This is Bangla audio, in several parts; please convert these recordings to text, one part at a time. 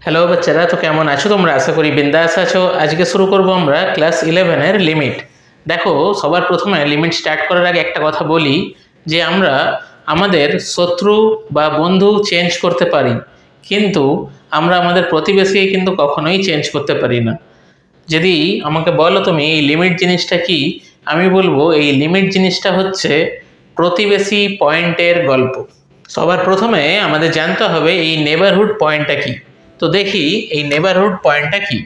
হ্যালো বাচ্চারা, তো কেমন আছো তোমরা? আশা করি বিন্দাস আছো। আজকে শুরু করব আমরা ক্লাস 11-এর লিমিট। দেখো, সবার প্রথমে লিমিট স্টার্ট করার আগে একটা কথা বলি যে আমরা আমাদের শত্রু বা বন্ধু চেঞ্জ করতে পারি, কিন্তু আমরা আমাদের প্রতিবেশীকে কিন্তু কখনোই চেঞ্জ করতে পারি না। যদি আমাকে বলো তুমি এই লিমিট জিনিসটা কি, আমি বলবো এই লিমিট জিনিসটা হচ্ছে প্রতিবেশী পয়েন্টের গল্প। সবার প্রথমে আমাদের জানতে হবে এই নেবারহুড পয়েন্টটা কি। তো দেখি এই নেবারহুড পয়েন্টটা কি।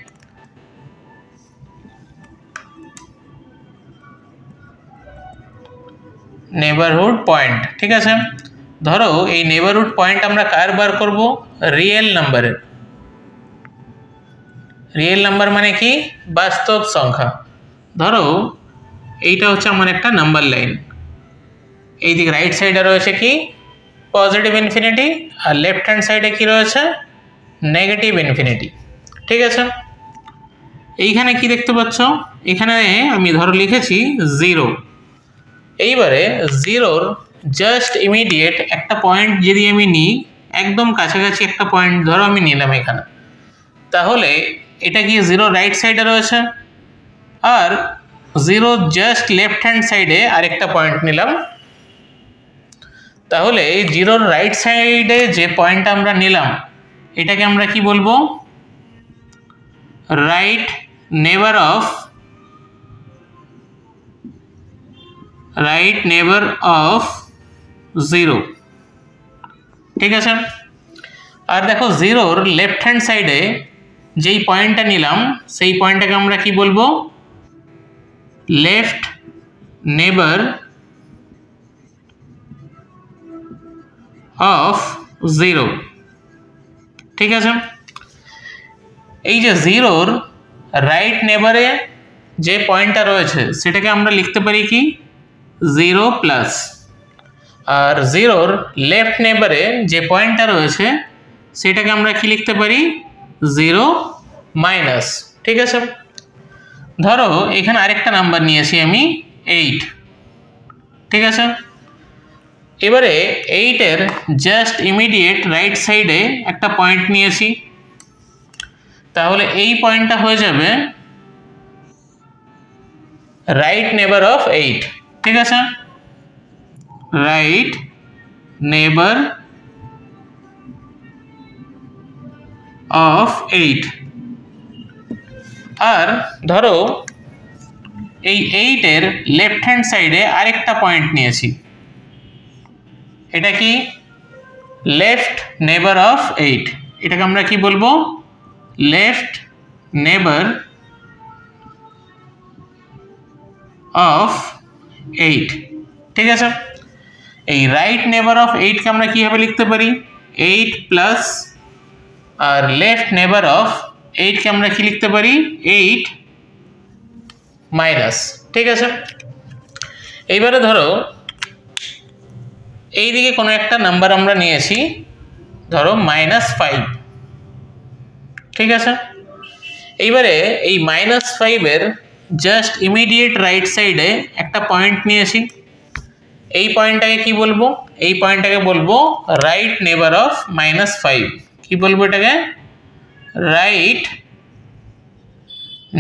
নেবারহুড পয়েন্ট, ঠিক আছে। ধরো এই নেবারহুড পয়েন্ট আমরা কার বার করব? রিয়েল নাম্বারের। রিয়েল নাম্বার মানে কি? বাস্তব সংখ্যা। ধরো এইটা হচ্ছে আমার একটা নাম্বার লাইন, এইদিকে রাইট সাইডে রয়েছে কি? পজিটিভ ইনফিনিটি, আর লেফট হ্যান্ড সাইডে কি রয়েছে? নেগেটিভ ইনফিনিটি, ঠিক আছে। এইখানে কি দেখতে পাচ্ছ? এখানে আমি ধরো লিখেছি 0। এইবারে জিরোর জাস্ট ইমিডিয়েট একটা পয়েন্ট যদি আমি নিই, একদম কাছাকাছি একটা পয়েন্ট ধরো আমি নিলাম এখানে, তাহলে এটা কি জিরো রাইট সাইডে রয়েছে, আর জিরো জাস্ট লেফট হ্যান্ড সাইডে আরেকটা পয়েন্ট নিলাম। তাহলে এই জিরোর রাইট সাইডে যে পয়েন্টটা আমরা নিলাম এটাকে আমরা কি বলবো? রাইট নেবার অফ 0, ঠিক আছে। আর দেখো জিরোর লেফট হ্যান্ড সাইডে যেই পয়েন্টটা নিলাম সেই পয়েন্টটাকে আমরা কি বলবো? লেফট নেবার অফ 0, ঠিক আছে। এই যে জিরোর রাইট নেবারে যে পয়েন্টটা রয়েছে সেটাকে আমরা লিখতে পারি কি? 0 প্লাস। আর জিরোর লেফট নেবারে যে পয়েন্টটা রয়েছে সেটাকে আমরা কি লিখতে পারি? 0 মাইনাস, ঠিক আছে। ধরো এখানে আরেকটা নাম্বার নিয়েছি আমি 8, ঠিক আছে। এবারে 8-এর জাস্ট ইমিডিয়েট রাইট সাইডে একটা পয়েন্ট নিয়েছি, তাহলে এই পয়েন্টটা হয়ে যাবে রাইট নেবার অফ 8, ঠিক আছে। রাইট নেবার অফ 8। আর ধরো এই 8-এর লেফট হ্যান্ড সাইডে আরেকটা পয়েন্ট নিয়েছি, এটা কি? লেফট নেবার অফ 8। এটাকে আমরা কি বলবো? লেফট নেবার অফ 8, ঠিক আছে। এই রাইট নেবার অফ 8কে আমরা কিভাবে লিখতে পারি? 8 প্লাস, আর লেফট নেবার অফ 8কে আমরা কি লিখতে পারি? 8 মাইনাস, ঠিক আছে। এইবারে ধরো এইদিকে কোনো একটা নাম্বার আমরা নিয়েছি, ধরো -5, ঠিক আছে। এইবারে এই -5-এর জাস্ট ইমিডিয়েট রাইট সাইডে একটা পয়েন্ট নিয়েছি, এই পয়েন্টটাকে কি বলবো? এই পয়েন্টটাকে বলবো রাইট নেবার অফ -5। কি বলবো এটাকে? রাইট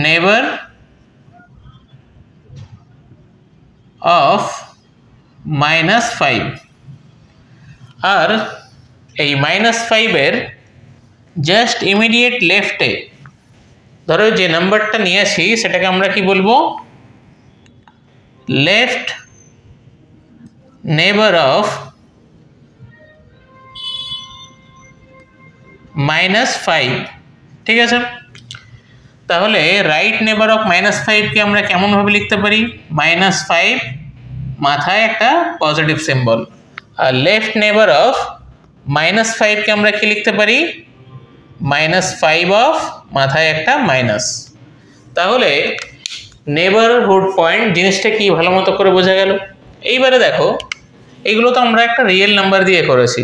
নেবার অফ -5। আর এই -5-এর জাস্ট ইমিডিয়েট লেফটে ধরো যে নাম্বারটা নিয়েছি সেটাকে আমরা কি বলবো? লেফট নেবার অফ -5, ঠিক আছে। তাহলে রাইট নেবার অফ -5কে আমরা কেমনভাবে লিখতে পারি? -5 মাথায় একটা পজিটিভ সিম্বল, আর লেফট নেবার অফ -5কে আমরা কি লিখতে পারি? -5 অফ মাথায় একটা মাইনাস। তাহলে নেবারহুড পয়েন্ট জিনিসটা কি ভালো মতো করে বোঝা গেল। এইবারে দেখো, এগুলো তো আমরা একটা রিয়েল নাম্বার দিয়ে করেছি।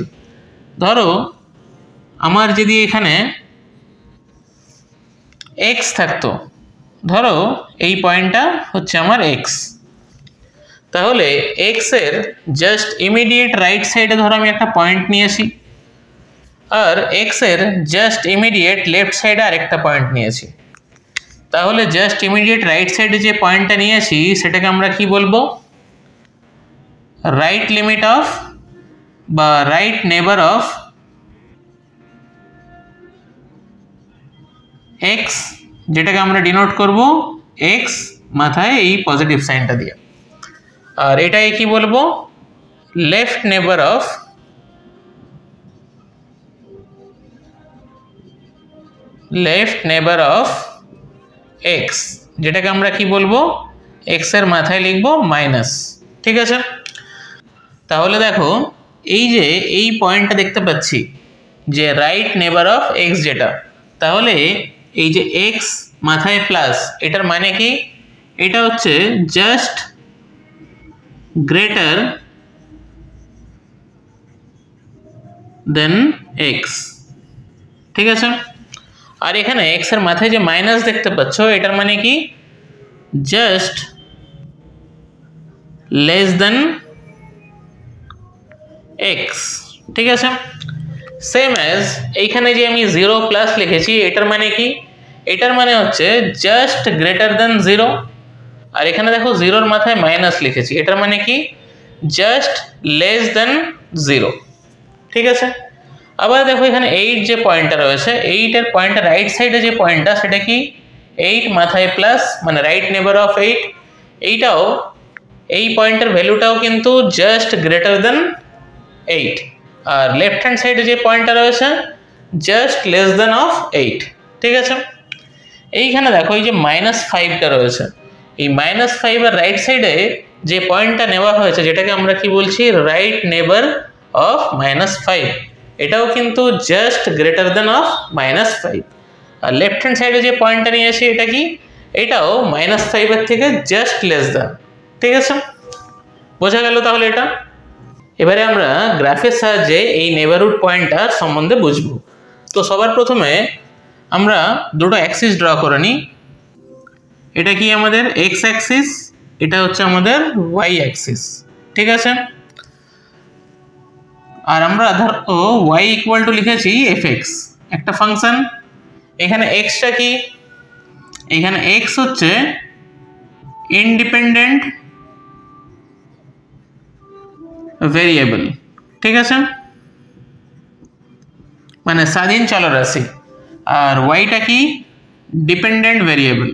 ধরো আমার যদি এখানে x থাকতো, ধরো এই পয়েন্টটা হচ্ছে আমার x, তাহলে x এর জাস্ট ইমিডিয়েট রাইট সাইডে ধরো আমি একটা পয়েন্ট নিয়েছি, আর এক্স এর জাস্ট ইমিডিয়েট লেফট সাইডে আরেকটা পয়েন্ট নিয়েছি। তাহলে জাস্ট ইমিডিয়েট রাইট সাইডে যে পয়েন্টটা নিয়েছি সেটাকে আমরা কি বলবো? রাইট লিমিট অফ বা রাইট নেবার অফ এক্স, যেটাকে আমরা ডিনোট করব এক্স মাথায় এই পজিটিভ সাইনটা দিয়ে। আর এটাকে কি বলবো? লেফট নেবার অফ এক্স, যেটাকে আমরা কি বলবো? এক্স এর মাথায় লিখবো মাইনাস। ঠিক আছে, তাহলে দেখো এই যে এই পয়েন্টটা দেখতে পাচ্ছি যে রাইট নেবার অফ এক্স যেটা, তাহলে এই যে এক্স মাথায় প্লাস, এটার মানে কি? এটা হচ্ছে জাস্ট গ্রেটার দেন এক্স। ঠিক আছে, আর এখানে এক্স এর মাথায় যে মাইনাস দেখতে পাচ্ছ, এটার মানে কি? Just less than x. ঠিক আছে, সেম অ্যাজ এইখানে যে আমি 0 প্লাস লিখেছি, এটার মানে কি? এটার মানে হচ্ছে জাস্ট গ্রেটার দেন 0। আর এখানে দেখো 0-র মাথায় মাইনাস লিখেছি, এটার মানে কি? Just less than 0। ঠিক আছে, আবার দেখো এখানে 8 যে পয়েন্টটা রয়েছে, 8-এর পয়েন্টটা রাইট সাইডে যে পয়েন্টটা, সেটা কি? 8 মাথায় প্লাস, মানে রাইট নেবার অফ 8। এইটাও, এই পয়েন্টের ভ্যালুটাও কিন্তু জাস্ট গ্রেটার দেন 8। আর লেফট হ্যান্ড সাইডে যে পয়েন্টটা রয়েছে জাস্ট লেস দেন অফ 8। ঠিক আছে, এইখানে দেখো এই যে -5টা রয়েছে, এই -5 এর রাইট সাইডে যে পয়েন্টটা নেওয়া হয়েছে, যেটাকে আমরা কি বলছি? রাইট নেবার অফ -5, এটাও কিন্তু জাস্ট গ্রেটার দেন অফ -5। আর লেফট হ্যান্ড সাইডে যে পয়েন্টটা নিয়েছি, এটা কি? এটাও -5 এর থেকে জাস্ট লেস দেন। ঠিক আছে, বোঝা গেল তাহলে এটা? এবারে আমরা গ্রাফের সাহায্যে এই নেবারহুড পয়েন্টটার সম্বন্ধে বুঝব। তো সবার প্রথমে আমরা দুটো অ্যাক্সিস ড্র করে নিই। এটা কি আমাদের এক্স অ্যাক্সিস, এটা হচ্ছে আমাদের ওয়াই অ্যাক্সিস। ঠিক আছে, আর আমরা ধরো ওয়াই ইকুয়াল টু লিখেছি এফ এক্স, একটা ফাংশন। এখানে এক্সটা কি? এখানে এক্স হচ্ছে ইন্ডিপেন্ডেন্ট ভেরিয়েবল। ঠিক আছে, মানে স্বাধীন চলরাশি। আর ওয়াইটা কি? Dependent variable.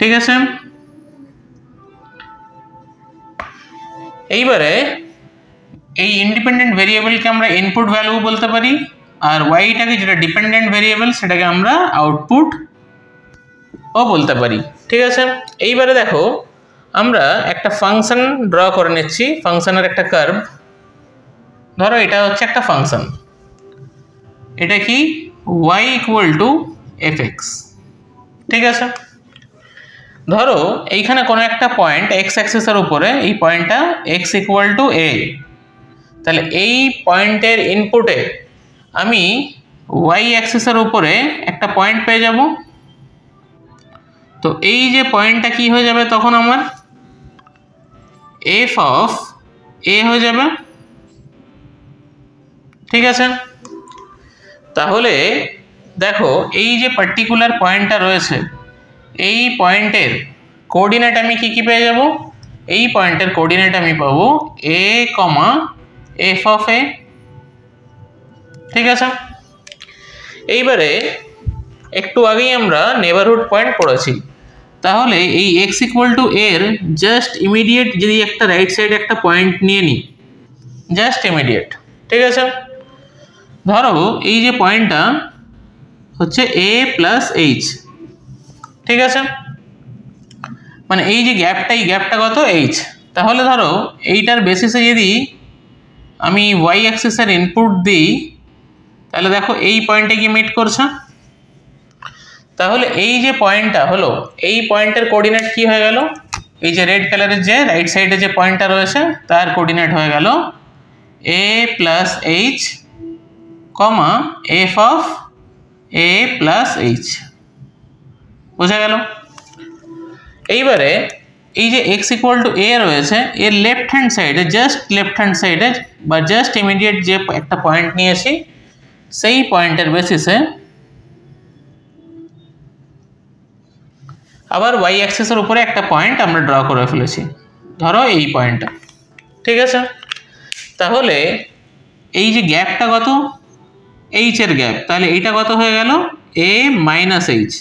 ঠিক আছে, এইবারে এই ইন্ডিপেন্ডেন্ট ভেরিয়েবলকে আমরা ইনপুট ভ্যালু বলতে পারি, আর ওয়াইটাকে, যেটা ডিপেন্ডেন্ট ভেরিয়েবল, সেটাকে আমরা আউটপুট ও বলতে পারি। ঠিক আছে, এইবারে দেখো আমরা একটা ফাংশন ড্র করে নিচ্ছি, ফাংশনের একটা কার্ভ। ধরো এটা হচ্ছে একটা ফাংশন, এটা কি? Y equal to f x. ঠিক আছে, ধরো এইখানে কোনো একটা পয়েন্ট এক্স অ্যাক্সিসের উপরে, এই পয়েন্টটা এক্স ইকুয়াল টু এ। তাহলে এই পয়েন্টের ইনপুটে আমি ওয়াই অ্যাক্সিসের উপরে একটা পয়েন্ট পেয়ে যাব। তো এই যে পয়েন্টটা কি হয়ে যাবে তখন? আমার এফ অফ এ হয়ে যাবে। ঠিক আছে, তাহলে দেখো এই যে পার্টিকুলার পয়েন্টটা রয়েছে, এই পয়েন্টের কোঅর্ডিনেট আমি কি পেয়ে যাব? এই পয়েন্টের কোঅর্ডিনেট আমি পাবো এ কমা এফ অফ এ। ঠিক আছে, এইবারে একটু আগেই আমরা নেবারহুড পয়েন্ট পড়েছি, তাহলে এই এক্স ইকুয়াল টু এর জাস্ট ইমিডিয়েট যদি একটা রাইট সাইডে একটা পয়েন্ট নিয়ে নিই, জাস্ট ইমিডিয়েট। ঠিক আছে, ধরো এই যে পয়েন্টটা হচ্ছে এ প্লাস এইচ। ঠিক আছে, মানে এই যে গ্যাপটা, এই গ্যাপটা কত? এইচ। তাহলে ধরো এইটার বেসিসে যদি আমি ওয়াই অ্যাক্সিসের ইনপুট দিই, তাহলে দেখো এই পয়েন্টে কি মিট করছে। তাহলে এই যে পয়েন্টটা হলো, এই পয়েন্টের কোঅর্ডিনেট কি হয়ে গেল? এই যে রেড কালারের যে রাইট সাইডে যে পয়েন্টটা রয়েছে, তার কোঅর্ডিনেট হয়ে গেল a plus h comma f of a plus h. বোঝা গেল? এইবারে এই যে x ইকুয়াল টু a রয়েছে এর লেফট হ্যান্ড সাইডে, জাস্ট লেফট হ্যান্ড সাইডে বা জাস্ট ইমিডিয়েট যে একটা পয়েন্ট নিয়েছি সেই পয়েন্টের বেসিসে আবার y অ্যাক্সিসের উপরে একটা পয়েন্ট আমরা ড্র করে ফেলেছি, ধরো এই পয়েন্টটা। ঠিক আছে, তাহলে এই যে গ্যাপটা কত, h এর গ্যাপ, তাহলে এইটা কত হয়ে গেল a মাইনাস h।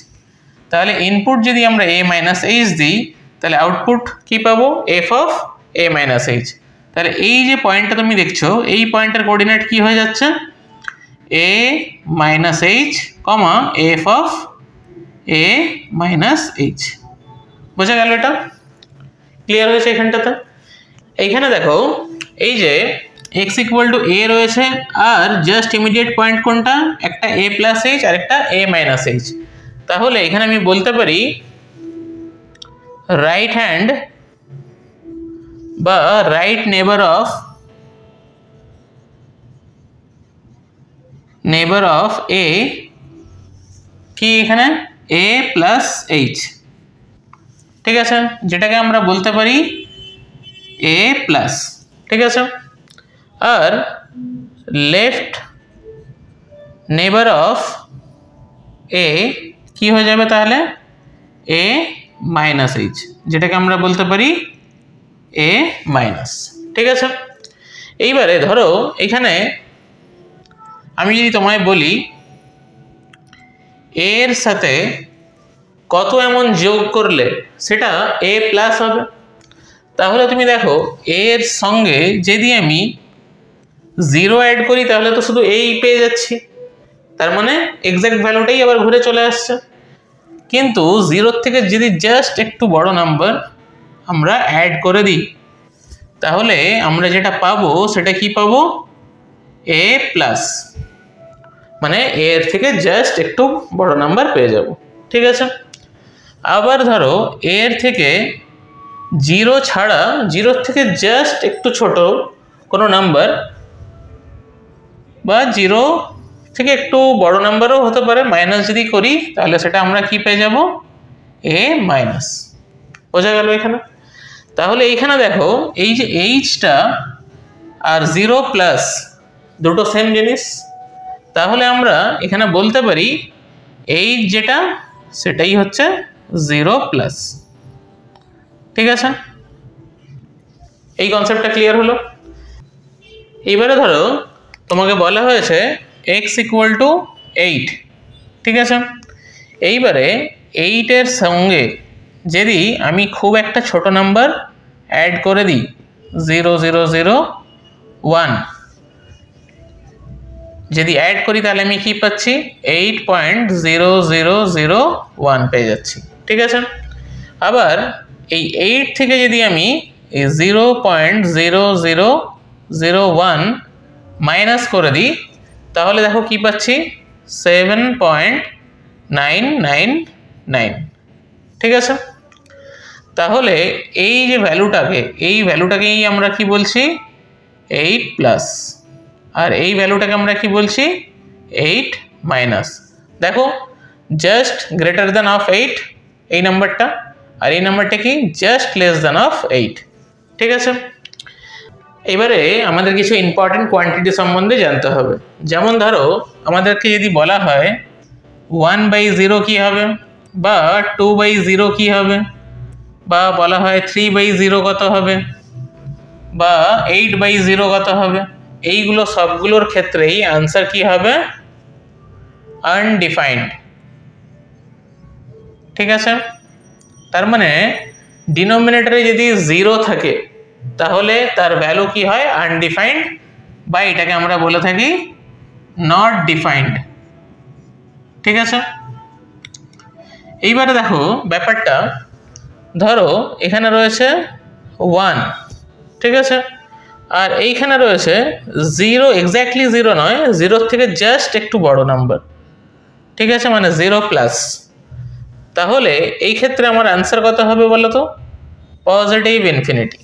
তাহলে ইনপুট যদি আমরা a মাইনাস h দিই তাহলে আউটপুট কি পাবো, f of a minus h। তাহলে এই যে পয়েন্টটা তুমি দেখছো এই পয়েন্টের কোঅর্ডিনেট কি হয়ে যাচ্ছে, a minus h comma f of a minus h। বোঝা গেল? এটা ক্লিয়ার হয়েছে এখানটাতে? এইখানে দেখো এই যে x ইকুয়াল টু a রয়েছে আর জাস্ট ইমিডিয়েট পয়েন্ট কোনটা, একটা a প্লাস h আর একটা a মাইনাস h। তাহলে এখানে আমি বলতে পারি রাইট হ্যান্ড বা রাইট নেবার অফ a কি, এখানে a প্লাস h। ঠিক আছে, যেটাকে আমরা বলতে পারি a প্লাস। ঠিক আছে, আর লেফট নেবার অফ a কি হয়ে যাবে তাহলে, a মাইনাস h, যেটাকে আমরা বলতে পারি a মাইনাস। ঠিক আছে, এইবারে ধরো এখানে আমি যদি তোমায় বলি a এর সাথে কত এমন যোগ করলে সেটা a প্লাস হবে, তাহলে তুমি দেখো a এর সঙ্গে যদি আমি 0 অ্যাড করি তাহলে তো শুধু এই পেয়ে যাচ্ছি, তার মানে এক্সাক্ট ভ্যালুটাই আবার ঘুরে চলে আসছে। কিন্তু 0 থেকে যদি জাস্ট একটু বড় নাম্বার আমরা অ্যাড করে দিই তাহলে আমরা যেটা পাবো সেটা কি পাবো, a প্লাস, মানে a এর থেকে জাস্ট একটু বড় নাম্বার পেয়ে যাব। ঠিক আছে, আবার ধরো a এর থেকে 0 ছাড়া 0 থেকে জাস্ট একটু ছোট কোনো নাম্বার বা 0 থেকে একটু বড় নাম্বারও হতে পারে, মাইনাস যদি করি তাহলে সেটা আমরা কি পেয়ে যাব, a মাইনাস। বোঝা গেল এখানে? তাহলে এইখানে দেখো এই যে এইচটা আর 0 প্লাস দুটো সেম জিনিস, তাহলে আমরা এখানে বলতে পারি এইচ যেটা সেটাই হচ্ছে 0 প্লাস। ঠিক আছে, এই কনসেপ্টটা ক্লিয়ার হলো? এইবারে ধরো তোমাকে বলা হয়েছে x ইকুয়াল টু 8। ঠিক আছে, এইবারে 8 এর সঙ্গে যদি আমি খুব একটা ছোট নাম্বার অ্যাড করে দিই 0 0 0 1, যদি অ্যাড করি তাহলে আমি কি পাচ্ছি, 8.0001 পেয়ে যাচ্ছি। ঠিক আছে, আবার এই 8 থেকে যদি আমি এই 0.0001 মাইনাস করে দিই তাহলে দেখো কি পাচ্ছি, 7.999। ঠিক আছে, তাহলে এই যে ভ্যালুটাকেই আমরা কি বলছি, 8 প্লাস, আর এই ভ্যালুটাকে আমরা কি বলছি, 8 মাইনাস। দেখো জাস্ট গ্রেটার দ্যান অফ 8 এই নাম্বারটা, আর এই নাম্বারটা কি, জাস্ট লেস দ্যান অফ 8। ঠিক আছে, এবারে আমাদের কিছু ইম্পর্টেন্ট কোয়ান্টিটি সম্বন্ধে জানতে হবে। যেমন ধরো আমাদেরকে যদি বলা হয় 1/0 কি হবে, বা 2/0 কি হবে, বা বলা হয় 3/0 কত হবে, বা 8/0 কত হবে, এইগুলো সবগুলোর ক্ষেত্রেই আনসার কি হবে, আনডিফাইন্ড। ঠিক আছে, তার মানে ডিনোমিনেটরে যদি 0 থাকে তাহলে তার ভ্যালু কি হয়, আনডিফাইন্ড, বা এটাকে আমরা বলে থাকি নট ডিফাইন্ড। ঠিক আছে, এইবারে দেখো ব্যাপারটা, ধরো এখানে রয়েছে 1, ঠিক আছে, আর এইখানে রয়েছে 0, এক্স্যাক্টলি 0 নয়, 0 থেকে জাস্ট একটু বড় নাম্বার। ঠিক আছে, মানে 0 প্লাস। তাহলে এই ক্ষেত্রে আমার আনসার কত হবে বলো তো, পজিটিভ ইনফিনিটি।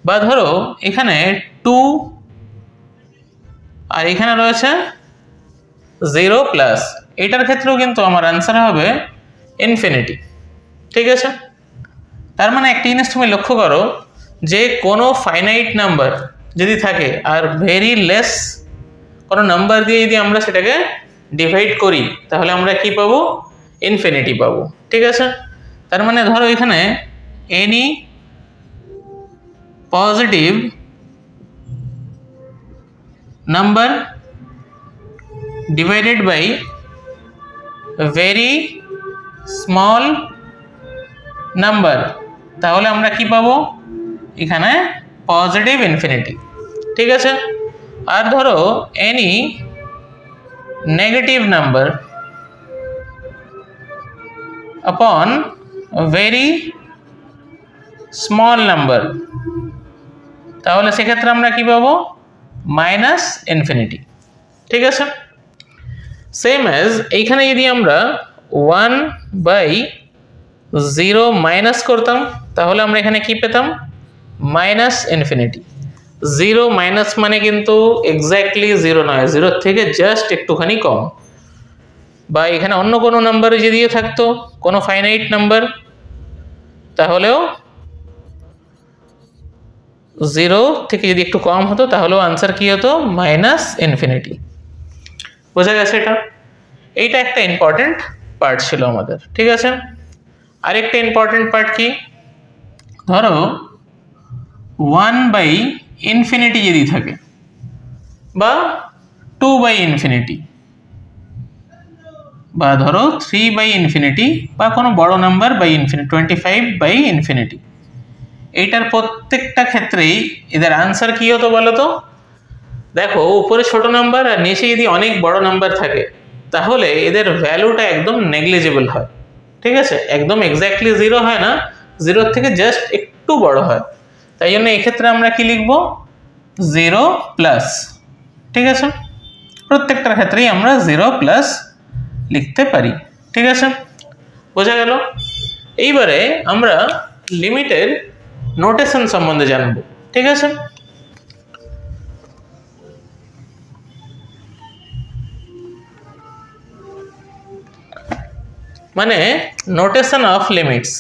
বা ধরো এখানে 2 আর এখানে রয়েছে 0 প্লাস, এটার ক্ষেত্রেও কিন্তু আমার আনসার হবে ইনফিনিটি। ঠিক আছে, তার মানে একটা জিনিস তুমি লক্ষ্য করো যে কোনো ফাইনাইট নাম্বার যদি থাকে আর ভেরি লেস কোনো নাম্বার দিয়ে যদি আমরা সেটাকে ডিভাইড করি তাহলে আমরা কি পাবো? ইনফিনিটি পাবো। ঠিক আছে, তার মানে ধরো এখানে any positive number divided by very small number, তাহলে আমরা কি পাবো? এখানে পজিটিভ ইনফিনিটি। ঠিক আছে, আর ধরো এনি নেগেটিভ নাম্বার আপন ভেরি স্মল নাম্বার, তাহলে সেক্ষেত্রে আমরা কি পাবো? Minus infinity. ঠিক আছে, সেম অ্যাজ এইখানে যদি আমরা 1/0 মাইনাস করতাম তাহলে আমরা এখানে কি পেতাম? Minus infinity. 0 মাইনাস মানে কিন্তু এক্স্যাক্টলি 0 নয়, 0 থেকে জাস্ট একটুখানি কম। বা এখানে অন্য কোনো নাম্বার যদিও থাকতো, কোনো ফাইনাইট নাম্বার, তাহলেও 0 থেকে যদি একটু কম হতো তাহলেও আনসার কি হতো? Minus infinity. বোঝা গেছে? এইটা একটা ইম্পর্টেন্ট পার্ট ছিল আমাদের। ঠিক আছে, আরেকটা ইম্পর্টেন্ট পার্ট কি? ধরো 1/∞ যদি থাকে বা 2/∞, বা ধরো 3/∞, বা কোনো বড় নাম্বার বাই ইনফিনিটি 25/∞, এইটার প্রত্যেকটা ক্ষেত্রেই এদের আনসার কি হতো বলো তো? দেখো উপরে ছোট নাম্বার আর নিচে যদি অনেক বড় নাম্বার থাকে তাহলে এদের ভ্যালুটা একদম নেগলিজেবল হয়। ঠিক আছে, একদম এক্স্যাক্টলি 0 হয় না, 0 থেকে জাস্ট একটু বড় হয়। তাই জন্য এক্ষেত্রে আমরা কি লিখবো? 0+। ঠিক আছে, প্রত্যেকটার ক্ষেত্রেই আমরা 0+ লিখতে পারি। ঠিক আছে, বোঝা গেল? এইবারে আমরা লিমিটের নোটেশন সম্বন্ধে জানব। ঠিক আছে, মানে নোটেশন অফ লিমিটস।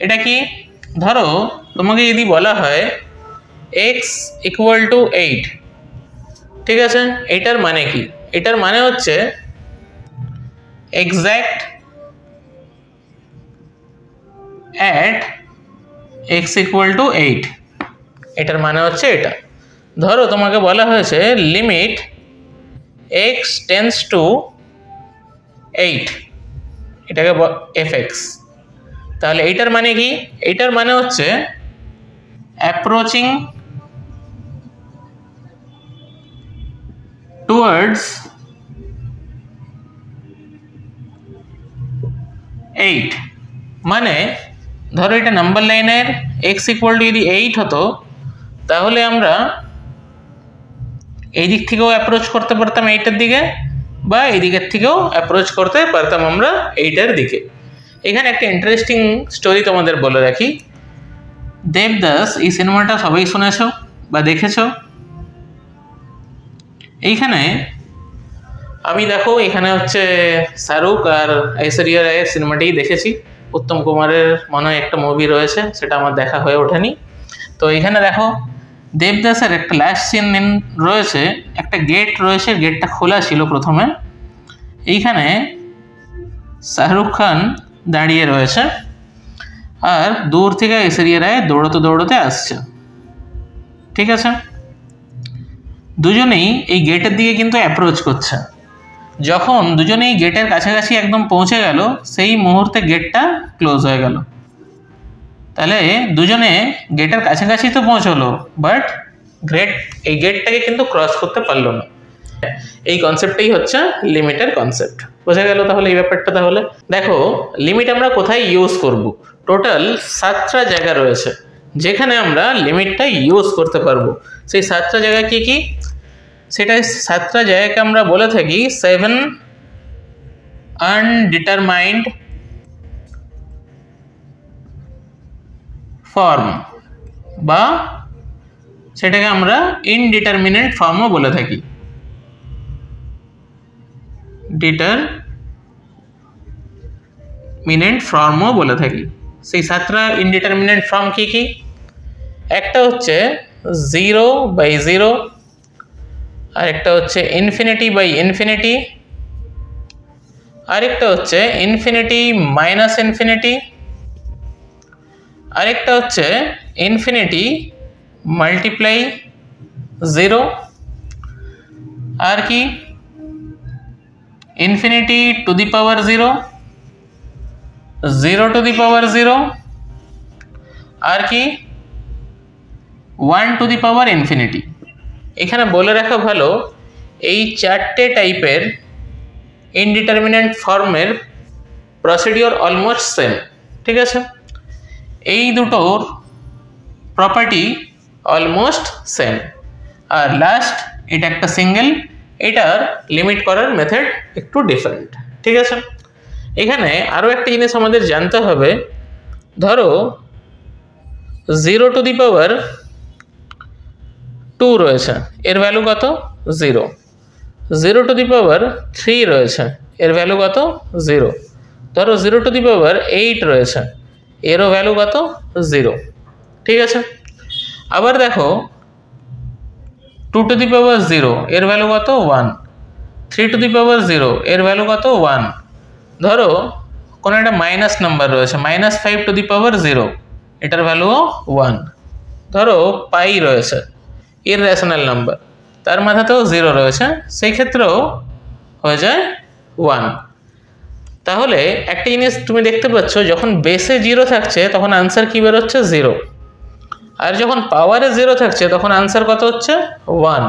এটা কি? ধরো তোমাকে যদি বলা হয় x = 8, ঠিক আছে, এটার মানে কি? এটার মানে হচ্ছে এক্সাক্ট at x = 8, এটার মানে হচ্ছে এটা। ধরো তোমাকে বলা হয়েছে লিমিট x টেন্ডস টু 8, এটাকে fx, তাহলে এইটার মানে কি? এইটার মানে হচ্ছে অ্যাপ্রোচিং টুয়ার্ডস 8, মানে ধরো এটা নাম্বার লাইনের x = যদি 8 হতো তাহলে আমরা এই দিক থেকেও অ্যাপ্রোচ করতে পারতাম 8-এর দিকে, বা এই দিকের থেকেও অ্যাপ্রোচ করতে পারতাম আমরা 8-এর দিকে। এখানে একটা ইন্টারেস্টিং স্টোরি তোমাদের বলে রাখি। দেবদাস এই সিনেমাটা সবাই শুনেছো বা দেখেছো। এইখানে আমি দেখো এখানে হচ্ছে শাহরুখ আর ঐশ্বরিয়া রায়ের সিনেমাটি দেখেছি। উত্তম কুমারের মনে হয় একটা মুভি রয়েছে, সেটা আমার দেখা হয়ে ওঠেনি। তো এখানে দেখো দেবদাসের একটা লাস্ট সিন রয়েছে, একটা গেট রয়েছে, গেটটা খোলা ছিল প্রথমে। এইখানে শাহরুখ খান দাঁড়িয়ে রয়েছে আর দূর থেকে ঐশ্বরিয়া রায় দৌড়তে দৌড়তে আসছে। ঠিক আছে, দুজনেই এই গেটের দিকে কিন্তু অ্যাপ্রোচ করছে। যখন দুজনেই গেটের কাছাকাছি একদম পৌঁছে গেল সেই মুহূর্তে গেটটা ক্লোজ হয়ে গেল। তাহলে দুজনে গেটের কাছাকাছি তো পৌঁছলো, বাট এই গেটটাকে কিন্তু ক্রস করতে পারলো না। এই কনসেপ্টটাই হচ্ছে লিমিটের কনসেপ্ট। বোঝা গেল তাহলে এই ব্যাপারটা? তাহলে দেখো লিমিট আমরা কোথায় ইউজ করব। টোটাল 7টা জায়গা রয়েছে যেখানে আমরা লিমিটটা ইউজ করতে পারবো। সেই 7টা জায়গা কি কি? সেটা 7টা জায়গাকে আমরা বলে থাকি 7 আনডিটারমাইন্ড ফর্ম, বা সেটাকে আমরা ইনডিটারমিনেট ফর্মও বলে থাকি। ডিটারমিনেন্ট ফর্মও বলে থাকি। সেই 7টা ইনডিটারমিনেন্ট ফর্ম কি কি? একটা হচ্ছে 0/0, আর একটা হচ্ছে ইনফিনিটি/ইনফিনিটি, আরেকটা হচ্ছে ইনফিনিটি-ইনফিনিটি, আরেকটা হচ্ছে ইনফিনিটি×0, আর কি ইনফিনিটি টু দি পাওয়ার 0, 0 আর কি 1/∞। এখানে বলে রাখা ভালো, এই 4টে টাইপের ইনডিটারমিনেন্ট ফর্মের প্রসিডিওর অলমোস্ট সেম, ঠিক আছে? এই দুটোর প্রপার্টি অলমোস্ট সেম, আর লাস্ট এটা একটা সিঙ্গেল, এটার লিমিট করার মেথড একটু ডিফারেন্ট, ঠিক আছে? এখানে আরও একটা জিনিস আমাদের জানতে হবে, ধরো 0/2 রয়েছে, এর ভ্যালু কত? 0। 0/3 রয়েছে, এর ভ্যালু কত? 0। ধরো 0/8 রয়েছে, এরও ভ্যালু কত? 0, ঠিক আছে? আবার দেখো 2/0, এর ভ্যালু কত? 1। 3/0, এর ভ্যালু কত? 1। ধরো কোনো একটা মাইনাস নাম্বার রয়েছে, -5/0, এটার ভ্যালুও 1। ধরো পাই রয়েছে, ইররেশনাল নাম্বার, তার মাথাতেও 0 রয়েছে, সেই ক্ষেত্রেও হয়ে যায় 1। তাহলে একটা জিনিস তুমি দেখতে পাচ্ছ, যখন বেসে 0 থাকছে তখন আনসার কি বেরোচ্ছে? 0। আর যখন পাওয়ারে 0 থাকছে তখন আনসার কত হচ্ছে? 1।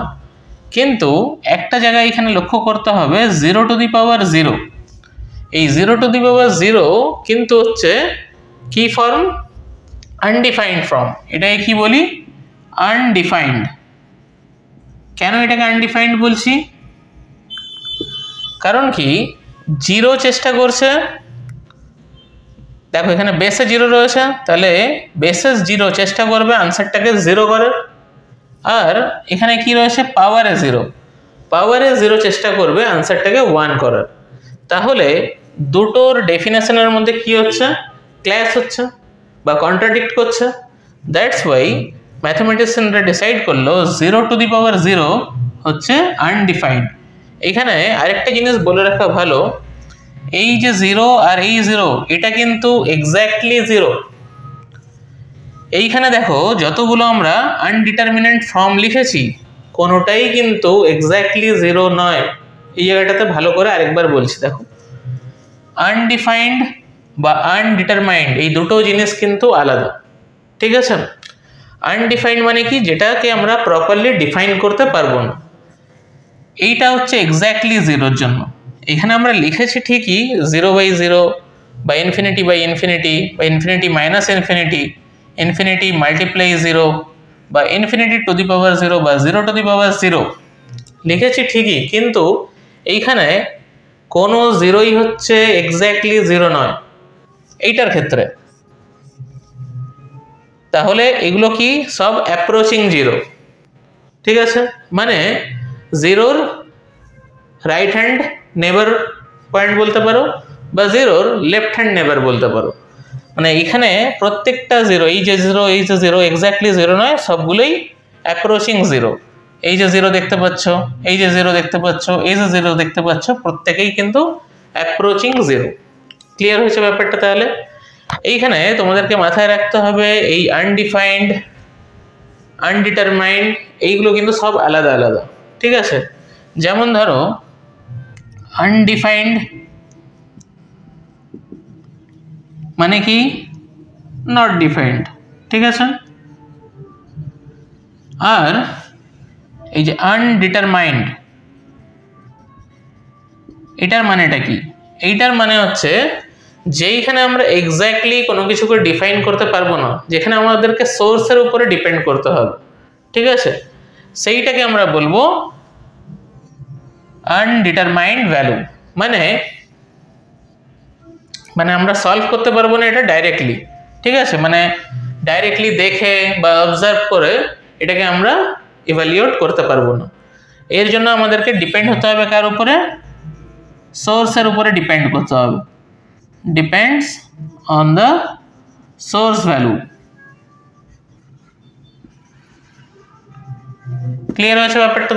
কিন্তু একটা জায়গায় এখানে লক্ষ্য করতে হবে, 0/0, এই 0/0 কিন্তু হচ্ছে কি ফর্ম? Undefined form. এটাকে কি বলি? আনডিফাইন্ড। কেন এটাকে আনডিফাইন্ড বলছি? কারণ কি 0 চেষ্টা করছে, দেখো এখানে বেসে 0 রয়েছে, তাহলে বেসে 0 চেষ্টা করবে আনসারটাকে 0 করার, আর এখানে কি রয়েছে? পাওয়ারে 0, পাওয়ারে 0 চেষ্টা করবে আনসারটাকে 1 করার। তাহলে দুটোর ডেফিনেশনের মধ্যে কি হচ্ছে? ক্ল্যাশ হচ্ছে বা কন্ট্রাডিক্ট করছে। দ্যাটস ওয়াই ম্যাথমেটিশিয়ানরা ডিসাইড করলো 0/0 হচ্ছে আনডিফাইন্ড। এখানে আরেকটা জিনিস বলে রাখা ভালো, এই যে 0 আর এই 0, এটা কিন্তু এক্স্যাক্টলি 0। এইখানে দেখো যতগুলো আমরা আনডিটারমিনেন্ট ফর্ম লিখেছি, কোনোটাই কিন্তু এক্স্যাক্টলি 0 নয়। এই জায়গাটাতে ভালো করে আরেকবার বলছি, দেখো আনডিফাইন্ড বা আনডিটারমাইন্ড এই দুটো জিনিস কিন্তু আলাদা, ঠিক আছে? আনডিফাইন্ড মানে কি? যেটাকে আমরা প্রপারলি ডিফাইন করতে পারবো না। এইটা হচ্ছে এক্স্যাক্টলি 0-র জন্য। এখানে আমরা লিখেছি ঠিকই 0/0 বা ইনফিনিটি/ইনফিনিটি বা ইনফিনিটি-ইনফিনিটি, ইনফিনিটি×0 বা ইনফিনিটি টু দি পাওয়ার 0 বা 0/0 লিখেছি ঠিকই, কিন্তু এইখানে কোনো 0ই হচ্ছে এক্স্যাক্টলি 0 নয় এইটার ক্ষেত্রে। তাহলে এগুলো কি? সব অ্যাপ্রোচিং 0, ঠিক আছে? মানে 0র রাইট হ্যান্ড নেবার পয়েন্ট বলতে পারো, বা 0র লেফট হ্যান্ড নেবার বলতে পারো। মানে এখানে প্রত্যেকটা 0, এই যে 0, এই যে 0 এক্স্যাক্টলি 0 নয়, সবগুলোই অ্যাপ্রোচিং 0। এই যে 0 দেখতে পাচ্ছ, এই যে 0 দেখতে পাচ্ছ, এই যে 0 দেখতে পাচ্ছ, প্রত্যেকেই কিন্তু অ্যাপ্রোচিং 0। ক্লিয়ার হয়েছে ব্যাপারটা? তাহলে এইখানে তোমাদেরকে মাথায় রাখতে হবে, এই আনডিফাইন্ড, আনডিটারমাইন্ড এইগুলো কিন্তু সব আলাদা আলাদা, ঠিক আছে? যেমন ধরো আনডিফাইন্ড মানে কি? নট ডিফাইন্ড, ঠিক আছে? আর এই যে আনডিটারমাইন্ড, এটার মানেটা কি? এইটার মানে হচ্ছে যেইখানে আমরা এক্স্যাক্টলি কোনো কিছুকে ডিফাইন করতে পারবো না, যেখানে আমাদেরকে সোর্সের উপরে ডিপেন্ড করতে হবে, ঠিক আছে? সেইটাকে আমরা বলবো আনডিটারমাইন্ড ভ্যালু। মানে আমরা সলভ করতে পারবো না এটা ডাইরেক্টলি, ঠিক আছে? মানে ডাইরেক্টলি দেখে বা অবজার্ভ করে এটাকে আমরা ইভ্যালুয়েট করতে পারবো না। এর জন্য আমাদেরকে ডিপেন্ড হতে হবে কার উপরে? সোর্সের উপরে ডিপেন্ড করতে হবে, depends on the source value. Clear হয়েছে ব্যাপারটা?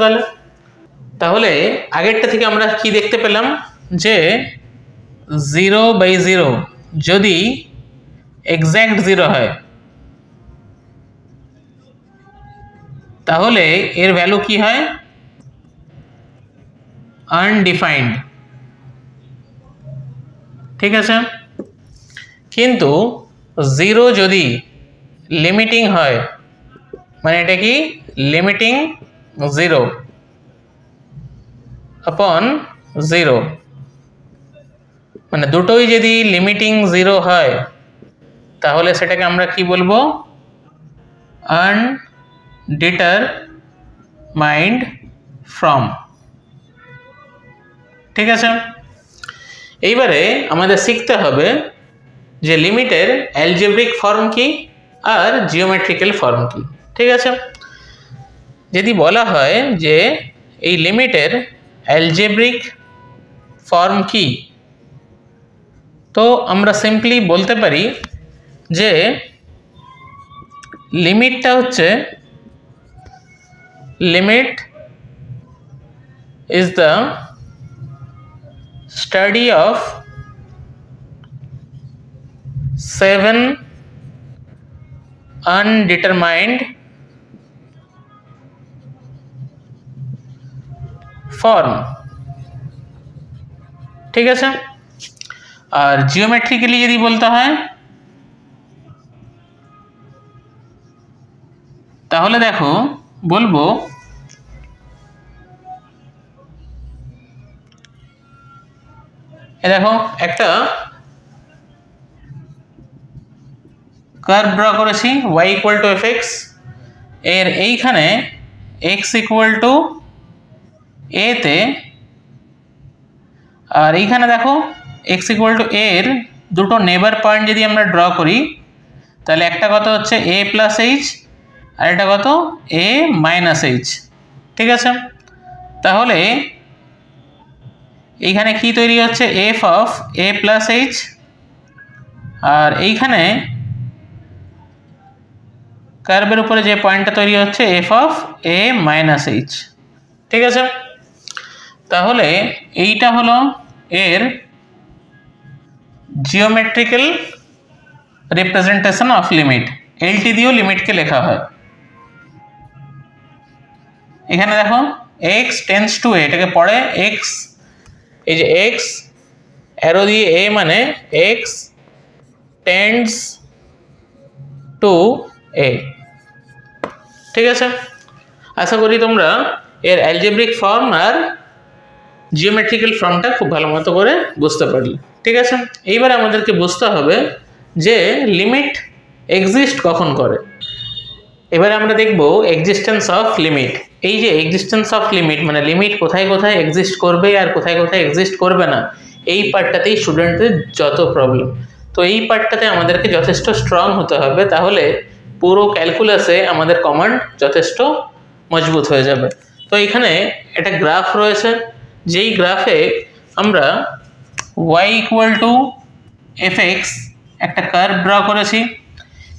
তাহলে আগেরটা থেকে আমরা কি দেখতে পেলাম যে 0/0 যদি এক্স্যাক্ট 0 হয় তাহলে এর ভ্যালু কি হয়? আনডিফাইন্ড। ঠিক আছে, কিন্তু 0 যদি লিমিটিং হয়, মানে এটা কি লিমিটিং 0/0, মানে দুটোই যদি লিমিটিং 0 হয় তাহলে সেটাকে আমরা কি বলবো? আনডিটারমাইন্ড ফ্রম। ঠিক আছে, এইবারে আমাদের শিখতে হবে যে লিমিটের অ্যালজেব্রিক ফর্ম কি আর জিওমেট্রিক্যাল ফর্ম কি। ঠিক আছে, যদি বলা হয় যে এই লিমিটের অ্যালজেব্রিক ফর্ম কি, তো আমরা সিম্পলি বলতে পারি যে লিমিটটা হচ্ছে limit is the study of 7 undetermined form. ঠিক আছে, আর জিওমেট্রিক্যালি যদি বলতে হয় তাহলে দেখো বলবো দেখো একটা কার্ভ ড্র করেছি y = fx, এর এইখানে x = a তে, আর এইখানে দেখো x = a এর দুটো নেবার পয়েন্ট যদি আমরা ড্র করি তাহলে একটা কত হচ্ছে a + h আর এটা কত a - h। ঠিক আছে, তাহলে এইখানে কি তৈরি হচ্ছে? f অফ a + h, আর এইখানে কার্ভের উপরে যে পয়েন্টটা তৈরি হচ্ছে f অফ a - h। ঠিক আছে, তাহলে এইটা হলো এর geometrical representation of limit. LT দিয়েও লিমিটকে লেখা হয়। এখানে দেখো x টেন্ডস টু a, এটাকে পড়ে x, এই যে x অ্যারো দিয়ে a মানে x টেন্ডস টু a। ঠিক আছে, আশা করি তোমরা এর অ্যালজেব্রিক ফর্ম আর জিওমেট্রিক্যাল ফর্মটা খুব ভালো মতো করে বুঝতে পারলে। ঠিক আছে, এইবার আমাদেরকে বুঝতে হবে যে লিমিট এক্সিস্ট কখন করে। এবারে আমরা দেখব এক্সিস্টেন্স অফ লিমিট। এই যে এক্সিস্টেন্স অফ লিমিট মানে লিমিট কোথায় কোথায় এক্সিস্ট করবে আর কোথায় কোথায় এক্সিস্ট করবে না, এই পার্টটাতেই স্টুডেন্টদের যত প্রবলেম। তো এই পার্টটাতে আমাদেরকে যথেষ্ট স্ট্রং হতে হবে, তাহলে পুরো ক্যালকুলাসে আমাদের কমান্ড যথেষ্ট মজবুত হয়ে যাবে। তো এখানে একটা গ্রাফ রয়েছে, যেই গ্রাফে আমরা y = fx একটা কার্ভ ড্র করেছি।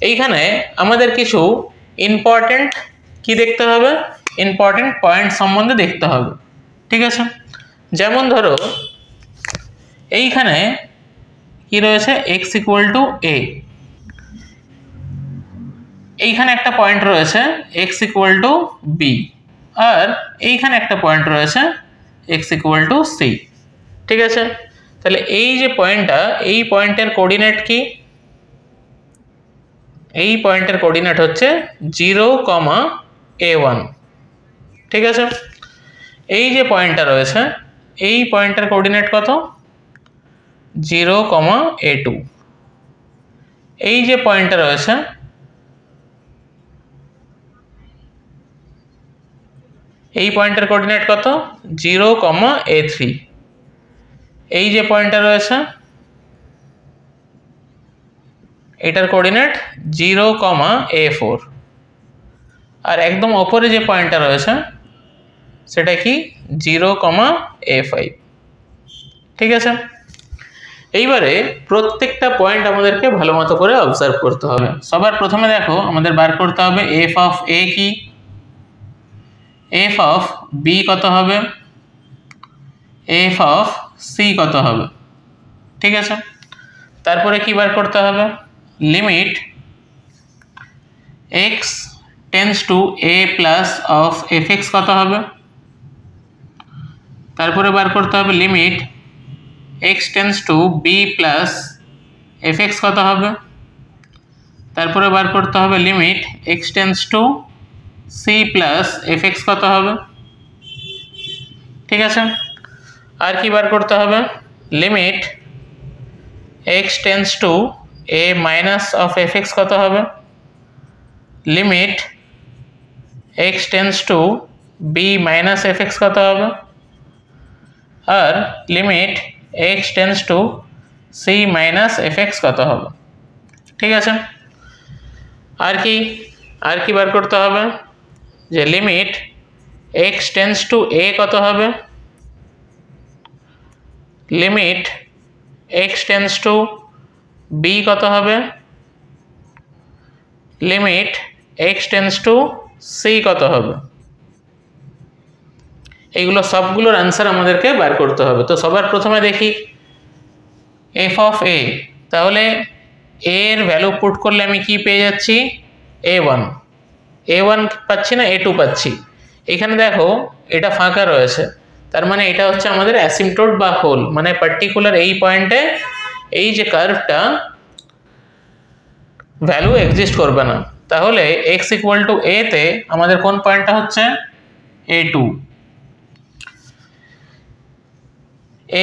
এইখানে আমাদের কিছু ইম্পর্টেন্ট কি দেখতে হবে? ইম্পর্টেন্ট পয়েন্ট সম্বন্ধে দেখতে হবে। ঠিক আছে, যেমন ধরো এইখানে কি রয়েছে? x = a, এইখানে একটা পয়েন্ট রয়েছে x = b, আর এইখানে একটা পয়েন্ট রয়েছে x = c। ঠিক আছে, তাহলে এই যে পয়েন্টটা, এই পয়েন্টের কোঅর্ডিনেট কি? এই পয়েন্টের কোঅর্ডিনেট হচ্ছে 0,a1। ঠিক আছে, এই যে পয়েন্টটা রয়েছে এই পয়েন্টের কোঅর্ডিনেট কত? 0,a2। এই যে পয়েন্টটা রয়েছে এই পয়েন্টের কোঅর্ডিনেট কত? 0,a3। এই যে পয়েন্টটা রয়েছে এটার কোঅর্ডিনেট 0,a4, আর একদম ওপরে যে পয়েন্টটা রয়েছে সেটা কি? 0,a5। ঠিক আছে, এইবারে প্রত্যেকটা পয়েন্ট আমাদেরকে ভালো মতো করে অবজার্ভ করতে হবে। সবার প্রথমে দেখো আমাদের বার করতে হবে এফ অফ এ কি, এফ অফ বি কত হবে, এফ অফ সি কত হবে। ঠিক আছে, তারপরে কি বার করতে হবে, limit x tends to a plus of f x কত হবে। তারপরে বার করতে হবে limit x tends to b plus f x কত হবে। তারপরে বার করতে হবে limit x tends to c plus f x কত হবে। ঠিক আছে, আর কি বার করতে হবে, limit x tends to a minus of f x কত হবে, limit x tends to b minus f x কত হবে, আর limit x tends to c minus f x কত হবে। ঠিক আছে, আর কি বার করতে হবে, যে limit x tends to a কত হবে, limit x tends to b কত হবে, limit x tends to c কত হবে। এইগুলো সবগুলোর অ্যান্সার আমাদেরকে বার করতে হবে। তো সবার প্রথমে দেখি এফ অফ এ, তাহলে এর ভ্যালু পুট করলে আমি কি পেয়ে যাচ্ছি, এ ওয়ান পাচ্ছি না এ টু পাচ্ছি। এখানে দেখো এটা ফাঁকা রয়েছে, তার মানে এটা হচ্ছে আমাদের অ্যাসিম্পটোট বা হোল, মানে পার্টিকুলার এই পয়েন্টে এই যে কার্ভটা ভ্যালু এক্সিস্ট করবে না। তাহলে এক্স ইকুয়াল টু এ তে আমাদের কোন পয়েন্টটা হচ্ছে এ টু,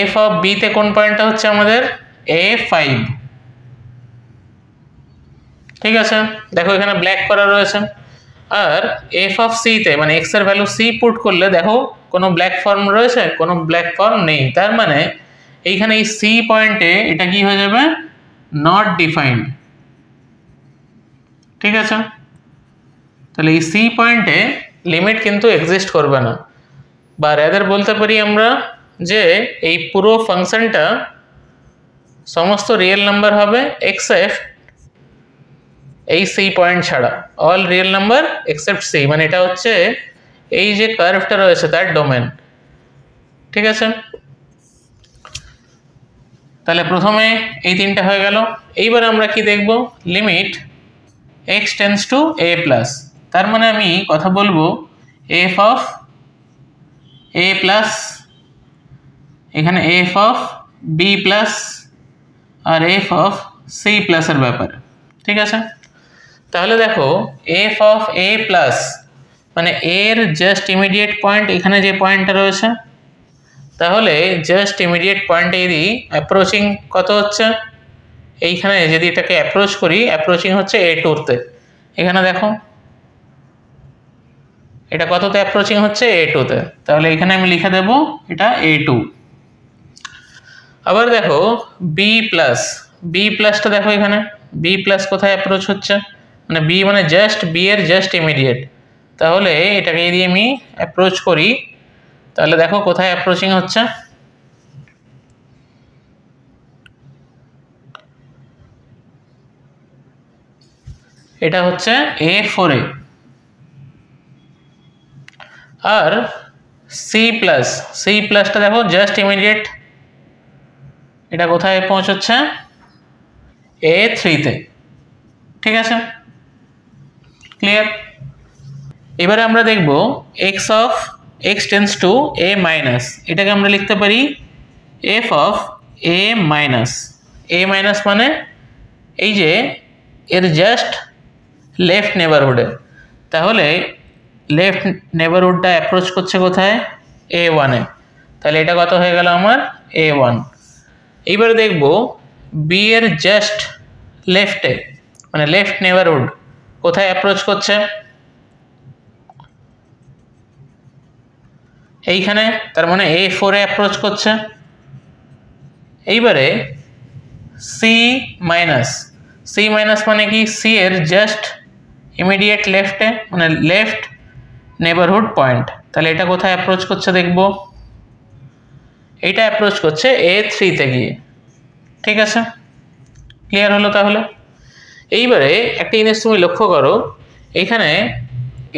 এফ অফ বি তে কোন পয়েন্টটা হচ্ছে আমাদের এ ফাইভ। ঠিক আছে, দেখো এখানে ব্ল্যাক করা রয়েছে। আর এফ অফ সি তে মানে এক্স এর ভ্যালু সি পুট করলে দেখো কোনো ব্ল্যাক ফর্ম রয়েছে, কোনো ব্ল্যাক ফর্ম নেই। তার মানে এইখানে এই সি পয়েন্টে এটা কি হয়ে যাবে, নট ডিফাইন্ড। ঠিক আছে, তাহলে এই সি পয়েন্টে লিমিট কিন্তু এক্সিস্ট করবে না, বা রেদার বলতে পারি আমরা যে এই পুরো ফাংশনটা সমস্ত রিয়েল নাম্বার হবে এক্সেপ্ট এই সি পয়েন্ট ছাড়া, all real number except c, মানে এটা হচ্ছে এই যে কার্ভটা রয়েছে তার ডোমেন। ঠিক আছে, তাহলে প্রথমে এই তিনটা হয়ে গেল। এইবার আমরা কি দেখব, limit x tends to a plus, তার মানে আমি কথা বলবো এফ অফ এ প্লাস, এখানে এফ অফ বি প্লাস আর এফ অফ সি প্লাসের ব্যাপারে। ঠিক আছে, তাহলে দেখো এফ অফ এ প্লাস মানে এর জাস্ট ইমিডিয়েট পয়েন্ট এখানে যে পয়েন্টটা রয়েছে, তাহলে জাস্ট ইমিডিয়েট পয়েন্টে যদি অ্যাপ্রোচিং কত হচ্ছে, এইখানে যদি এটাকে অ্যাপ্রোচ করি, অ্যাপ্রোচিং হচ্ছে এ টুতে। এখানে দেখো এটা কততে অ্যাপ্রোচিং হচ্ছে, এ টুতে, তাহলে এখানে আমি লিখে দেব এটা এ টু। আবার দেখো বি প্লাসটা দেখো এখানে বি প্লাস কোথায় অ্যাপ্রোচ হচ্ছে, মানে বি মানে জাস্ট বি এর জাস্ট ইমিডিয়েট, তাহলে এটাকে যদি আমি অ্যাপ্রোচ করি তাহলে দেখো কোথায় অ্যাপ্রোচিং হচ্ছে, এটা হচ্ছে এ ফোরে। আর সি প্লাসটা দেখো জাস্ট ইমিডিয়েট, এটা কোথায় পৌঁছচ্ছে, এ থ্রিতে। ঠিক আছে, ক্লিয়ার। এবারে আমরা দেখব x of x tends to a minus, এটাকে আমরা লিখতে পারি এফ অফ এ মাইনাস মানে এই যে এর জাস্ট লেফট নেবারহুডে, তাহলে লেফট নেবারহুডটা অ্যাপ্রোচ করছে কোথায়, এ ওয়ানে, তাহলে এটা কত হয়ে গেল আমার এ ওয়ান। এইবারে দেখব বি এর জাস্ট লেফটে মানে লেফট নেবারহুড কোথায় অ্যাপ্রোচ করছে, এইখানে, তার মানে এ ফোরে অ্যাপ্রোচ করছে। এইবারে সি মাইনাস মানে কি, সি এর জাস্ট ইমিডিয়েট লেফটে মানে লেফট নেবারহুড পয়েন্ট, তাহলে এটা কোথায় অ্যাপ্রোচ করছে দেখব, এইটা অ্যাপ্রোচ করছে A3 তে গিয়ে। ঠিক আছে, ক্লিয়ার হলো তাহলে? এইবারে একটা জিনিস তুমি লক্ষ্য করো, এখানে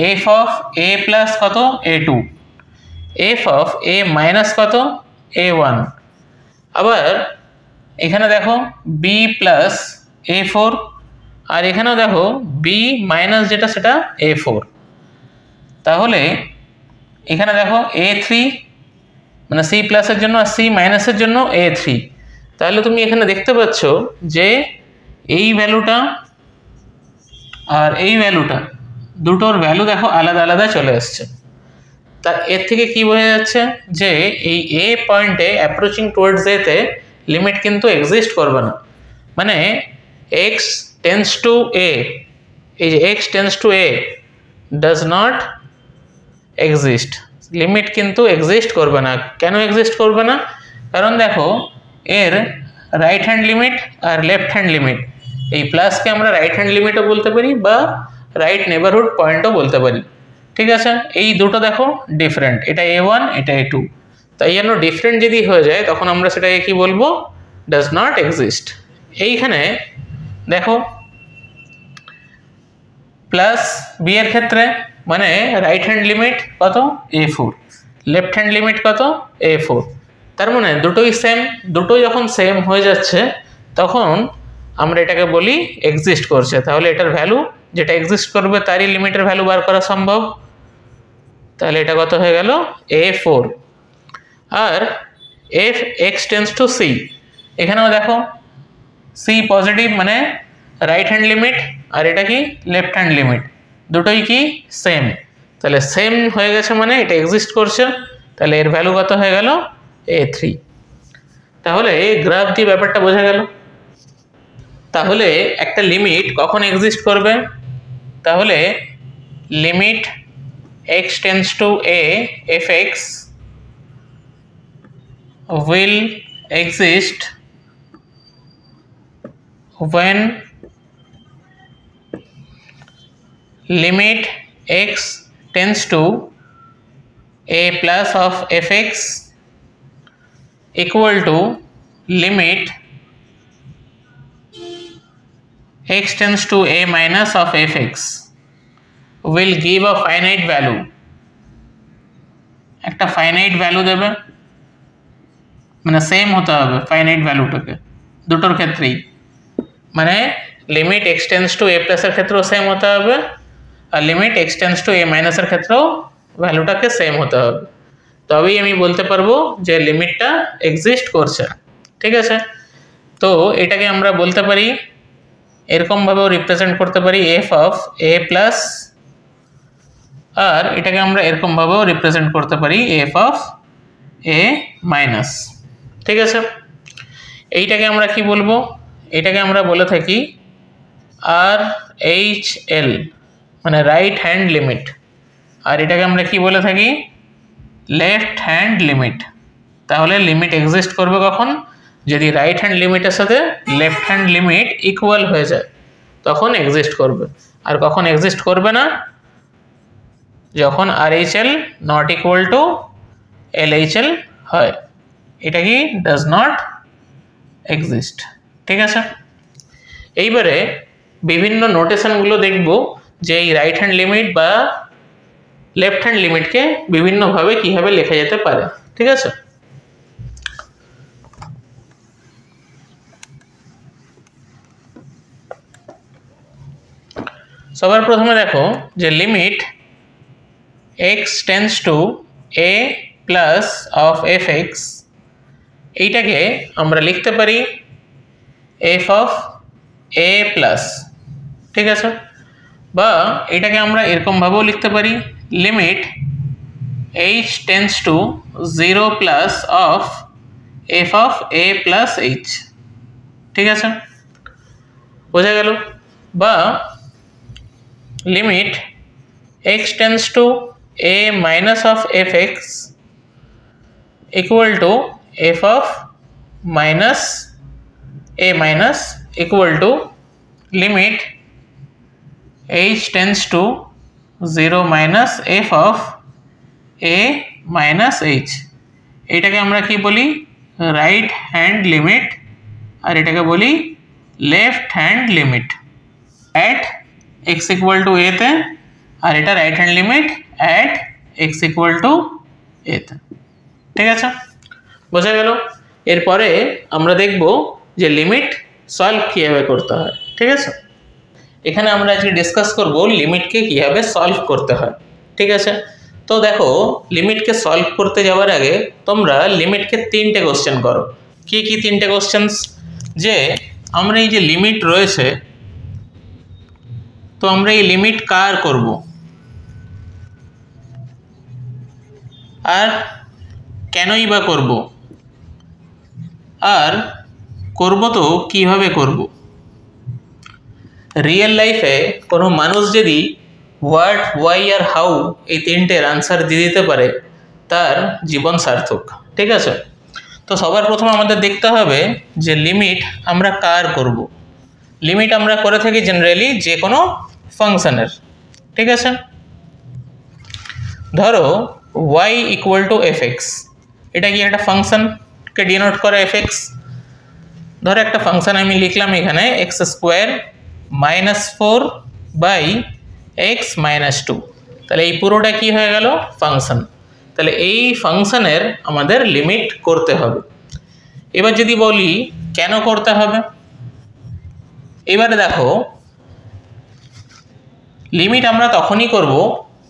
এফ অফ এ প্লাস কত A2, F of A minus কত A1, আবার এখানে দেখো বি প্লাস A4, আর এখানেও দেখো বি মাইনাস যেটা সেটা A4। তাহলে এখানে দেখো A3 মানে সি প্লাসের জন্য আর সি মাইনাসের জন্য A3। তাহলে তুমি এখানে দেখতে পাচ্ছ যে এই ভ্যালুটা আর এই ভ্যালুটা দুটোর ভ্যালু দেখো আলাদা আলাদা চলে আসছে। তা এর থেকে কি বোঝা যাচ্ছে যে এই এ পয়েন্টে অ্যাপ্রোচিং টুয়ার্ডস এ তে লিমিট কিন্তু এক্সিস্ট করবে না। মানে এক্স টেন্স টু এ, এই যে x tends to A does not exist, limit কিন্তু এক্সিস্ট করবে না। কেন এক্সিস্ট করবে না? কারণ দেখো এর রাইট হ্যান্ড লিমিট আর লেফট হ্যান্ড লিমিট, এই প্লাসকে আমরা রাইট হ্যান্ড লিমিটও বলতে পারি বা রাইট নেবারহুড পয়েন্টও বলতে পারি। ঠিক আছে, এই দুটো দেখো ডিফারেন্ট, এটা A1 এটা A2, তাই জন্য ডিফারেন্ট যদি হয়ে যায় তখন আমরা সেটাকে কি বলবো? Does not exist. এইখানে দেখো প্লাস বি এর ক্ষেত্রে মানে রাইট হ্যান্ড লিমিট কত A4, লেফট হ্যান্ড লিমিট কত A4, তার মানে দুটোই সেম। দুটো যখন সেম হয়ে যাচ্ছে তখন আমরা এটাকে বলি এক্সিস্ট করছে। তাহলে এটার ভ্যালু যেটা এক্সিস্ট করবে তারই লিমিটের ভ্যালু বার করা সম্ভব। তাহলে এটা কত হয়ে গেল A4। আর F x tends to C, এখানেও দেখো সি পজিটিভ মানে রাইট হ্যান্ড লিমিট আর এটা কি লেফট হ্যান্ড লিমিট, দুটোই কি সেম। তাহলে সেম হয়ে গেছে মানে এটা এক্সিস্ট করছে, তাহলে এর ভ্যালু কত হয়ে গেল A3। তাহলে গ্রাফ দিয়ে ব্যাপারটা বোঝা গেল। তাহলে একটা লিমিট কখন এক্সিস্ট করবে? তাহলে limit x tends to a fx will exist when limit x tends to a plus of fx equal to limit x tends to a minus of fx will give a finite value, একটা ফাইনাইট ভ্যালু দেবে, মানে সেম হতে হবে ফাইনাইট ভ্যালুটাকে দুটোর ক্ষেত্রেই। মানে লিমিট এক্স টেন্স টু এ প্লাসের ক্ষেত্রেও সেম হতে হবে আর লিমিট এক্স টেন্স টু এ মাইনাসের ক্ষেত্রেও ভ্যালুটাকে সেম হতে হবে, তবেই আমি বলতে পারবো যে লিমিটটা এক্সিস্ট করছে। ঠিক আছে, তো এটাকে আমরা বলতে পারি এরকমভাবেও রিপ্রেজেন্ট করতে পারি এফ অফ এ প্লাস, আর এটাকে আমরা এরকমভাবেও রিপ্রেজেন্ট করতে পারি এফ অফ এ মাইনাস। ঠিক আছে, এইটাকে আমরা কি বলবো? এটাকে আমরা বলে থাকি আর এইচ এল মানে রাইট হ্যান্ড লিমিট, আর এটাকে আমরা কি বলে থাকি? Left hand limit. তাহলে লিমিট এক্সিস্ট করবে কখন? যদি রাইট হ্যান্ড লিমিটের সাথে লেফট হ্যান্ড লিমিট ইকুয়াল হয়ে যায় তখন এক্সিস্ট করবে। আর কখন এক্সিস্ট করবে না? যখন RHL not equal two LHL হয়, এটা কি ডাজ নট এক্সিস্ট। ঠিক আছে, এইবারে বিভিন্ন নোটেশনগুলো দেখব যে এই রাইট হ্যান্ড লিমিট বা লেফট হ্যান্ড লিমিটকে বিভিন্নভাবে কিভাবে লেখা যেতে পারে। ঠিক আছে, সবার প্রথমে দেখো যে limit x tends to a plus of fx, এইটাকে আমরা লিখতে পারি f অফ a প্লাস। ঠিক আছে, বা এটাকে আমরা এরকমভাবেও লিখতে পারি limit h tense to 0 plus of f of a plus h। ঠিক আছে, বোঝা গেল? বা limit x tends to a minus of fx equal to f of minus a minus equal to limit h tends to 0 minus f of a minus h এটাকে আমরা কি বলি রাইট হ্যান্ড লিমিট, আর এটাকে বলি left hand limit at x equal to a তে, আর এটা right hand limit at x equal to a তে। ঠিক আছে, বোঝা গেল। এরপরে আমরা দেখব যে লিমিট সলভ কীভাবে করতে হয়। ঠিক আছে, এখানে আমরা আজকে ডিসকাস করব লিমিটকে কীভাবে সলভ করতে হয়। ঠিক আছে, তো দেখো লিমিটকে সলভ করতে যাওয়ার আগে তোমরা লিমিটকে 3টে কোশ্চেন করো। কি কি 3টে কোশ্চেন্স? যে আমরা এই যে লিমিট রয়েছে, তো আমরা এই লিমিট কার করব, আর কেনই বা করব, আর করব তো কিভাবে করব। রিয়েল লাইফে কোনো মানুষ যদি হোয়াট, ওয়াই আর হাউ এই 3টের আনসার দিয়ে দিতে পারে তার জীবন সার্থক। ঠিক আছে, তো সবার প্রথমে আমাদের দেখতে হবে যে লিমিট আমরা কার করব। লিমিট আমরা করে থাকি জেনারেলি যে কোনো ফাংশনের। ঠিক আছে, ধরো y equal to f x, এটা কি একটা ফাংশনকে ডিনোট করে এফ এক্স। ধরো একটা ফাংশন আমি লিখলাম এখানে x square minus 4 by x minus 2, তাহলে এই পুরোটা কি হয়ে গেল ফাংশন। তাহলে এই ফাংশনের আমাদের লিমিট করতে হবে। এবার যদি বলি কেন করতে হবে, এবারে দেখো লিমিট আমরা তখনই করব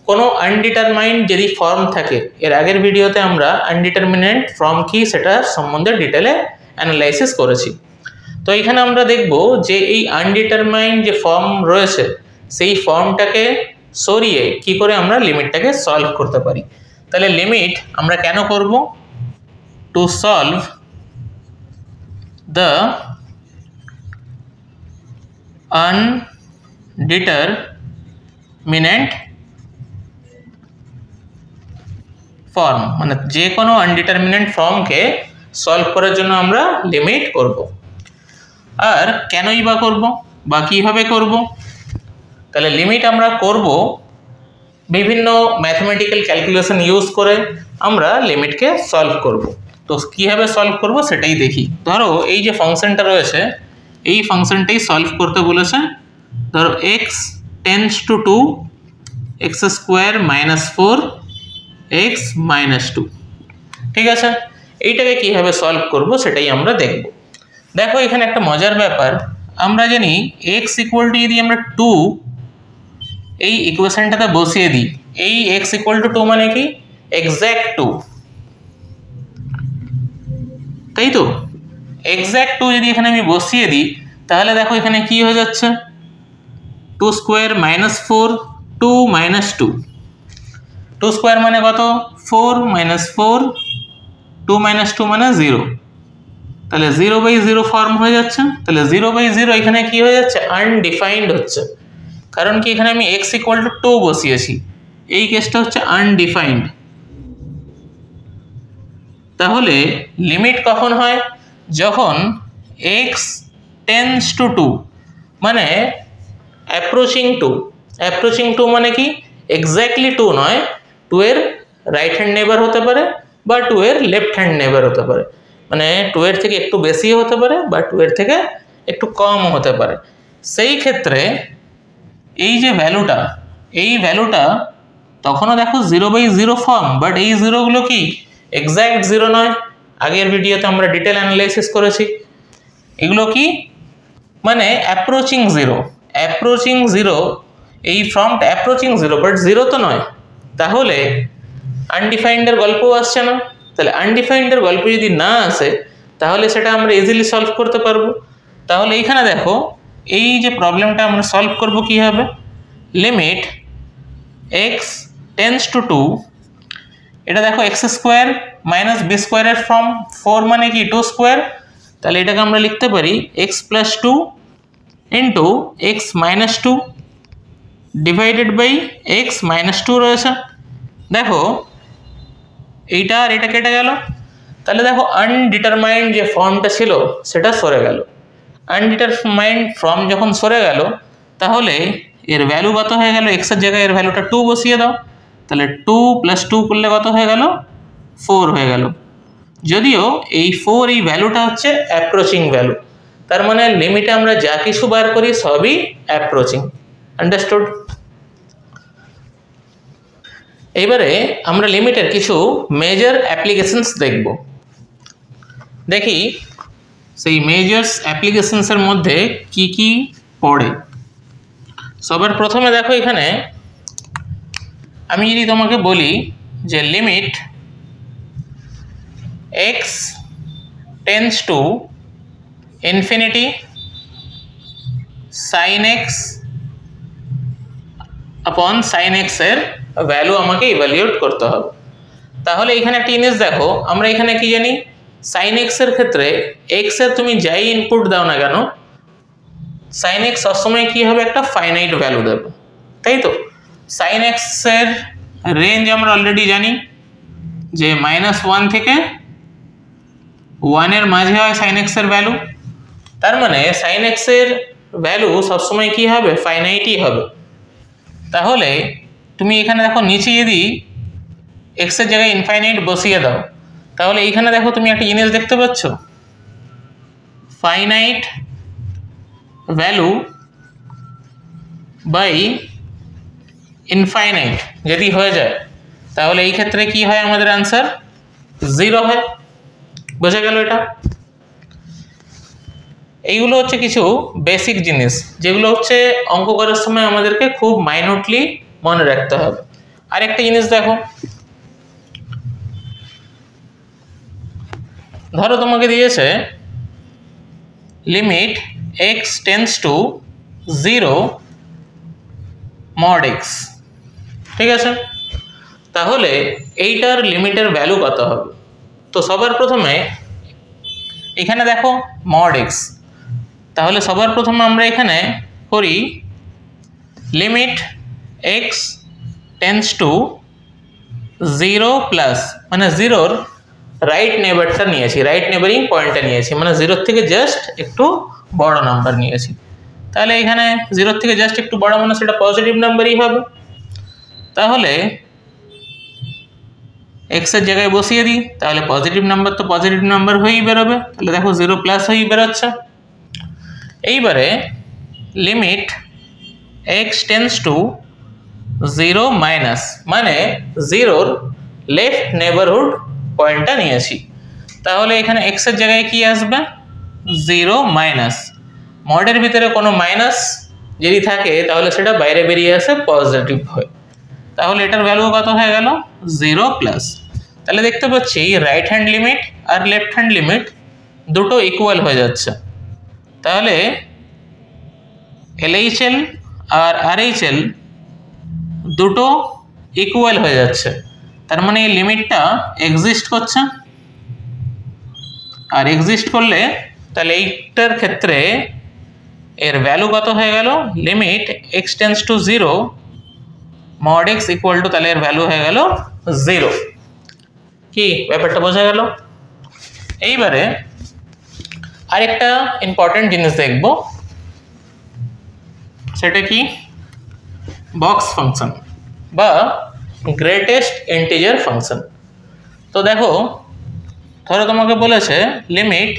কোনো আনডিটারমাইন্ড যদি ফর্ম থাকে। এর আগের ভিডিওতে আমরা আনডিটারমিনেন্ট ফর্ম কি সেটা সম্বন্ধে ডিটেলে অ্যানালাইসিস করেছি। তো এখানে আমরা দেখব যে এই আনডিটারমাইন্ড যে ফর্ম রয়েছে সেই ফর্মটাকে সরিয়ে কি করে আমরা লিমিটটাকে সলভ করতে পারি। তাহলে লিমিট আমরা কেন করব? টু সলভ দ্য আনডিটারমিনেন্ট ফর্ম, মানে যে কোনো আনডিটারমিনেন্ট ফর্মকে সলভ করার জন্য আমরা লিমিট করব। আর কেনই বা করব বা কীভাবে করব? তাহলে লিমিট আমরা করব বিভিন্ন ম্যাথমেটিক্যাল ক্যালকুলেশন ইউজ করে আমরা লিমিটকে সলভ করব। তো কীভাবে সলভ করব সেটাই দেখি। ধরো এই যে ফাংশনটা রয়েছে এই ফাংশনটাই সলভ করতে বলেছে। ধরো x tends two 2 x square minus 4 x minus 2। ঠিক আছে, এইটাকে কীভাবে সলভ করব সেটাই আমরা দেখব। দেখো এখানে একটা মজার ব্যাপার, আমরা জানি এক্স ইকুয়াল টু যদি আমরা 2 এই ইকুয়েশনটাতে বসিয়ে দিই, এই এক্স ইকুয়াল টু 2 মানে কি এক্স্যাক্ট 2, তাই তো। এক্স্যাক্ট 2 যদি এখানে আমি বসিয়ে দিই তাহলে দেখো এখানে কি হয়ে যাচ্ছে 2 স্কোয়ার মাইনাস 4 2 মাইনাস 2, 2 স্কোয়ার মানে কত 4 মাইনাস 4 2 মাইনাস 2 মানে 0, তাহলে 0/0 ফর্ম হয়ে যাচ্ছে। তাহলে 0/0 এখানে কি হয়ে যাচ্ছে আনডিফাইন্ড হচ্ছে, কারণ কি এখানে আমি x ইকুয়াল টু 2 বসিয়েছি, এই কেসটা হচ্ছে আনডিফাইন্ড। তাহলে লিমিট কখন হয়? যখন x টেন্স টু 2, মানে অ্যাপ্রোচিং 2। অ্যাপ্রোচিং 2 মানে কি এক্স্যাক্টলি 2 নয়, 2 এর রাইট হ্যান্ড নেবার হতে পারে বা 2 এর লেফট হ্যান্ড নেবার হতে পারে, মানে 2 এর থেকে একটু বেশিও হতে পারে বা 2 এর থেকে একটু কমও হতে পারে। সেই ক্ষেত্রে এই যে ভ্যালুটা, এই ভ্যালুটা তখনও দেখো 0/0 ফর্ম, বাট এই জিরোগুলো কি এক্স্যাক্ট 0 নয়। আগের ভিডিওতে আমরা ডিটেল অ্যানালাইসিস করেছি। এগুলো কি মানে অ্যাপ্রোচিং 0। অ্যাপ্রোচিং 0, এই ফর্মটা অ্যাপ্রোচিং 0 বাট 0 তো নয়, তাহলে আনডিফাইন্ডের গল্পও আসছে না। তাহলে আনডিফাইন্ডের গল্প যদি না আসে তাহলে সেটা আমরা ইজিলি সলভ করতে পারবো। তাহলে এইখানে দেখো এই যে প্রবলেমটা আমরা সলভ করব কীভাবে, লিমিট এক্স টেন্স টু 2, এটা দেখো এক্স স্কোয়ার মাইনাস বি স্কোয়ারের ফর্ম, 4 মানে কি 2 স্কোয়ার, তাহলে এটাকে আমরা লিখতে পারি x plus 2 into x minus 2 divided by x minus 2 রয়েছে। দেখো এইটা আর এটা কেটে গেল, তাহলে দেখো আনডিটারমাইন্ড যে ফর্মটা ছিল সেটা সরে গেল। আনডিটারমাইন্ড ফর্ম যখন সরে গেল তাহলে এর ভ্যালু কত হয়ে গেল, এক্সের জায়গায় এর ভ্যালুটা 2 বসিয়ে দাও, তাহলে 2 + 2 করলে কত হয়ে গেল 4 হয়ে গেল। যদিও এই 4 এই ভ্যালুটা হচ্ছে অ্যাপ্রোচিং ভ্যালু, তার মানে লিমিটে আমরা যা কিছু বার করি সবই অ্যাপ্রোচিং। আন্ডারস্টুড? এবারে আমরা লিমিটের কিছু মেজর অ্যাপ্লিকেশনস দেখব। দেখি সেই মেজর্স অ্যাপ্লিকেশনসের মধ্যে কি কি পড়ে। সবার প্রথমে দেখো এখানে আমি যদি তোমাকে বলি যে limit x tends to infinity sin x আপন sin x এর ভ্যালু আমাকে ইভ্যালুয়েট করতে হবে। তাহলে এখানে একটা জিনিস দেখো, আমরা এখানে কি জানি sin x এর ক্ষেত্রে x এর তুমি যাই ইনপুট দাও না কেন sin x সবসময় কি হবে, একটা ফাইনাইট ভ্যালু দেবে, তাই তো? sin x এর রেঞ্জ আমরা অলরেডি জানি যে -1 থেকে 1 এর মাঝে হয় sin x এর ভ্যালু। তার মানে sin x এর ভ্যালু সবসময় কি হবে, ফাইনাইটই হবে। তাহলে তুমি এখানে দেখো নিচে যদি x এর জায়গায় ইনফাইনাইট বসিয়ে দাও, তাহলে এইখানে দেখো তুমি একটা জিনিস দেখতে পাচ্ছ, ফাইনাইট ভ্যালু বাই ইনফাইনাইট যদি হয়ে যায় তাহলে এই ক্ষেত্রে কি হয়, আমাদের আনসার 0 হয়। বোঝা গেল এটা? এইগুলো হচ্ছে কিছু বেসিক জিনিস যেগুলো হচ্ছে অঙ্ক করার সময় আমাদেরকে খুব মাইনরলি মনে রাখতে হবে। আরেকটা জিনিস দেখো, ধরো তোমাকে দিয়েছে limit x tends to 0 mod x, ঠিক আছে? তাহলে এইটার লিমিটের ভ্যালু কত হবে? তো সবার প্রথমে এখানে দেখো mod x, তাহলে সবার প্রথমে আমরা এখানে করি limit x tends to 0 plus, মানে 0-র রাইট নেবারটা নিয়েছি, রাইট নেবারিং পয়েন্টটা নিয়েছি, মানে 0 থেকে জাস্ট একটু বড় নাম্বার নিয়েছি। তাহলে এখানে 0 থেকে জাস্ট একটু বড় মানে সেটা পজিটিভ নাম্বারই হবে। তাহলে x এর জায়গায় বসিয়ে দিই, তাহলে পজিটিভ নাম্বার তো পজিটিভ নাম্বার হয়েই বেরোবে, তাহলে দেখো 0 প্লাস হয়েই বেরোচ্ছে। এইবারে limit x tends to 0 minus, মানে 0-র লেফট নেবারহুড পয়েন্টটা নিয়েছি, তাহলে এখানে x এর জায়গায় কি আসবে, 0 মাইনাস। মডের ভিতরে কোনো মাইনাস যদি থাকে তাহলে সেটা বাইরে বেরিয়ে আসে পজিটিভ হয়, তাহলে এটার ভ্যালু কত হয়ে গেল, 0 প্লাস। তাহলে দেখতে পাচ্ছি রাইট হ্যান্ড লিমিট আর লেফট হ্যান্ড লিমিট দুটো ইকুয়াল হয়ে যাচ্ছে, তাহলে LHL আর RHL দুটো ইকুয়াল হয়ে যাচ্ছে, তার মানে এই লিমিটটা এক্সিস্ট করছে। আর এক্সিস্ট করলে তাহলে এইটার ক্ষেত্রে এর ভ্যালু কত হয়ে গেল, limit x tends to 0 mod x equal to, তাহলে এর ভ্যালু হয়ে গেল 0। কি ব্যাপারটা বোঝা গেল? এইবারে আরেকটা ইম্পর্টেন্ট জিনিস দেখব, সেটা কি, বক্স ফাংশন বা গ্রেটেস্ট ইন্টিজার ফাংশন। তো দেখো, ধরো তোমাকে বলেছে limit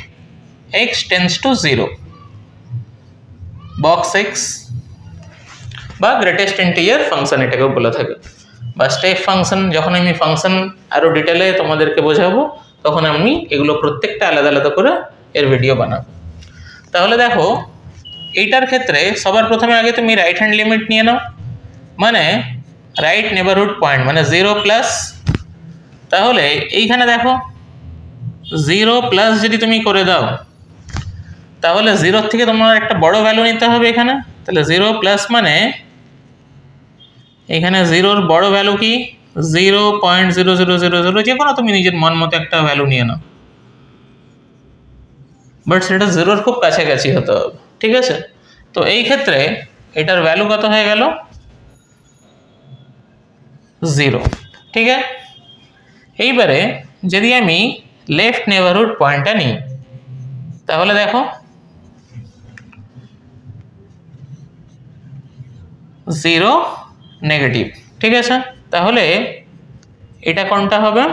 x tends to 0 box x বা গ্রেটেস্ট ইন্টিজার ফাংশন এটাকেও বলে থাকে, বা স্টেপ ফাংশন। যখন আমি ফাংশন আরও ডিটেলে তোমাদেরকে বোঝাবো তখন আমি এগুলো প্রত্যেকটা আলাদা আলাদা করে এর ভিডিও বানাবো। তাহলে দেখো এইটার ক্ষেত্রে সবার প্রথমে আগে তুমি রাইট হ্যান্ড লিমিট নিয়ে নাও, মানে রাইট নেবারহুড পয়েন্ট মানে 0 প্লাস। তাহলে এইখানে দেখো 0 প্লাস যদি তুমি করে দাও তাহলে 0 থেকে তোমার একটা বড় ভ্যালু নিতে হবে এখানে, তাহলে 0 প্লাস মানে এখানে 0-র বড় ভ্যালু কি 0.0000, যে কোনো তুমি নিজের মন মতো একটা ভ্যালু নিয়ে নাও, বাট সেটা 0-র খুব কাছাকাছি হতে হবে, ঠিক আছে? তো এই ক্ষেত্রে এটার ভ্যালু কত হয়ে গেল, 0, ঠিক আছে? এইবারে যদি আমি লেফট নেবারহুড পয়েন্টটা নিই তাহলে দেখো 0 নেগেটিভ, ঠিক আছে? তাহলে এটা কোনটা হবে,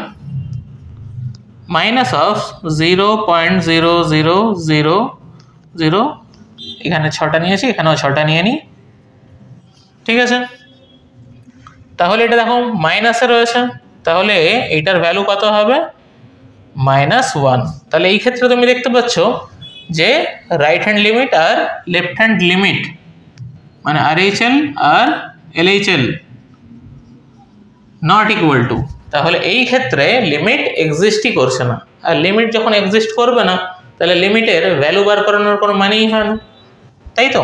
মাইনাস অফ 0.0000, এখানে 6টা নিয়েছি, এখানেও 6টা নিয়ে নিই, ঠিক আছে। তাহলে এটা দেখো মাইনাসে রয়েছে, তাহলে এটার ভ্যালু কত হবে? -1। তাহলে এই ক্ষেত্রে তুমি দেখতে পাচ্ছ যে রাইট হ্যান্ড লিমিট আর লেফট হ্যান্ড লিমিট মানে RHL আর LHL নট ইকুয়াল টু, তাহলে এই ক্ষেত্রে লিমিট এক্সিস্টই করছে না। আর লিমিট যখন এক্সিস্ট করবে না তাহলে লিমিটের ভ্যালু বার করানোর কোনো মানেই হয় না, তাই তো?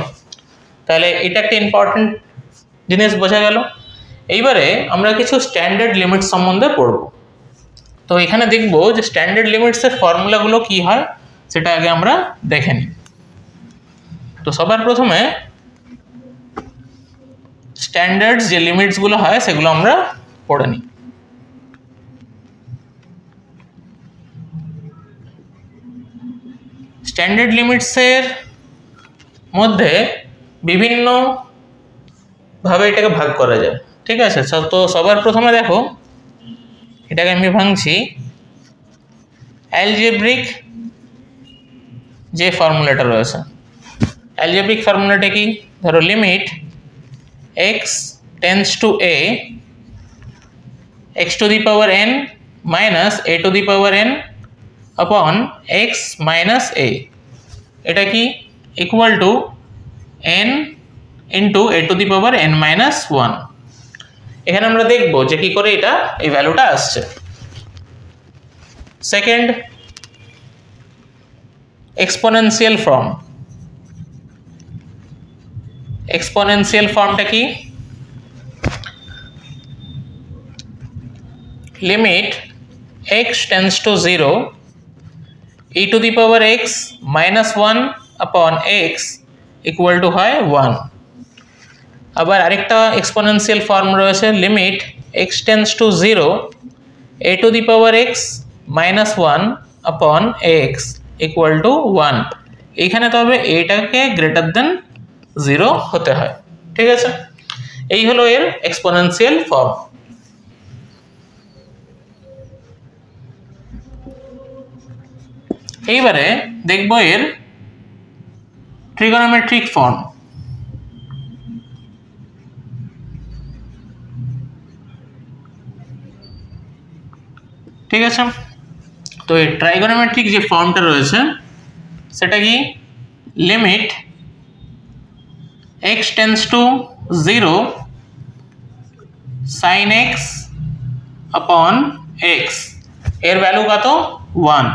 তাহলে এটা একটা ইম্পর্টেন্ট জিনিস বোঝা গেল। এইবারে আমরা কিছু স্ট্যান্ডার্ড লিমিট সম্বন্ধে পড়ব। তো এখানে দেখব যে স্ট্যান্ডার্ড লিমিটসের ফর্মুলাগুলো কি হয় সেটা আগে আমরা দেখে নিই। তো সবার প্রথমে স্ট্যান্ডার্ড যে লিমিটসগুলো হয় সেগুলো আমরা পড়ে নিই। স্ট্যান্ডার্ড লিমিটসের মধ্যে বিভিন্ন ভাবে এটাকে ভাগ করা যায়, ঠিক আছে। তো সবার প্রথমে দেখো এটাকে আমি ভাঙছি অ্যালজেব্রিক যে ফর্মুলাটা রয়েছে। অ্যালজেব্রিক ফর্মুলাটা কি? ধরো limit x tends to a x to the power n minus a to the power n upon x minus a, এটা কি equal to n into a to the power n minus 1। এখানে আমরা দেখব যে কি করে এটা এই ভ্যালুটা আসছে। Second, exponential form. এক্সপোনেনশিয়াল ফর্মটা কি? Limit x tends to 0 e to the power x minus 1 upon x equal two হয় 1। আবার আরেকটা এক্সপোনেনশিয়াল ফর্ম রয়েছে limit x tends to 0 a to the power x minus 1 upon x equal two 1। এইখানে তবে এটাকে গ্রেটার দেন 0 হতে হয়, ঠিক আছে। এই হলো এর এক্সপোনেনশিয়াল ফর্ম। এইবারে দেখব এর ট্রিগোনোমেট্রিক ফর্ম। ঠিক আছে, তো এই ট্রাইগোনোমেট্রিক যে ফর্মটা রয়েছে সেটা কি? Limit x tends to 0 sin x upon x, এর ভ্যালু কত? 1।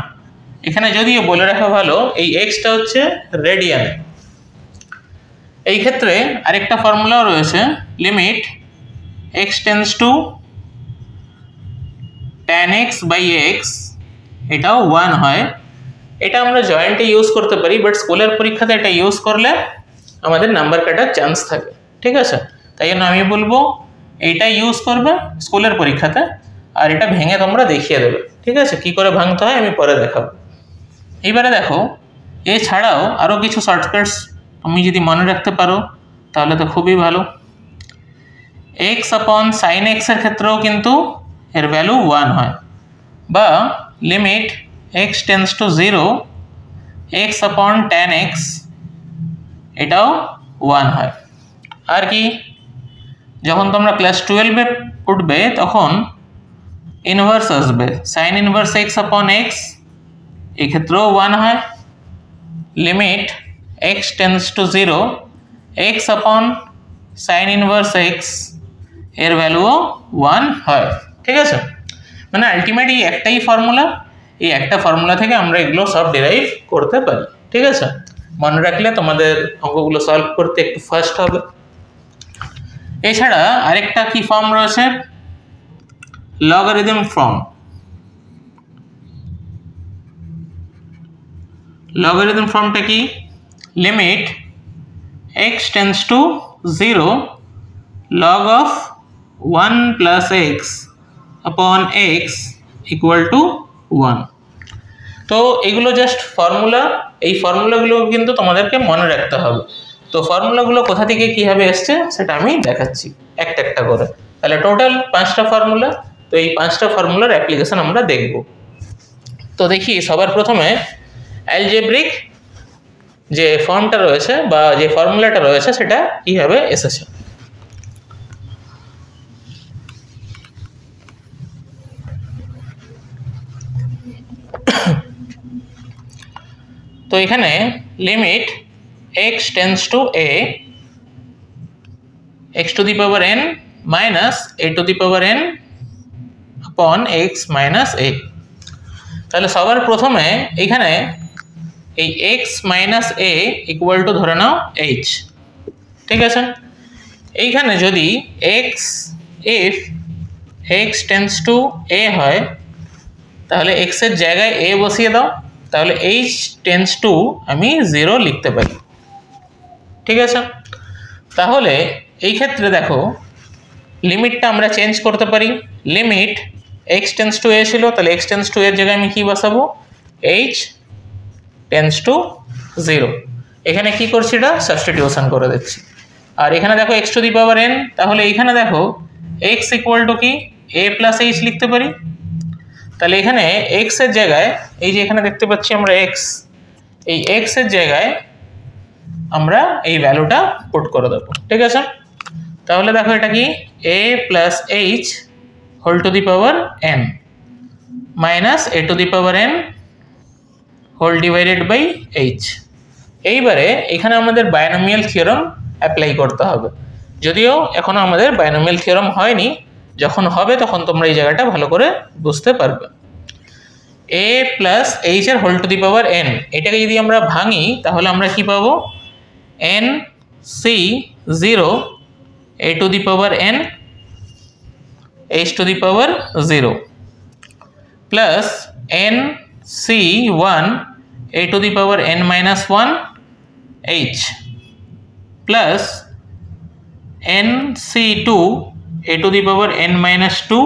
এখানে যদিও বলে রাখা ভালো এই এক্সটা হচ্ছে রেডিয়ানে। এই ক্ষেত্রে আরেকটা ফর্মুলাও রয়েছে limit x tends to tan x by x, এটাও 1 হয়। এটা আমরা জয়েন্টে ইউজ করতে পারি, বাট স্কুলের পরীক্ষাতে এটা ইউজ করলে আমাদের নাম্বার কাটার চান্স থাকে, ঠিক আছে। তাই জন্য আমি বলবো এইটা ইউজ করবে স্কুলের পরীক্ষাতে, আর এটা ভেঙে তোমরা দেখিয়ে দেবে, ঠিক আছে। কি করে ভাঙতে হয় আমি পরে দেখাবো। এইবারে দেখো এছাড়াও আরও কিছু শর্টকাটস তুমি যদি মনে রাখতে পারো তাহলে তো খুবই ভালো। x আপন সাইন এক্স এর ক্ষেত্রেও কিন্তু এর ভ্যালু 1 হয়, বা limit x tends to 0 x আপন tan x, এটাও 1 হয়। আর কি, যখন তোমরা ক্লাস 12-এ উঠবে তখন ইনভার্স আসবে, সাইন ইনভার্স x আপন x, এই ক্ষেত্রেও 1 হয়। Limit x tends to 0 x আপন সাইন ইনভার্স x, এর ভ্যালুও 1 হয়, ঠিক আছে। মানে আলটিমেট এই একটাই ফর্মুলা, এই একটা ফর্মুলা থেকে আমরা এগুলো সব ডিরাইভ করতে পারি, ঠিক আছে। মনে রাখলে তোমাদের অঙ্কগুলো সলভ করতে একটু ফাস্ট হবে। এছাড়া আরেকটা কি ফর্ম রয়েছে? Logarithm form. লগারিদম ফর্মটা কি? Limit x tends to 0 log of 1 plus x upon x equal to 1। তো এগুলো জাস্ট ফর্মুলা, এই ফর্মুলাগুলো কিন্তু তোমাদেরকে মনে রাখতে হবে। তো ফর্মুলাগুলো কোথা থেকে কীভাবে এসছে সেটা আমি দেখাচ্ছি একটা একটা করে। তাহলে টোটাল 5টা ফর্মুলা, তো এই 5টা ফর্মুলার অ্যাপ্লিকেশন আমরা দেখব। তো দেখি সবার প্রথমে অ্যালজেব্রিক যে ফর্মটা রয়েছে বা যে ফর্মুলাটা রয়েছে সেটা কিভাবে এসেছে। তো এখানে limit x tends to a x two the power n minus a to the power n আপন x মাইনাস a। তাহলে সবার প্রথমে এখানে এই x minus a equal to ধরে নাও h, ঠিক আছে। এইখানে যদি if x tends to a হয় তাহলে x এর জায়গায় a বসিয়ে দাও, তাহলে h টেন্ডস টু আমি 0 লিখতে পারি, ঠিক আছে। তাহলে এই ক্ষেত্রে দেখো লিমিটটা আমরা চেঞ্জ করতে পারি। Limit x tends to a ছিল, তাহলে x টেন্ডস টু এর জায়গায় আমি কি বসাবো, h টেন্ডস টু 0। এখানে কি করছি, এটা সাবস্টিটিউশন করে দিচ্ছি। আর এখানে দেখো x two the power n, তাহলে এখানে দেখো x ইকুয়াল টু কি a প্লাস h লিখতে পারি। তাহলে এখানে x এর জায়গায় এই যে এখানে দেখতে পাচ্ছি আমরা x, এই x এর জায়গায় আমরা এই ভ্যালুটা পুট করে দেবো, ঠিক আছে। তাহলে দেখো এটা কি a plus h whole to the power n minus a to the power n whole divided by h। এইবারে এখানে আমাদের বাইনোমিয়াল থিওরাম অ্যাপ্লাই করতে হবে, যদিও এখনো আমাদের বাইনোমিয়াল থিওরাম হয়নি, যখন হবে তখন তোমরা এই জায়গাটা ভালো করে বুঝতে পারবে। a প্লাস h এর whole to the power n, এটাকে যদি আমরা ভাঙি তাহলে আমরা কি পাবো, n c 0 a to the power n h to the power 0 plus n c 1 a to the power n minus 1 h plus n c 2 a to the power n minus 2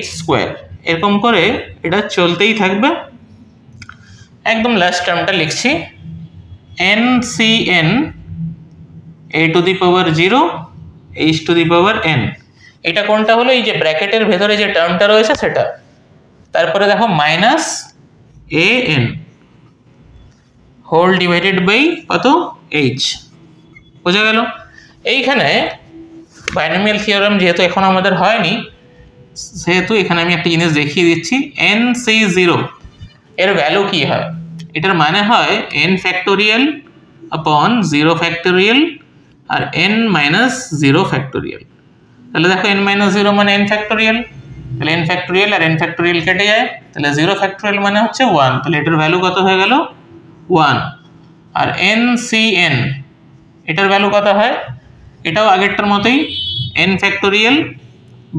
h square. এরকম করে এটা চলতেই থাকবে। একদম লাস্ট টার্মটা লিখছি ncn a to the power 0 h to the power n। এটা কোনটা হলো, এই যে ব্র্যাকেটের ভেতরে যে টার্মটা রয়েছে সেটা। তারপরে দেখো minus an whole divided by কত, h। বোঝা গেল। এইখানে বাইনোমিয়াল থিওরাম যেহেতু এখন আমাদের হয়নি, সেহেতু এখানে আমি একটা জিনিস দেখিয়ে দিচ্ছি। nc0 এর ভ্যালু কি হয়, এটার মানে হয় n ফ্যাক্টোরিয়াল আপন 0 ফ্যাক্টোরিয়াল আর n মাইনাস 0 ফ্যাক্টোরিয়াল। তাহলে দেখো n মাইনাস 0 মানে n ফ্যাক্টোরিয়াল, তাহলে n ফ্যাক্টোরিয়াল আর n ফ্যাক্টোরিয়াল কেটে যায়, তাহলে 0 ফ্যাক্টোরিয়াল মানে হচ্ছে 1, তাহলে এটার ভ্যালু কত হয়ে গেল 1। আর ncn এটার ভ্যালু কত হয়, এটাও আগেরটার মতোই n factorial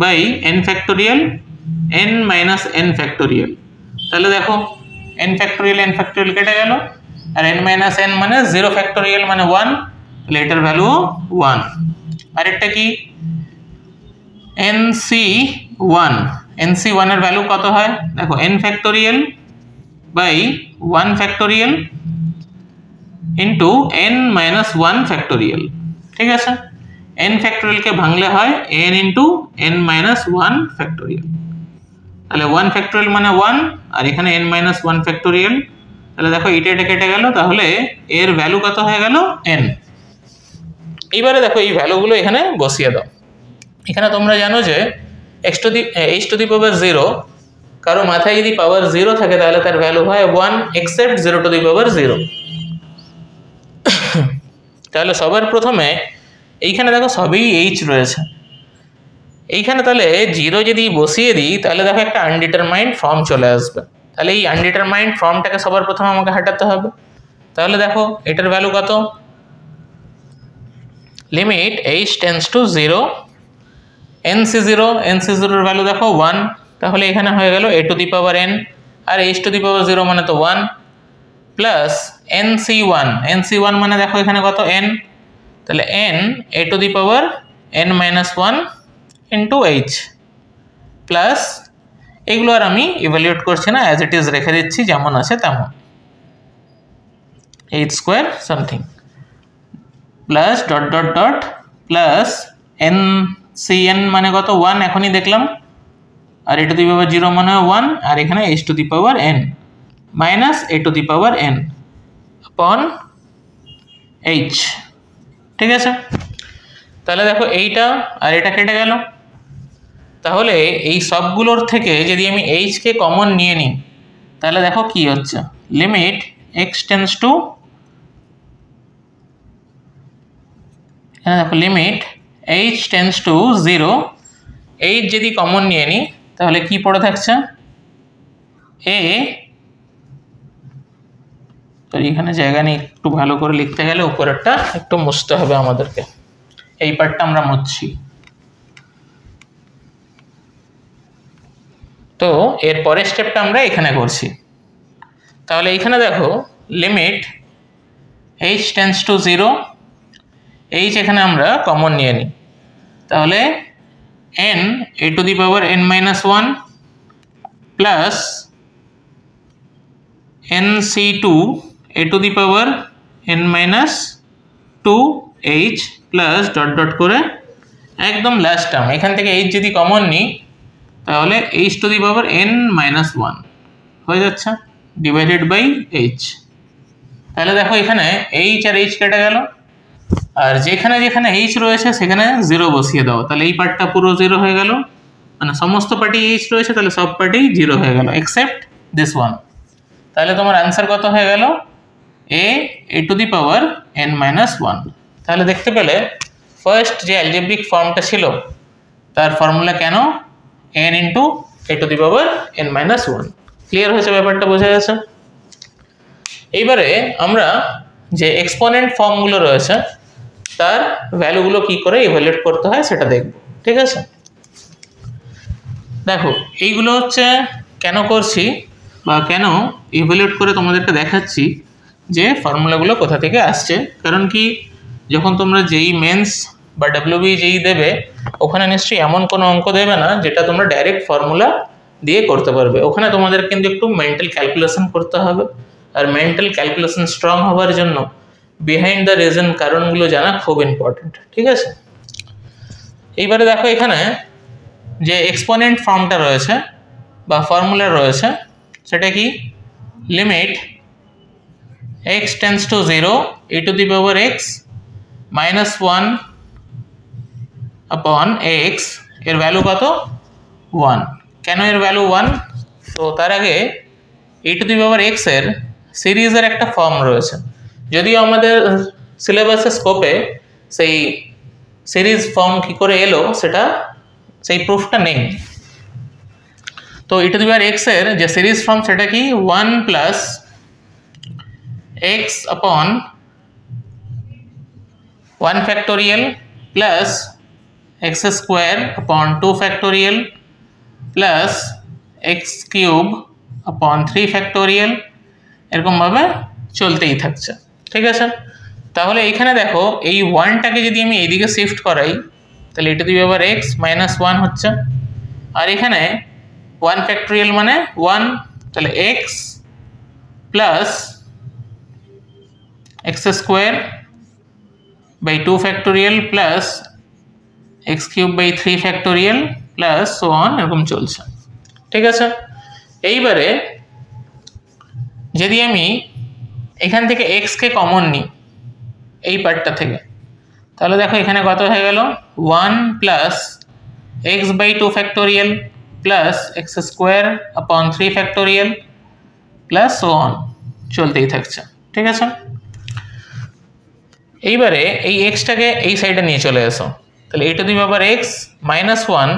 by n factorial n minus n factorial. তাহলে দেখো n ফ্যাক্টোরিয়াল কেটে গেল, আর n মাইনাস n মানে 0 ফ্যাক্টোরিয়াল মানে 1, তাহলে এটার ভ্যালু 1। আরেকটা কি nc1 এর ভ্যালু কত হয়, দেখো n factorial by 1 factorial into n minus 1 factorial, ঠিক আছে। n ফ্যাক্টোরিয়ালকে ভাঙলে হয় n into n minus 1 factorial, তাহলে 1 ফ্যাক্টোরিয়াল মানে 1 আর এখানে n মাইনাস 1 ফ্যাক্টোরিয়াল, তাহলে দেখো এটা কেটে গেল, তাহলে এর ভ্যালু কত হয়ে গেল n। এইবারে দেখো এই ভ্যালুগুলো এখানে বসিয়ে দাও। এখানে তোমরা জানো যে h টু দি পাওয়ার 0 কারো মাথায় যদি পাওয়ার 0 থাকে তাহলে তার ভ্যালু হয় 1 এক্সেপ্ট 0 টু দি পাওয়ার 0। তাহলে সবার প্রথমে এইখানে দেখো সবই h রয়েছে, এইখানে তাহলে 0 যদি বসিয়ে দিই তাহলে দেখো একটা আনডিটারমাইন্ড ফর্ম চলে আসবে। তাহলে এই আনডিটারমাইন্ড ফর্মটাকে সবার প্রথমে আমাকে হটাতে হবে। তাহলে দেখো এটার ভ্যালু কত, limit h tends to 0 nc0 এর ভ্যালু দেখো 1, তাহলে এখানে হয়ে গেল a to the power n আর h টু দি পাওয়ার 0 মানে তো 1 প্লাস nc1 মানে দেখো এখানে কত n, তাহলে n a to the power n minus 1 into h plus এগুলো আর আমি ইভ্যালুয়েট করছি না, অ্যাজ ইট ইজ রেখে দিচ্ছি যেমন আছে তেমন, h square something plus dot dot dot plus ncn মানে কত 1 এখনই দেখলাম আর a টু দি পাওয়ার 0 মানে 1 আর এখানে h to the power n minus a to the power n আপন h। ঠিক আছে, তাহলে দেখো এইটা আর এটা কেটে গেল। তাহলে এই সবগুলোর থেকে যদি আমি h কে কমন নিয়ে নিই তাহলে দেখো কি হচ্ছে, লিমিট x টেন্ডস টু, এখানে দেখো limit h tends to 0, h যদি কমন নিয়ে নিই তাহলে কি পড়ে থাকছে a, তো এখানে জায়গা নেই, একটু ভালো করে লিখতে গেলে উপরেরটা একটু মুছতে হবে আমাদেরকে, এই পার্টটা আমরা মুছছি। তো এর পরের স্টেপটা আমরা এখানে করছি। তাহলে এখানে দেখো limit h tends to 0, h এখানে আমরা কমন নিয়ে নিই তাহলে n a to the power n minus 1 plus nc2 a to the power n minus 2h plus dot dot করে একদম লাস্ট টার্ম, এখান থেকে h যদি কমন নিই তাহলে h to the power n minus 1 হয়ে যাচ্ছে ডিভাইডেড বাই h। তাহলে দেখো এখানে h আর h কেটে গেল, আর যেখানে যেখানে h রয়েছে সেখানে 0 বসিয়ে দাও, তাহলে এই পার্টটা পুরো 0 হয়ে গেল, মানে সমস্ত পার্টি h রয়েছে তাহলে সব পার্টি 0 হয়ে গেল এক্সেপ্ট দিস ওয়ান। তাহলে তোমার অ্যান্সার কত হয়ে গেল, a to the power n minus 1। তাহলে দেখতে পেলে ফার্স্ট যে অ্যালজেব্রিক ফর্মটা ছিল তার ফর্মুলা কেন n into a to the power n minus 1। Clear হয়েছে ব্যাপারটা, বোঝা গেছে? এইবারে আমরা যে এক্সপোনেন্ট ফর্মগুলো রয়েছে তার ভ্যালুগুলো কি করে ইভ্যালুয়েট করতে হয় সেটা দেখব। ঠিক আছে, দেখো এইগুলো হচ্ছে কেন করছি বা কেন ইভ্যালুয়েট করে তোমাদেরকে দেখাচ্ছি যে ফর্মুলাগুলো কোথা থেকে আসছে। কারণ কি, যখন তোমরা যেই মেন্স বা ডাব্লিউবি যেই দেবে ওখানে নিশ্চয়ই এমন কোনো অঙ্ক দেবে না যেটা তোমরা ডাইরেক্ট ফর্মুলা দিয়ে করতে পারবে, ওখানে তোমাদের কিন্তু একটু মেন্টাল ক্যালকুলেশন করতে হবে। আর মেন্টাল ক্যালকুলেশন স্ট্রং হওয়ার জন্য বিহাইন্ড দ্য রিজন কারণগুলো জানা খুব ইম্পর্টেন্ট। ঠিক আছে, এইবারে দেখো এখানে যে এক্সপোনেন্ট ফর্মটা রয়েছে বা ফর্মুলা রয়েছে সেটা কি, limit x tends to 0 e to the power x minus 1 আপন x, এর ভ্যালু কত 1। কেন এর ভ্যালু 1? তো তার আগে e to the power x এর সিরিজের একটা ফর্ম রয়েছে, যদিও আমাদের সিলেবাসের স্কোপে সেই সিরিজ ফর্ম কি করে এলো সেটা সেই প্রুফটা নেই। তো e to the power x এর যে সিরিজ ফর্ম সেটা কি 1 প্লাস x আপন 1 ফ্যাক্টোরিয়াল প্লাস x স্কোয়ার আপন 2 ফ্যাক্টোরিয়াল প্লাস x কিউব আপন 3 ফ্যাক্টোরিয়াল, এরকমভাবে চলতেই থাকছে। ঠিক আছে, তাহলে এখানে দেখো এই 1টাকে যদি আমি এইদিকে শিফট করাই তাহলে e to the power x minus 1 হচ্ছে, আর এখানে 1 ফ্যাক্টোরিয়াল মানে 1, তাহলে x plus x square by 2 factorial plus x cube by 3 factorial plus so on, এরকম চলছে। ঠিক আছে, এইবারে যদি আমি এখান থেকে x কে কমন নিই এই পার্টটা থেকে তাহলে দেখো এখানে কত হয়ে গেল 1 plus x by 2 factorial plus x square upon 3 factorial plus so on, চলতেই থাকছে। ঠিক আছে, এইবারে এই এক্সটাকে এই সাইডে নিয়ে চলে আসো, তাহলে e to the power x minus 1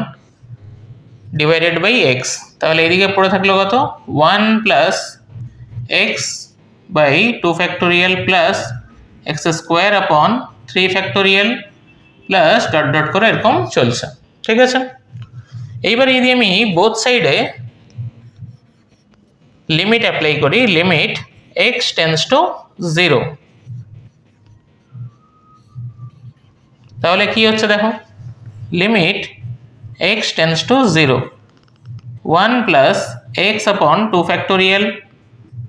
divided by x, তাহলে এদিকে পড়ে থাকলো কত 1 plus x by 2 factorial plus x square upon 3 factorial plus dot dot করে এরকম চলছে। ঠিক আছে, এইবার যদি আমি বোথ সাইডে লিমিট অ্যাপ্লাই করি, লিমিট x টেন্ডস টু 0, তাহলে কি হচ্ছে দেখো, limit x tends to 0 1 plus x আপন 2 factorial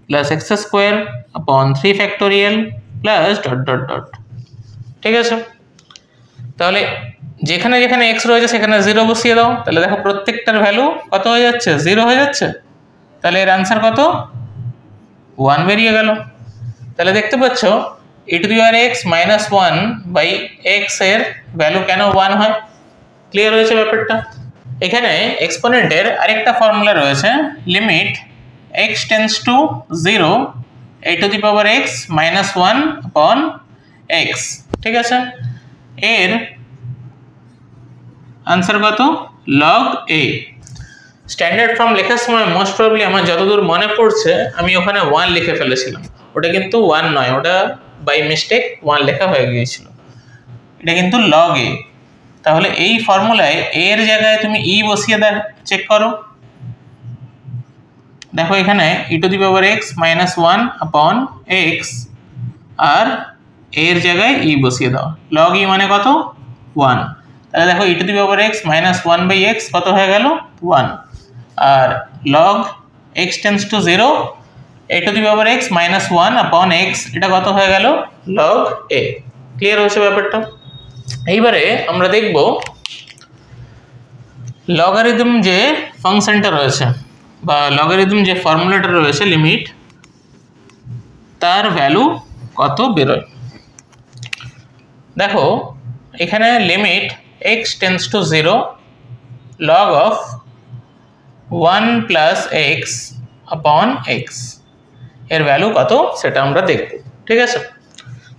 plus x square upon 3 factorial plus dot dot dot. ঠিক আছে, তাহলে যেখানে যেখানে এক্স রয়েছে সেখানে 0 বসিয়ে দাও, তাহলে দেখো প্রত্যেকটার ভ্যালু কত হয়ে যাচ্ছে, 0 হয়ে যাচ্ছে। তাহলে এর আনসার কত, 1 বেরিয়ে গেল। তাহলে দেখতে পাচ্ছ e⁻x - 1/x এর ভ্যালু কেন 1 হয়। ক্লিয়ার হয়েছে ব্যাপারটা। এখানে এক্সপোনেন্টের আরেকটা ফর্মুলা রয়েছে, limit x tends to 0 e⁻x - 1/x। ঠিক আছে, এর আনসার কত, log a। স্ট্যান্ডার্ড ফর্ম লেখার সময় মোস্ট প্রবাবলি আমার যতদূর মনে পড়ছে আমি ওখানে 1 লিখে ফেলেছিলাম, ওটা কিন্তু 1 নয়, ওটা বাই মিস্টেক 1 লেখা হয়ে গিয়েছিল, এটা কিন্তু log a। তাহলে এই ফর্মুলায় a এর জায়গায় তুমি e বসিয়ে চেক করো, দেখো এখানে e⁻x - 1/x আর a এর জায়গায় e বসিয়ে দাও, log e মানে কত, 1। তাহলে দেখো e⁻x - 1/x কত হয়ে গেল, 1। আর log x tends to 0 e⁻x - 1/x এটা কত হয়ে গেল, log a। ক্লিয়ার হয়েছে ব্যাপারটা। এইবারে আমরা দেখব লগারিদম যে ফাংশনটা রয়েছে বা লগারিদম যে ফর্মুলাটা রয়েছে লিমিট, তার ভ্যালু কত বেরোয়। দেখো এখানে limit x tends to 0 log of 1 + x/x এর ভ্যালু কত সেটা আমরা দেখব। ঠিক আছে,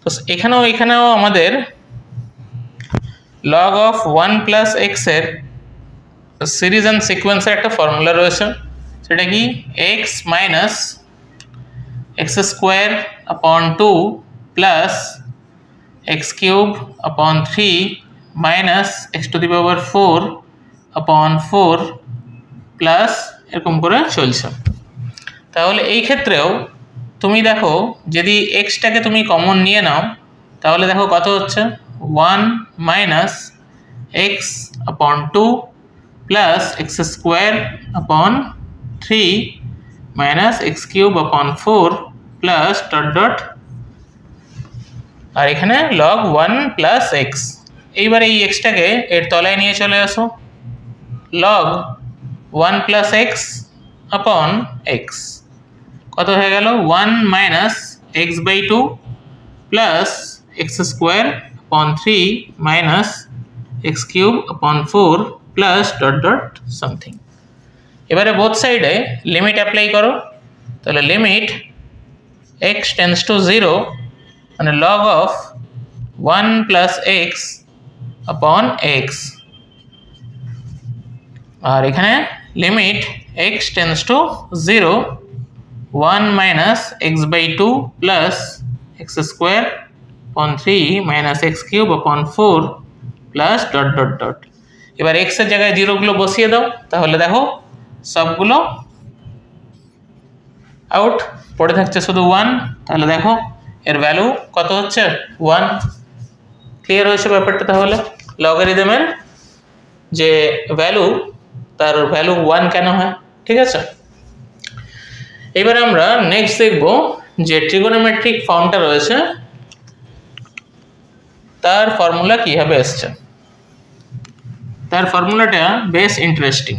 তো এখানেও আমাদের log of 1 + x এর সিরিজ অ্যান্ড সিকোয়েন্সের একটা ফর্মুলা রয়েছে, সেটা কি x - x² + x³/3 - x⁴/4 plus এরকম করে চলছে। তাহলে এই ক্ষেত্রেও তুমি দেখো যদি এক্সটাকে তুমি কমন নিয়ে নাও তাহলে দেখো কত হচ্ছে, 1 - x/2 plus x²/3 x³/4 plus dot আর এখানে log 1 + x। এইবার এই এক্সটাকে এর তলায় নিয়ে চলে আসো, log 1 + x/x কত হয়ে গেল, 1 - x/2 plus x²/3 x³/4 plus dot something. এবারে বোথ সাইডে লিমিট অ্যাপ্লাই করো, তাহলে লিমিট x টেন্ডস টু 0 মানে log of 1 + x/x আর এখানে limit x tends to 0 1 - x/2 plus x²/3 x³/4 plus dot. এবার x এর জায়গায় 0 গুলো বসিয়ে দাও, তাহলে দেখো সবগুলো আউট, পড়ে থাকছে শুধু 1। তাহলে দেখো এর ভ্যালু কত হচ্ছে, 1। ক্লিয়ার হয়েছে ব্যাপারটা। তাহলে লগারিদমের যে ভ্যালু তার ভ্যালু 1 কেন হয়। ঠিক আছে, এবার আমরা নেক্সট দেখব যে ট্রিগোনোমেট্রিক ফর্মটা রয়েছে তার ফর্মুলা কিভাবে আসছে। তার ফর্মুলাটা বেশ ইন্টারেস্টিং।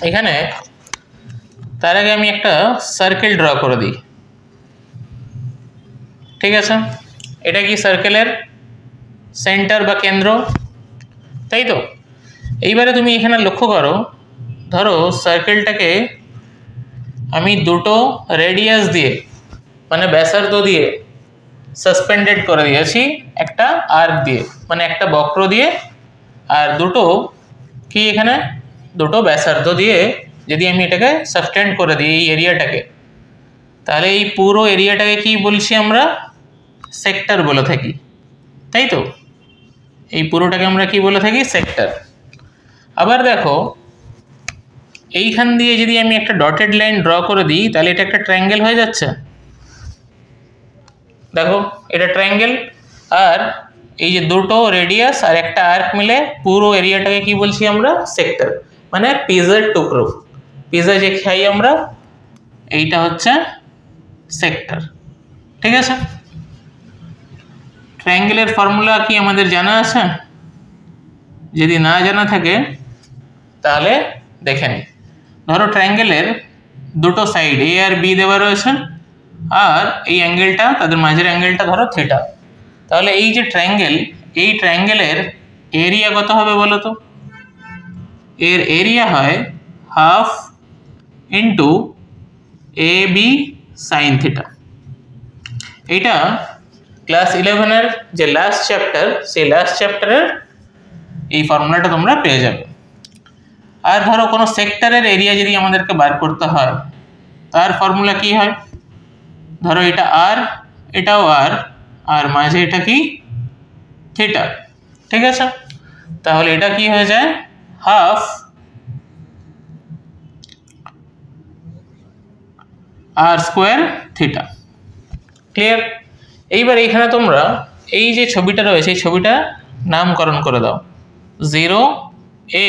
এখানে তার আগে আমি একটা সার্কেল ড্র করে দিই। ঠিক আছে, এটা কি সার্কেলের সেন্টার বা কেন্দ্র, তাই তো। এইবারে তুমি এখানে লক্ষ্য করো, ধরো সার্কেলটাকে আমি দুটো রেডিয়াস দিয়ে মানে ব্যাসার্ধ দিয়ে সাসপেন্ডেড করে দিয়েছি একটা আর্ক দিয়ে মানে একটা বক্র দিয়ে, আর দুটো কি এখানে দুটো ব্যাসার্ধ দিয়ে যদি আমি এটাকে সাবটেন্ড করে দিই এই এরিয়াটাকে, তাহলে এই পুরো এরিয়াটাকে কি বলছি আমরা, সেক্টর বলে থাকি, তাই তো। এই পুরোটাকে আমরা কি বলে থাকি, সেক্টর। আবার দেখো এইখান দিয়ে যদি আমি একটা ডটেড লাইন ড্র করে দিই তাহলে এটা একটা ট্রায়াঙ্গেল হয়ে যাচ্ছে। দেখো এটা ট্রায়াঙ্গেল, আর এই যে দুটো রেডিয়াস আর একটা আর্ক মিলে পুরো এরিয়াটাকে কি বলছি আমরা, সেক্টর। মানে পিজার টুকরো, পিজা যে খাই আমরা, এইটা হচ্ছে সেক্টর। ঠিক আছে, ট্রায়াঙ্গেলের ফর্মুলা কি আমাদের জানা আছে? যদি না জানা থাকে তাহলে দেখে নিই। ধরো ট্রায়াঙ্গেলের দুটো সাইড এ আর বি দেওয়া রয়েছে, আর এই অ্যাঙ্গেলটা, তাদের মাঝের অ্যাঙ্গেলটা ধরো থিটা। তাহলে এই যে ট্রায়াঙ্গেল, এই ট্রায়াঙ্গেলের এরিয়া কত হবে বলো তো? এর এরিয়া হয় half into A B sine theta. এইটা ক্লাস 11-এর যে লাস্ট চ্যাপ্টার, সেই লাস্ট চ্যাপ্টারের এই ফর্মুলাটা তোমরা পেয়ে যাবে। আর ধরো কোনো সেক্টরের এরিয়া যদি আমাদেরকে বার করতে হয়, তার ফর্মুলা কি হয়? ধরো এটা আর, এটাও আর, আর মাঝে এটা কি থিটা, ঠিক আছে? তাহলে এটা কি হয়ে যায়? হাফ আর স্কোয়ার থিটা। ক্লিয়ার? এইবার এখানে তোমরা এই যে ছবিটা রয়েছে, এই ছবিটা নামকরণ করে দাও, 0a,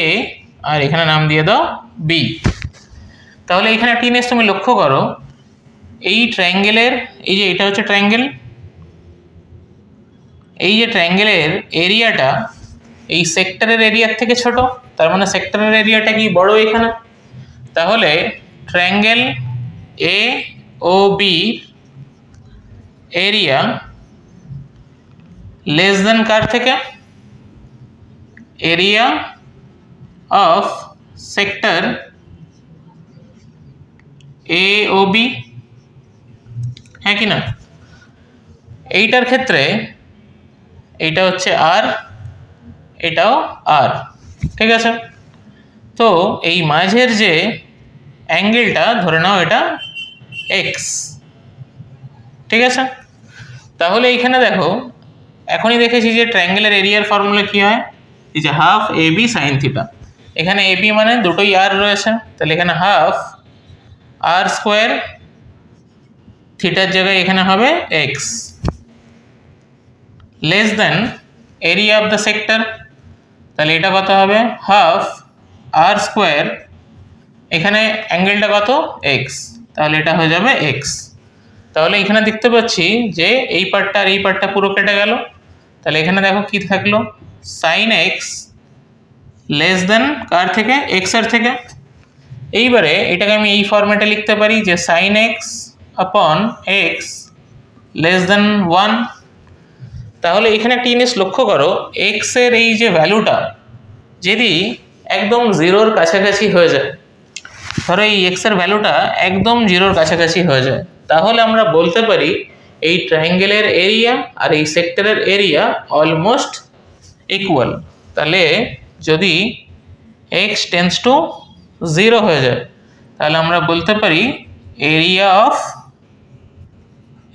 আর এখানে নাম দিয়ে দাও b। তাহলে এখানে একটা জিনিস তুমি লক্ষ্য করো, এই ট্রায়াঙ্গেলের, এই যে এটা হচ্ছে ট্রায়াঙ্গেল, এই যে ট্রায়াঙ্গেলের এরিয়াটা এই সেক্টরের এরিয়ার থেকে ছোট, তার মানে সেক্টরের এরিয়াটা কি বড় এখানে। তাহলে triangle A O B area less than কার থেকে? Area of sector A O B, হ্যাঁ কি না? এইটার ক্ষেত্রে এইটা হচ্ছে আর, এটাও আর, ঠিক আছে? তো এই মাঝের যে অ্যাঙ্গেলটা ধরে নাও এটা এক্স, ঠিক আছে? তাহলে এইখানে দেখো, এখনই দেখেছি যে ট্রায়াঙ্গেলের এরিয়ার ফর্মুলা কি হয়, এই যে half A B sine theta. এখানে এ বি মানে দুটোই আর রয়েছে, তাহলে এখানে হাফ আর স্কোয়ার, থিটার জায়গায় এখানে হবে x, less than area of the sector. তাহলে এটা কত হবে? হাফ আর স্কোয়ার, এখানে অ্যাঙ্গেলটা কত? এক্স, তাহলে এটা হয়ে যাবে এক্স। তাহলে এখানে দেখতে পাচ্ছি যে এই পার্টটা আর এই পার্টটা পুরো কেটে গেল। তাহলে এখানে দেখো কি থাকলো? সাইন এক্স লেস দেন কার থেকে? এক্স এর থেকে। এইবারে এটাকে আমি এই ফরম্যাটে লিখতে পারি যে sign x upon x less than 1। তাহলে এখানে একটা জিনিস লক্ষ্য করো, এক্স এর এই যে ভ্যালুটা যদি একদম জিরোর কাছাকাছি হয়ে যায়, ধরো এই এক্স এর ভ্যালুটা একদম জিরোর কাছাকাছি হয়ে যায়, তাহলে আমরা বলতে পারি এই ট্রায়াঙ্গেলের এরিয়া আর এই সেক্টরের এরিয়া অলমোস্ট ইকুয়াল। তাহলে যদি এক্স টেন্স টু 0 হয়ে যায়, তাহলে আমরা বলতে পারি এরিয়া অফ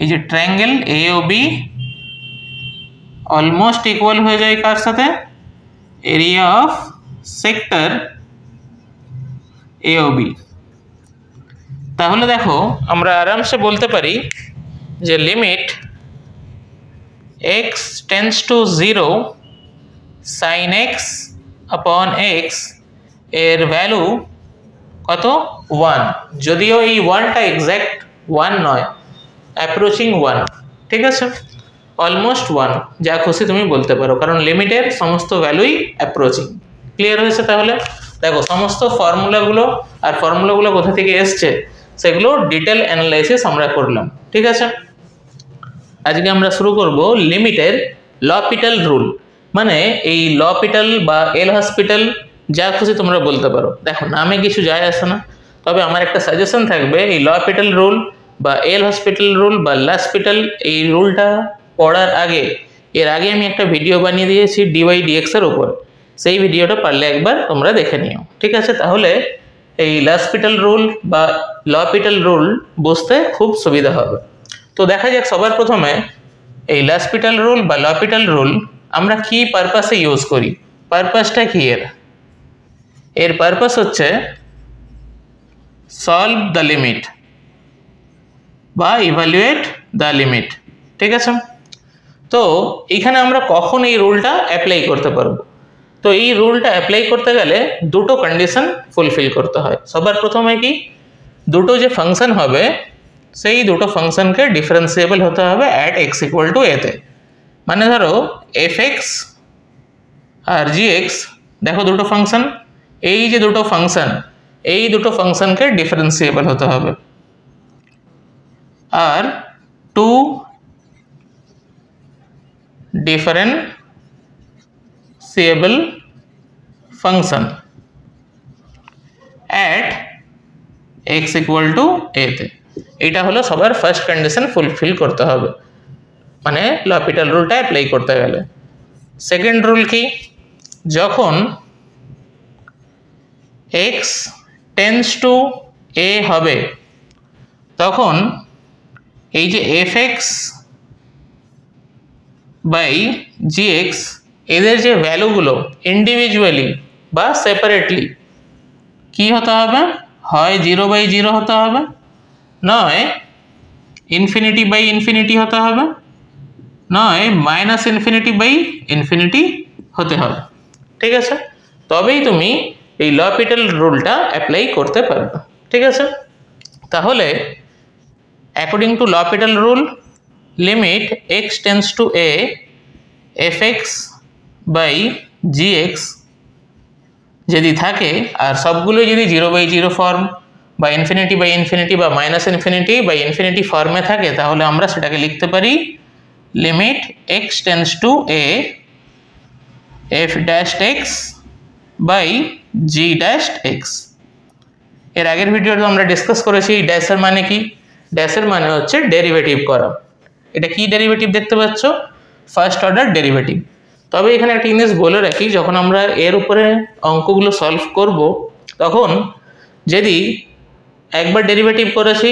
এই যে triangle A O B almost equal হয়ে যায় কার সাথে? Area of sector A O B. তাহলে দেখো আমরা আরামসে বলতে পারি যে limit x tends to 0 sine x upon x এর ভ্যালু কত? 1। যদিও এই 1টা এক্স্যাক্ট 1 নয়, অ্যাপ্রোচিং 1, ঠিক আছে? অলমোস্ট 1, যা খুশি তুমি বলতে পারো, কারণ লিমিটের সমস্ত ভ্যালুই অ্যাপ্রোচিং। ক্লিয়ার হয়েছে? তাহলে দেখো সমস্ত ফর্মুলাগুলো আর ফর্মুলাগুলো কোথা থেকে এসছে সেগুলো ডিটেল অ্যানালাইসিস আমরা করলাম, ঠিক আছে? আজকে আমরা শুরু করব লিমিটের লপিটাল রুল, মানে এই লপিটাল বা এল হসপিটাল যা খুশি তোমরা বলতে পারো। দেখো নামে কিছু যায় আসে না, তবে আমার একটা সাজেশন থাকবে, এই লপিটাল রুল বা এল হসপিটাল রুল বা লাসপিটাল, এই রুলটা পড়ার আগে, এর আগে আমি একটা ভিডিও বানিয়ে দিয়েছি ডিওয়াই ডিএক্স এর উপর, সেই ভিডিওটা পারলে একবার তোমরা দেখে নিও, ঠিক আছে? তাহলে এই লাসপিটাল রুল বা লপিটাল রুল বুঝতে খুব সুবিধা হবে। তো দেখা যাক সবার প্রথমে এই লাসপিটাল রুল বা লপিটাল রুল আমরা কি পারপাসে ইউজ করি। পারপাসটা কি এর পারপাস হচ্ছে সলভ দ্য লিমিট বা ইভালুয়েট দ্য লিমিট, ঠিক আছে? তো এখানে আমরা কখন এই রুলটা অ্যাপ্লাই করতে পারবো? তো এই রুলটা অ্যাপ্লাই করতে গেলে দুটো কন্ডিশন ফুলফিল করতে হয়। সবার প্রথমে কি, দুটো যে ফাংশন হবে সেই দুটো ফাংশনকে ডিফারেন্সিয়েবল হতে হবে অ্যাট এক্স ইকুয়াল টু এতে। মানে ধরো এফ এক্স আর জি এক্স দেখো দুটো ফাংশন, এই যে দুটো ফাংশন, এই দুটো ফাংশনকে ডিফারেন্সিয়েবল হতে হবে। আর two differentiable function at x equal to a তে, এটা হলো সবার ফার্স্ট কন্ডিশন ফুলফিল করতে হবে, মানে l'Hopital রুলটা অ্যাপ্লাই করতে গেলে। সেকেন্ড রুল কি, যখন x টেন্ডস টু a হবে তখন এই যে fx বাই gx এদের যে ভ্যালুগুলো ইন্ডিভিজুয়ালি বা সেপারেটলি কি হতে হবে, হয় 0/0 হতে হবে, নয় ইনফিনিটি বাই ইনফিনিটি হতে হবে, নয় -∞/∞ হতে হবে। ঠিক আছে, তবেই তুমি এই l'Hopital রুলটা অ্যাপ্লাই করতে পারবে। ঠিক আছে, তাহলে according to l'Hopital rule, limit x tends to a fx by gx যদি থাকে আর সবগুলো যদি 0/0 ফর্ম বা ∞/∞ বা -∞/∞ ফর্মে থাকে, তাহলে আমরা সেটাকে লিখতে পারি limit x tends to a f dash x by g dash x। এর আগের ভিডিওতে আমরা ডিসকাস করেছি ড্যাশের মানে কি, ড্যাশের মানে হচ্ছে ডেরিভেটিভ করা। এটা কি ডেরিভেটিভ দেখতে পাচ্ছ, ফার্স্ট অর্ডার ডেরিভেটিভ। তবে এখানে একটা জিনিস বলে রাখি, যখন আমরা এর উপরে অঙ্কগুলো সলভ করব তখন যদি একবার ডেরিভেটিভ করেছি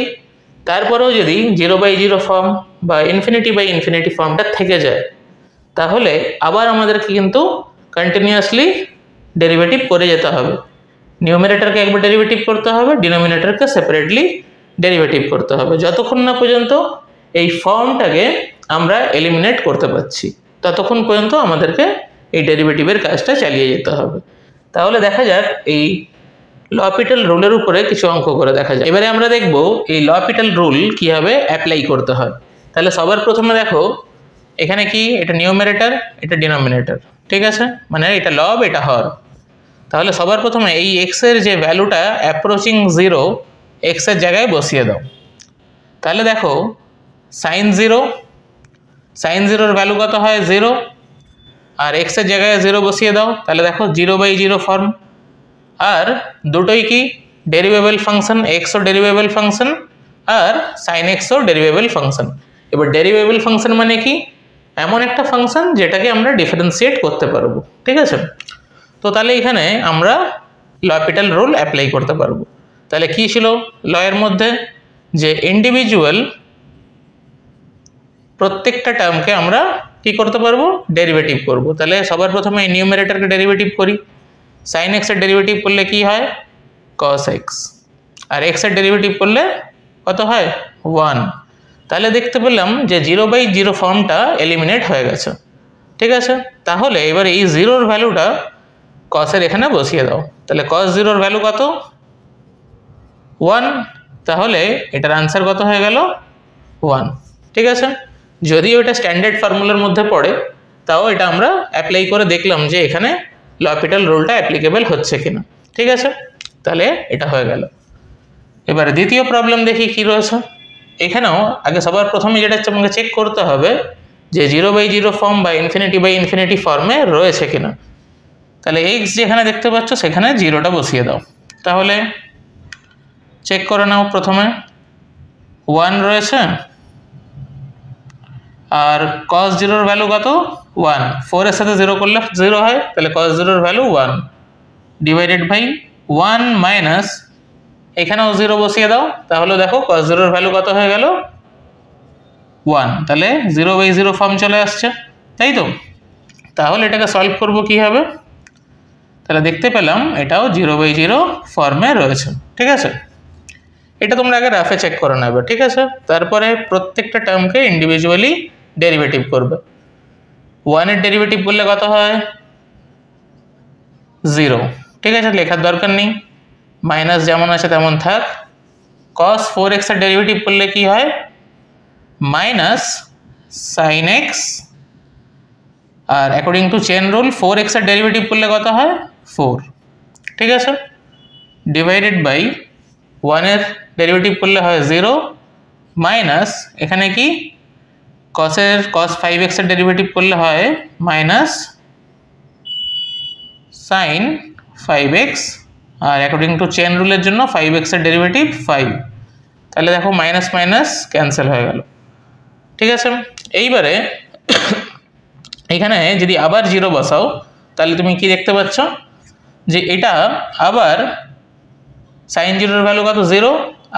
তারপরেও যদি 0/0 ফর্ম বা ∞/∞ ফর্মটা থেকে যায়, তাহলে আবার আমাদেরকে কিন্তু কন্টিনিউয়াসলি ডেরিভেটিভ করে যেতে হবে। নিউমারেটরকে একবার ডেরিভেটিভ করতে হবে, ডিনোমিনেটরকে সেপারেটলি ডেরিভেটিভ করতে হবে, যতক্ষণ না পর্যন্ত এই ফর্মটাকে আমরা এলিমিনেট করতে পারছি ততক্ষণ পর্যন্ত আমাদেরকে এই ডেরিভেটিভের কাজটা চালিয়ে যেতে হবে। তাহলে দেখা যাক এই l'Hopital রুলের উপরে কিছু অঙ্ক করে দেখা যায়। এবারে আমরা দেখব এই l'Hopital রুল কীভাবে অ্যাপ্লাই করতে হয়। তাহলে সবার প্রথমে দেখো এখানে কি, এটা নিউমারেটর, এটা ডিনোমিনেটর। ঠিক আছে, মানে এটা লব, এটা হর। তাহলে সবার প্রথমে এই x এর যে ভ্যালুটা অ্যাপ্রোচিং 0 x এর জায়গায় বসিয়ে দাও। তাহলে দেখো sin 0 এর ভ্যালু কত হয় 0, আর x এর জায়গায় 0 বসিয়ে দাও, তাহলে দেখো 0/0 ফর্ম। আর দুটোই কি ডেরিভেবল ফাংশন, x ও ডেরিভেবল ফাংশন আর sin x ও ডেরিভেবল ফাংশন। এবার ডেরিভেবল ফাংশন মানে কি, এমন একটা ফাংশন যেটাকে আমরা ডিফারেন্সিয়েট করতে পারবো। ঠিক আছে, তো তাহলে এখানে আমরা l'Hopital রুল অ্যাপ্লাই করতে পারবো। তাহলে কি ছিল ল এর মধ্যে, যে ইন্ডিভিজুয়াল প্রত্যেকটা টার্মকে আমরা কি করতে পারবো, ডেরিভেটিভ করব। তাহলে সবার প্রথমে এই নিউমারেটরকে ডেরিভেটিভ করি। sin x এর ডেরিভেটিভ করলে কি হয় cos x, আর x এর ডেরিভেটিভ করলে কত হয় 1। তাহলে দেখতে পেলাম যে 0/0 ফর্মটা এলিমিনেট হয়ে গেছে। ঠিক আছে, তাহলে এবার এই 0-র ভ্যালুটা cos এর এখানে বসিয়ে দাও। তাহলে cos 0-র ভ্যালু কত 1, তাহলে এটার আনসার কত হয়ে গেল 1। ঠিক আছে, যদিও এটা স্ট্যান্ডার্ড ফর্মুলার মধ্যে পড়ে, তাও এটা আমরা অ্যাপ্লাই করে দেখলাম যে এখানে l'Hopital রুলটা অ্যাপ্লিকেবল হচ্ছে কিনা। ঠিক আছে, তাহলে এটা হয়ে গেল। এবার দ্বিতীয় প্রবলেম দেখি কি রয়েছে। এখানেও আগে সবার প্রথমে যেটা আমাকে চেক করতে হবে যে 0/0 ফর্ম বা ∞/∞ ফর্মে রয়েছে কিনা। তাহলে x যেখানে দেখতে পাচ্ছ সেখানে 0টা বসিয়ে দাও। তাহলে চেক করে নাও, প্রথমে 1 রয়েছে আর cos 0-র ভ্যালু কত 1, 4 এর সাথে 0 করলে 0 হয়, তাহলে cos 0-র ভ্যালু 1 ডিভাইডেড বাই 1 মাইনাস এখানেও 0 বসিয়ে দাও। তাহলে দেখো cos 0-র ভ্যালু কত হয়ে গেল 1, তাহলে 0/0 ফর্ম চলে আসছে, তাই তো। তাহলে এটাকে সলভ করব কীভাবে, তাহলে দেখতে পেলাম এটাও 0/0 ফর্মে রয়েছে। ঠিক আছে, এটা তোমরা আগে রাফে চেক করে নেবে। ঠিক আছে, তারপরে প্রত্যেকটা টার্মকে ইন্ডিভিজুয়ালি ডেরিভেটিভ করবে। 1 এর ডেরিভেটিভ করলে কত হয় 0। ঠিক আছে, লেখার দরকার নেই, মাইনাস যেমন আছে তেমন থাক। cos 4x এর ডেরিভেটিভ করলে কি হয় মাইনাস sin x, আর according to chain rule 4x এর ডেরিভেটিভ করলে কত হয় 4, ঠিক আছে। ডিভাইডেড বাই 1 এর ডেরিভেটিভ করলে হয় 0 মাইনাস এখানে কি cos 5x এর ডেরিভেটিভ করলে হয় মাইনাস sin 5x, আর অ্যাকর্ডিং টু চেন রুলের জন্য 5x এর ডেরিভেটিভ 5, তাহলে দেখো মাইনাস মাইনাস ক্যান্সেল হয়ে গেল, ঠিক আছে। এইবারে এখানে যদি আবার 0 বসাও তাহলে তুমি কি দেখতে পাচ্ছ যে এটা আবার sin 0 এর ভ্যালু কত 0,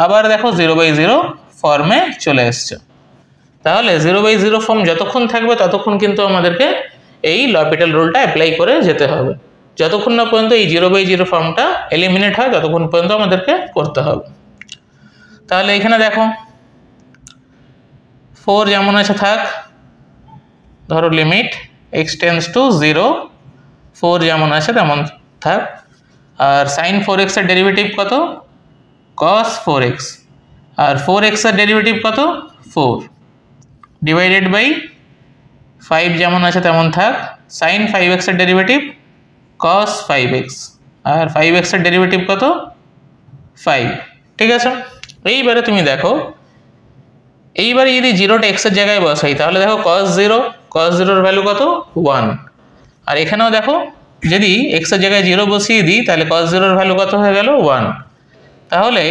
আবার দেখো 0/0 ফর্মে চলে এসছে। তাহলে 0/0 ফর্ম যতক্ষণ থাকবে ততক্ষণ কিন্তু আমাদেরকে এই লপিটাল রুলটা অ্যাপ্লাই করে যেতে হবে, যতক্ষণ না পর্যন্ত এই 0/0 ফর্মটা এলিমিনেট হয় ততক্ষণ পর্যন্ত আমাদেরকে করতে হবে। তাহলে এখানে দেখো 4 যেমন আছে থাক, ধরো লিমিট x টেন্ডস টু 0, 4 যেমন আছে তেমন থাক, আর sin 4x এর ডেরিভেটিভ কত cos 4x, আর 4x এর ডেরিভেটিভ কত 4, ডিভাইডেড বাই 5 যেমন আছে তেমন থাক, sin 5x এর ডেরিভেটিভ cos 5x, আর 5x এর ডেরিভেটিভ কত 5, ঠিক আছে। এইবারে তুমি দেখো এইবারে যদি 0টা x এর জায়গায় বসাই তাহলে দেখো cos 0 এর ভ্যালু কত 1, আর এখানেও দেখো যদি x এর জায়গায় 0 বসিয়ে দিই তাহলে cos 0 এর ভ্যালু কত হয়ে গেল 1, তাহলে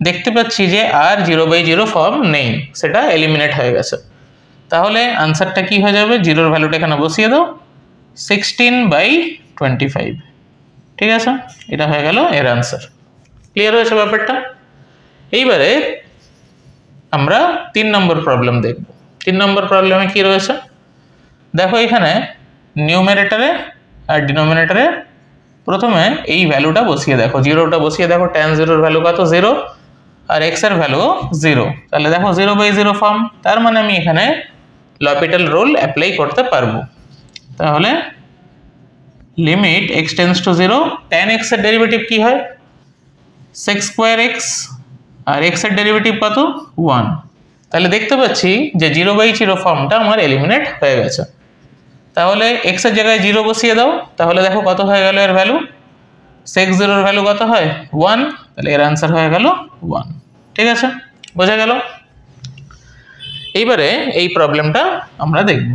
দেখতে পাচ্ছি যে আর 0/0 ফর্ম নেই, সেটা এলিমিনেট হয়ে গেছে। তাহলে আনসারটা কি হয়ে যাবে, 0 এর ভ্যালুটা এখানে বসিয়ে দাও 16/25, ঠিক আছে। এটা হয়ে গেল এর আনসার। ক্লিয়ার হয়েছে ব্যাপারটা? এইবারে আমরা 3 নম্বর প্রবলেম দেখব। 3 নম্বর প্রবলেমে কি রয়েছে দেখো, এখানে নিউমারেটরে আর ডিনোমিনেটরে প্রথমে এই ভ্যালুটা বসিয়ে দেখো, 0টা বসিয়ে দেখো, tan 0 এর ভ্যালু কত 0, আর x এর ভ্যালু 0, তাহলে দেখো 0/0 ফর্ম, তার মানে আমি এখানে লপিটাল রুল অ্যাপ্লাই করতে পারবো। তাহলে limit x tends to 0, tan x এর ডেরিভেটিভ কি হয় sec²x, আর x এর ডেরিভেটিভ কত 1, তাহলে দেখতে পাচ্ছি যে 0/0 ফর্মটা আমার এলিমিনেট হয়ে গেছে। তাহলে x এর জায়গায় 0 বসিয়ে দাও, তাহলে দেখো কত হয়ে গেল এর ভ্যালু, sec0 এর ভ্যালু কত হয় 1, তাহলে এর আনসার হয়ে গেল 1, ঠিক আছে, বোঝা গেল। এইবারে এই প্রবলেমটা আমরা দেখব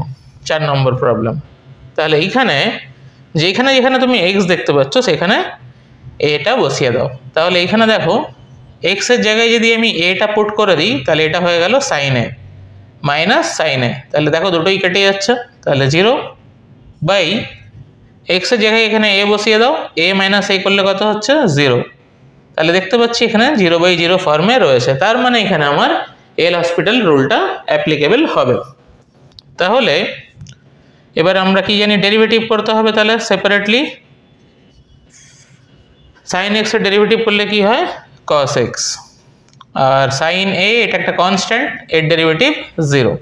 4 নম্বর প্রবলেম। তাহলে এইখানে যেখানে তুমি x দেখতে পাচ্ছ সেখানে এটা বসিয়ে দাও, তাহলে এইখানে দেখো x এর জায়গায় যদি আমি এটা পুট করে দিই তাহলে এটা হয়ে গেল sin a minus sin a, তাহলে দেখো দুটোই কেটে যাচ্ছে, তাহলে 0 বাই x এর জায়গায় এখানে a বসিয়ে দাও, a মাইনাস a করলে কত হচ্ছে 0, তাহলে দেখতে পাচ্ছি এখানে 0/0 ফর্মে রয়েছে, তার মানে এখানে আমার এল হসপিটাল রুলটা অ্যাপ্লিকেবল হবে। তাহলে এবার আমরা কি জানি, ডেরিভেটিভ করতে হবে, তাহলে সেপারেটলি sin x এর ডেরিভেটিভ করলে কি হয় cos x, R sin a এটা একটা কনস্ট্যান্ট, এর ডেরিভেটিভ 0,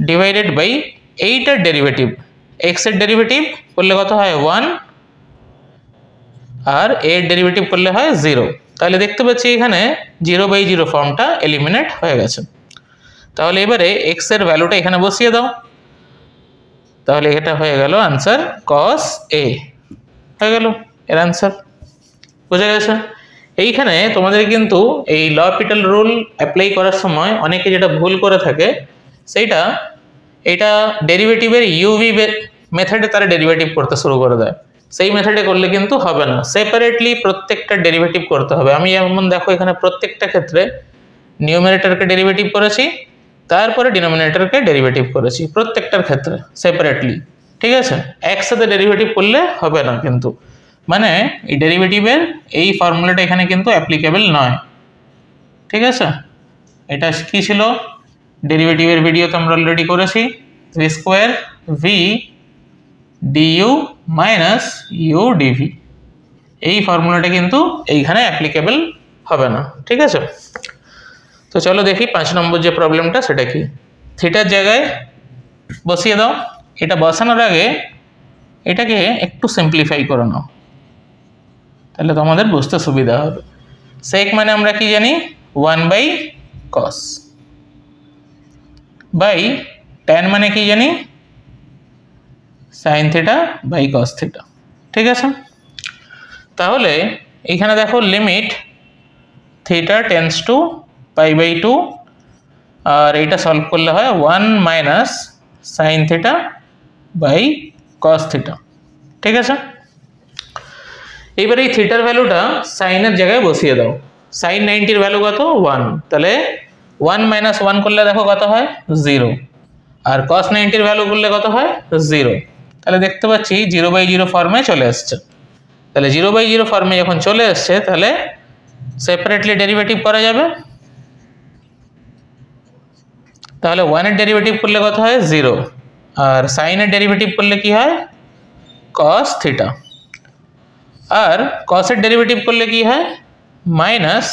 ডিভাইডেড বাই এইটার ডেরিভেটিভ x এর ডেরিভেটিভ করলে কত হয় 1, আর এর ডেরিভেটিভ করলে হয় 0, তাহলে দেখতে পাচ্ছি এখানে 0/0 ফর্মটা এলিমিনেট হয়ে গেছে। তাহলে এবারে x এর ভ্যালুটা এখানে বসিয়ে দাও, তাহলে এটা হয়ে গেল আনসার cos a, হয়ে গেল এর আনসার, বোঝা গেছে। এইখানে তোমাদের কিন্তু এই লপিটাল রুল অ্যাপ্লাই করার সময় অনেকে যেটা ভুল করে থাকে সেইটা, এটা ডেরিভেটিভের ইউভি মেথডে তারা ডেরিভেটিভ করতে শুরু করে দেয়, সেই মেথডে করলে কিন্তু হবে না, সেপারেটলি প্রত্যেকটা ডেরিভেটিভ করতে হবে। আমি যেমন দেখো এখানে প্রত্যেকটা ক্ষেত্রে নিউমারেটরকে ডেরিভেটিভ করেছি, তারপরে ডিনোমিনেটরকে ডেরিভেটিভ করেছি, প্রত্যেকটার ক্ষেত্রে সেপারেটলি, ঠিক আছে। একসাথে ডেরিভেটিভ করলে হবে না কিন্তু, মানে এই ডেরিভেটিভের এই ফর্মুলাটা এখানে কিন্তু অ্যাপ্লিকেবল নয়, ঠিক আছে। এটা কি ছিল, ডেরিভেটিভের ভিডিও তো আমরা অলরেডি করেছি, v² v du minus u dv, এই ফর্মুলাটা কিন্তু এইখানে অ্যাপ্লিকেবল হবে না, ঠিক আছে। তো চলো দেখি 5 নম্বর যে প্রবলেমটা সেটা কি, থিটার জায়গায় বসিয়ে দাও, এটা বসানোর আগে এটাকে একটু সিম্পলিফাই করে নাও, তাহলে তোমাদের বুঝতে সুবিধা হবে। sec মানে আমরা কি জানি 1/cos, বাই tan মানে কি জানি sin θ/cos θ, ঠিক আছে। তাহলে এখানে দেখো লিমিট থিটা টেন্ডস টু π/2 আর এইটা সলভ করলে হয় 1 minus sine theta by cos theta. ঠিক আছে। এবার এই থিটার ভ্যালুটা সাইনের জায়গায় বসিয়ে দাও। সাইন 90 এর ভ্যালু কত 1, তাহলে 1 মাইনাস 1 করলে দেখো কত হয় 0, আর cos 90 এর ভ্যালু করলে কত হয় 0। তাহলে দেখতে পাচ্ছি 0/0 ফর্মে চলে আসছে। তাহলে 0/0 ফর্মে যখন চলে আসছে তাহলে সেপারেটলি ডেরিভেটিভ করা যাবে। তাহলে 1 এর ডেরিভেটিভ করলে কত হয় 0, আর সাইন এর ডেরিভেটিভ করলে কি হয় cos থিটা, আর cos এর ডেরিভেটিভ করলে কি হয় মাইনাস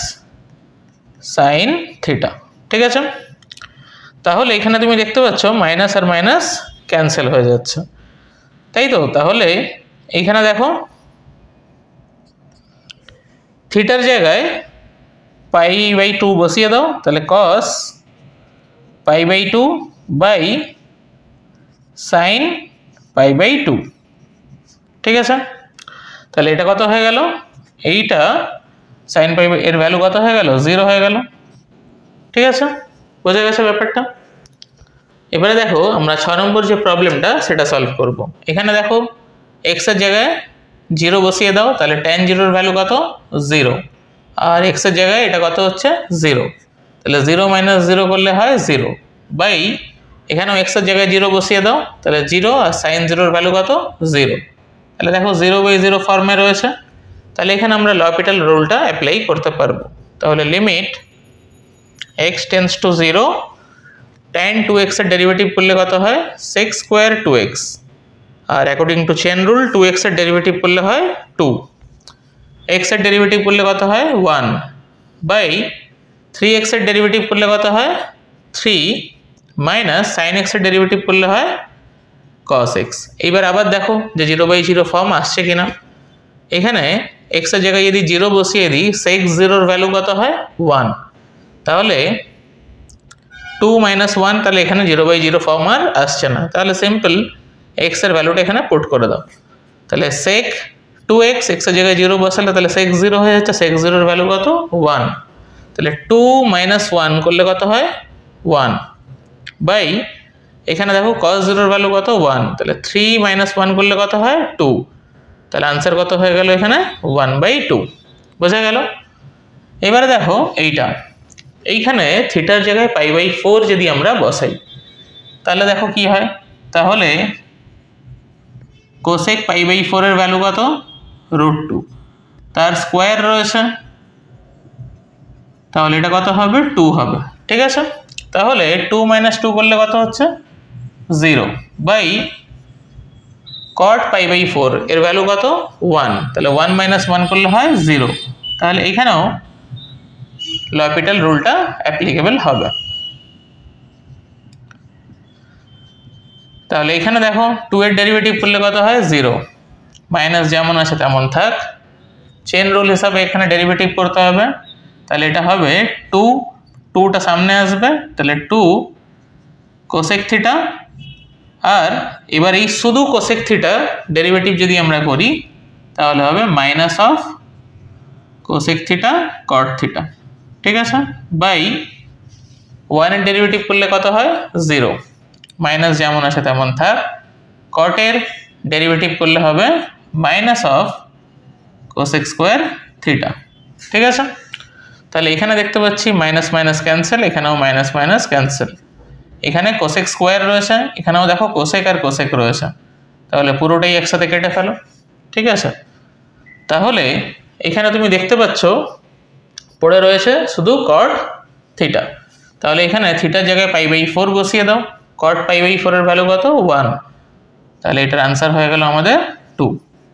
সাইন থিটা। ঠিক আছে। তাহলে এখানে তুমি দেখতে পাচ্ছ মাইনাস আর মাইনাস ক্যান্সেল হয়ে যাচ্ছে, তাই তো। তাহলে এইখানে দেখো থিটার জায়গায় π/2 বসিয়ে দাও, তাহলে cos π/2 বাই সাইন π/2। ঠিক আছে। তাহলে এটা কত হয়ে গেল, এইটা সাইন π এর ভ্যালু কত হয়ে গেল 0 হয়ে গেল। ঠিক আছে, বোঝা গেছে ব্যাপারটা। এবারে দেখো আমরা 6 নম্বর যে প্রবলেমটা সেটা সলভ করব। এখানে দেখো x এর জায়গায় 0 বসিয়ে দাও, তাহলে tan 0 এর ভ্যালু কত 0, আর x এর জায়গায় এটা কত হচ্ছে 0, তাহলে 0 মাইনাস 0 করলে হয় 0 বাই এখানেও x এর জায়গায় 0 বসিয়ে দাও, তাহলে 0 আর sin 0 এর ভ্যালু কত 0, তাহলে দেখো 0/0 ফর্মে রয়েছে। তাহলে এখানে আমরা লপিটাল রুলটা অ্যাপ্লাই করতে পারবো। তাহলে limit x tends to 0 tan 2x এর ডেরিভেটিভ করলে কত হয় sec স্কয়ার 2x, আর according to chain rule 2x এর ডেরিভেটিভ করলে হয় 2, x এর ডেরিভেটিভ করলে কত হয় 1 বাই 3x এর ডেরিভেটিভ করলে কত হয় 3 মাইনাস sin x এর ডেরিভেটিভ করলে হয় cos x। এইবার আবার দেখো যে 0/0 ফর্ম আসছে কিনা। এখানে x এর জায়গায় যদি 0 বসিয়ে দিই sec 0 এর ভ্যালু কত হয় 1, তাহলে 2 মাইনাস 1, তাহলে এখানে 0/0 ফর্ম আর আসছে না। তাহলে সিম্পল x এর ভ্যালুটা এখানে পুট করে দাও, তাহলে sec 2x, x এর জায়গায় 0 বসালে তাহলে sec 0 হয়ে যাচ্ছে, sec 0 এর ভ্যালু কত 1, তাহলে 2 মাইনাস 1 করলে কত হয় 1 বাই এখানে দেখো cos 0 এর ভ্যালু কত 1, তাহলে 3 মাইনাস 1 করলে কত হয় 2, তাহলে আনসার কত হয়ে গেল এখানে 1/2। বোঝা গেল। এবারে দেখো এইখানে থিটার জায়গায় π/4 যদি আমরা বসাই তাহলে দেখো কি হয়, তাহলে কোসেক π/4 এর ভ্যালু কত √2, তার স্কোয়ার রয়েছে, তাহলে এটা কত হবে 2 হবে। ঠিক আছে। তাহলে 2 মাইনাস 2 করলে কত হচ্ছে 0 বাই cot π/4 এর ভ্যালু কত 1, তাহলে 1 মাইনাস 1 করলে হয় 0, তাহলে এখানেও লপিটাল রুলটা অ্যাপ্লিকেবল হবে। তাহলে এখানে দেখো 2 এর ডেরিভেটিভ করলে কত হয় 0, মাইনাস যেমন আছে তেমন থাক, চেন রুল হিসাবে এখানে ডেরিভেটিভ করতে হবে, তাহলে এটা হবে 2টা সামনে আসবে, তাহলে 2 কোসেক থিটা, আর এবার এই শুধু কোসেক থিটা ডেরিভেটিভ যদি আমরা করি তাহলে হবে minus of cosec theta caught theta. ঠিক আছে, বাই 1 এর ডেরিভেটিভ করলে কত হয় 0, মাইনাস যেমন আছে তেমন থাক, কটের ডেরিভেটিভ করলে হবে minus of cosec square theta. ঠিক আছে। তাহলে এখানে দেখতে পাচ্ছি মাইনাস মাইনাস ক্যান্সেল, এখানেও মাইনাস মাইনাস ক্যান্সেল, এখানে কোসেক স্কোয়ার রয়েছে, এখানেও দেখো কোসেক আর কোসেক রয়েছে, তাহলে পুরোটাই একসাথে কেটে ফেলো। ঠিক আছে। তাহলে এখানে তুমি দেখতে পাচ্ছ পড়ে রয়েছে শুধু কট থিটা, তাহলে এখানে থিটার জায়গায় π/4 বসিয়ে দাও, কট π/4 এর ভ্যালু কত 1, তাহলে এটার আনসার হয়ে গেল আমাদের 2।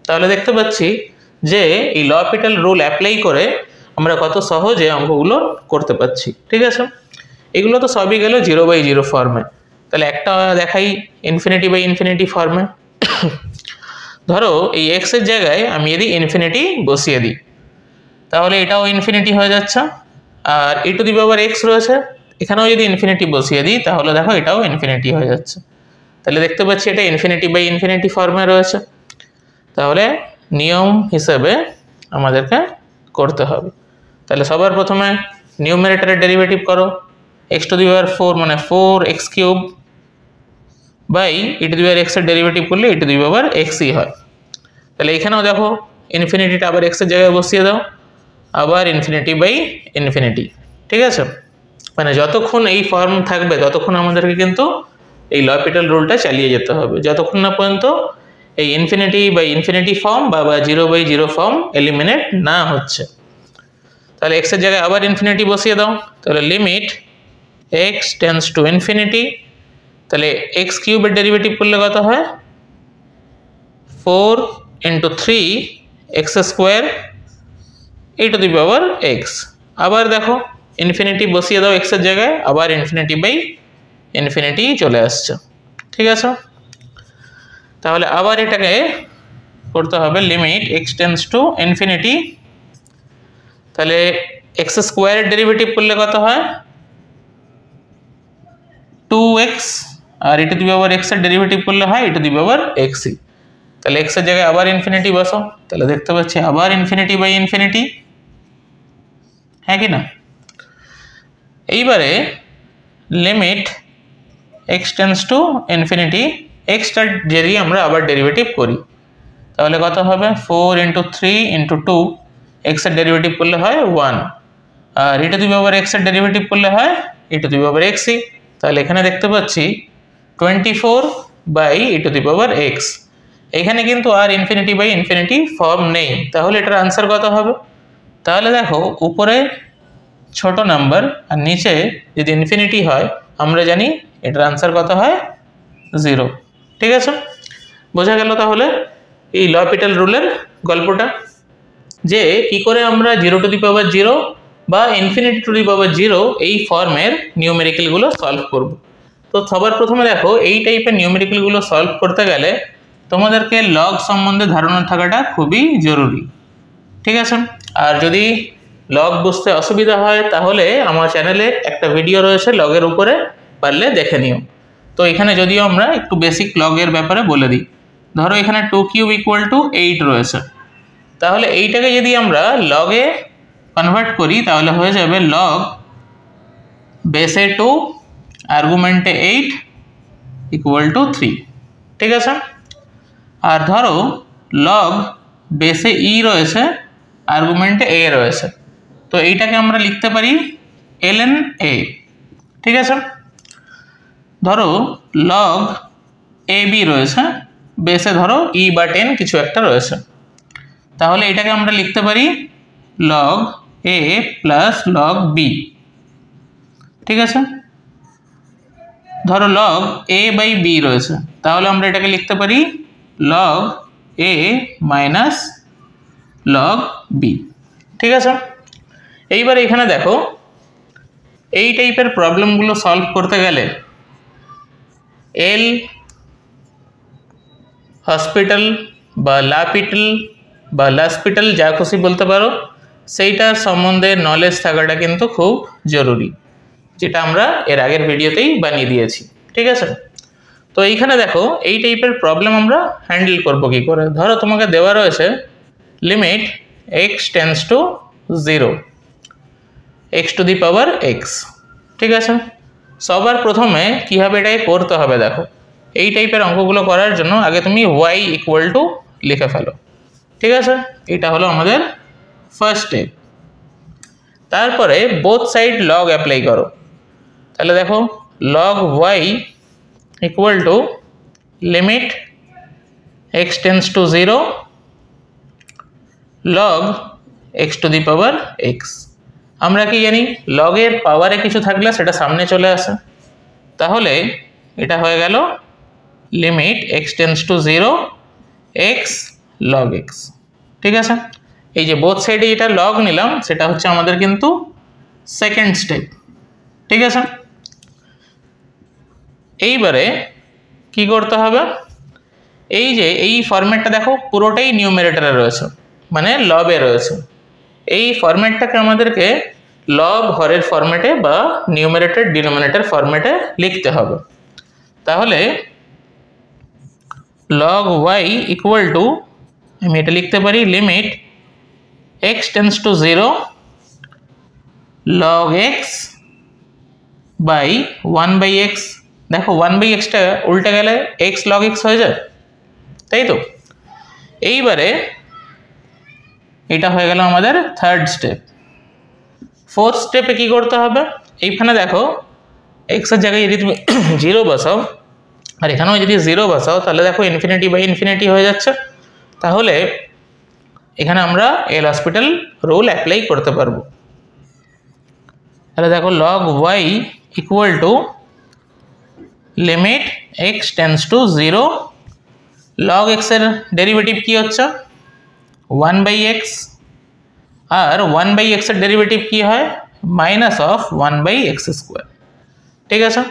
তাহলে দেখতে পাচ্ছি যে এই লপিটাল রুল অ্যাপ্লাই করে আমরা কত সহজে অঙ্কগুলো করতে পারছি। ঠিক আছে। এগুলো তো সবই গেল 0/0 ফর্মে, তাহলে একটা দেখাই ∞/∞ ফর্মে। ধরো এই x এর জায়গায় আমি যদি ইনফিনিটি বসিয়ে দিই তাহলে এটাও ইনফিনিটি হয়ে যাচ্ছে, আর e⁻x রয়েছে, এখানেও যদি ইনফিনিটি বসিয়ে দিই তাহলে দেখো এটাও ইনফিনিটি হয়ে যাচ্ছে, তাহলে দেখতে পাচ্ছি এটা ∞/∞ ফর্মে রয়েছে। তাহলে নিয়ম হিসেবে আমাদেরকে করতে হবে। তাহলে সবার প্রথমে নিউমারেটরের ডেরিভেটিভ করো, এক্স টু দি পাওয়ার 4 মানে 4x³ by e to the power x এর ডেরিভেটিভ করলে ই টু দি পাওয়ার এক্সই হয়। তাহলে এখানেও দেখো ইনফিনিটিটা আবার এক্সের জায়গায় বসিয়ে দাও, আবার ইনফিনিটি বাই ইনফিনিটি। ঠিক আছে, মানে যতক্ষণ এই ফর্ম থাকবে ততক্ষণ আমাদেরকে কিন্তু এই লপিটাল রুলটা চালিয়ে যেতে হবে, যতক্ষণ না পর্যন্ত এই ইনফিনিটি বাই ইনফিনিটি ফর্ম বা 0/0 ফর্ম এলিমিনেট না হচ্ছে। তাহলে এক্সের জায়গায় আবার ইনফিনিটি বসিয়ে দাও, তাহলে limit x tends to infinity, তাহলে x³ এর ডেরিভেটিভ করলে কত হয় 4 × 3x² E to the power x. আবার দেখো ইনফিনিটি বসিয়ে দাও এক্সের জায়গায়, আবার ইনফিনিটি বাই ইনফিনিটি চলে আসছে। ঠিক আছে, তাহলে আবার এটাকে করতে হবে limit x tends to infinity, তাহলে x² এর ডেরিভেটিভ করলে কত হয় 2x, আর e to the power x এর ডেরিভেটিভ করলে হয় ই টু দি পাওয়ার এক্সই। তাহলে এক্স এর জায়গায় আবার ইনফিনিটি বসাও, তাহলে দেখতে পাচ্ছি আবার ইনফিনিটি বাই ইনফিনিটি, হ্যাঁ কি না। এইবারে limit x tends to infinity, এক্সটার যদি আমরা আবার ডেরিভেটিভ করি তাহলে কত হবে 4 × 3 × 2, এক্স এর ডেরিভেটিভ করলে হয় 1, আর e to the power x এর ডেরিভেটিভ করলে হয় ই টু দি পাওয়ার এক্সই। তাহলে এখানে দেখতে পাচ্ছি 24 by e to the power x. এখানে কিন্তু আর ইনফিনিটি বাই ইনফিনিটি ফর্ম নেই, তাহলে এটার আনসার কত হবে, তাহলে দেখো উপরে ছোট নাম্বার আর নিচে যদি ইনফিনিটি হয় আমরা জানি এটার আনসার কত হয় 0। ঠিক আছে, বোঝা গেল তাহলে এই লপিটাল রুলের গল্পটা, যে কি করে আমরা 0 টু দি পাওয়ার 0 বা ইনফিনিটি টু দি পাওয়ার 0 এই ফর্মের নিউমেরিক্যালগুলো সলভ করব। তো সবার প্রথমে দেখো এই টাইপের নিউমেরিক্যালগুলো সলভ করতে গেলে তোমাদেরকে লগ সম্বন্ধে ধারণা থাকাটা খুবই জরুরি। ঠিক আছে, আর যদি লগ বুঝতে অসুবিধা হয় তাহলে আমার চ্যানেলে একটা ভিডিও রয়েছে লগের উপরে, পারলে দেখে নিও। তো এখানে যদিও আমরা একটু বেসিক লগের ব্যাপারে বলে দিই, ধরো এখানে 2³ = 8 রয়েছে, তাহলে এইটাকে যদি আমরা লগে কনভার্ট করি তাহলে হয়ে যাবে লগ বেসে 2 আর্গুমেন্টে 8 = 3। ঠিক আছে, আর ধরো লগ বেসে ই রয়েছে আর্গুমেন্টে এ রয়েছে, তো এইটাকে আমরা লিখতে পারি ln a। ঠিক আছে, ধরো লগ ab রয়েছে, বেসে ধরো ই বা 10 কিছু একটা রয়েছে, তাহলে এটাকে আমরা লিখতে পারি log a plus log b। ঠিক আছে, ধরো লগ a বাই b রয়েছে, তাহলে আমরা এটাকে লিখতে পারি log a minus log b। ঠিক আছে, এইবার এখানে দেখো এই টাইপের প্রবলেমগুলো সলভ করতে গেলে এল হসপিটাল বা লাপিটাল বা লাসপিটাল যা খুশি বলতে পারো, সেইটার সম্বন্ধে নলেজ থাকাটা কিন্তু খুব জরুরি, যেটা আমরা এর আগের ভিডিওতেই বানিয়ে দিয়েছি। ঠিক আছে, তো এইখানে দেখো এই টাইপের প্রবলেম আমরা হ্যান্ডেল করবো কী করে। ধরো তোমাকে দেওয়া রয়েছে limit x tends to 0 x to the power x. ঠিক আছে, সবার প্রথমে কীভাবে এটাকে করতে হবে দেখো, এই টাইপের অঙ্কগুলো করার জন্য আগে তুমি y = লিখে ফেলো। ঠিক আছে, এটা হলো আমাদের ফার্স্ট স্টেপ। তারপরে বোথ সাইড লগ অ্যাপ্লাই করো, তাহলে দেখো log y = limit x tends to 0 log x to the power x. আমরা কি জানি লগের পাওয়ারে কিছু থাকলে সেটা সামনে চলে আসে, তাহলে এটা হয়ে গেল limit x tends to 0 x log x. ঠিক আছে, এই যে বোথ সাইডে এটা লগ নিলাম সেটা হচ্ছে আমাদের কিন্তু সেকেন্ড স্টেপ। ঠিক আছে, এইবারে কি করতে হবে, এই যে এই ফরম্যাটটা দেখো পুরোটাই নিউমারেটরে রয়েছে, মানে লবে রয়েছে, এই ফরম্যাটটাকে আমাদেরকে লব হরের ফরম্যাটে বা নিউমারেটর ডিনোমিনেটর ফরম্যাটে লিখতে হবে। তাহলে লগ y = আমি এটা লিখতে পারি limit x tends to 0 log x by 1/x। দেখো 1/xটা উল্টে গেলে x log x হয়ে যায়, তাই তো। এইবারে এটা হয়ে গেল আমাদের থার্ড স্টেপ। ফোর্থ স্টেপে কি করতে হবে, এইখানে দেখো x এর জায়গায় যদি তুমি 0 বসাও আর এখানেও যদি 0 বসাও তাহলে দেখো ইনফিনিটি বাই ইনফিনিটি হয়ে যাচ্ছে। তাহলে এখানে আমরা এল হসপিটাল রুল অ্যাপ্লাই করতে পারবো। তাহলে দেখো log y equal to limit x tends to 0 log x এর ডেরিভেটিভ কি হচ্ছে 1/x, আর 1/x এর ডেরিভেটিভ কি হয় মাইনাস অফ 1/x স্কোয়ার। ঠিক আছে,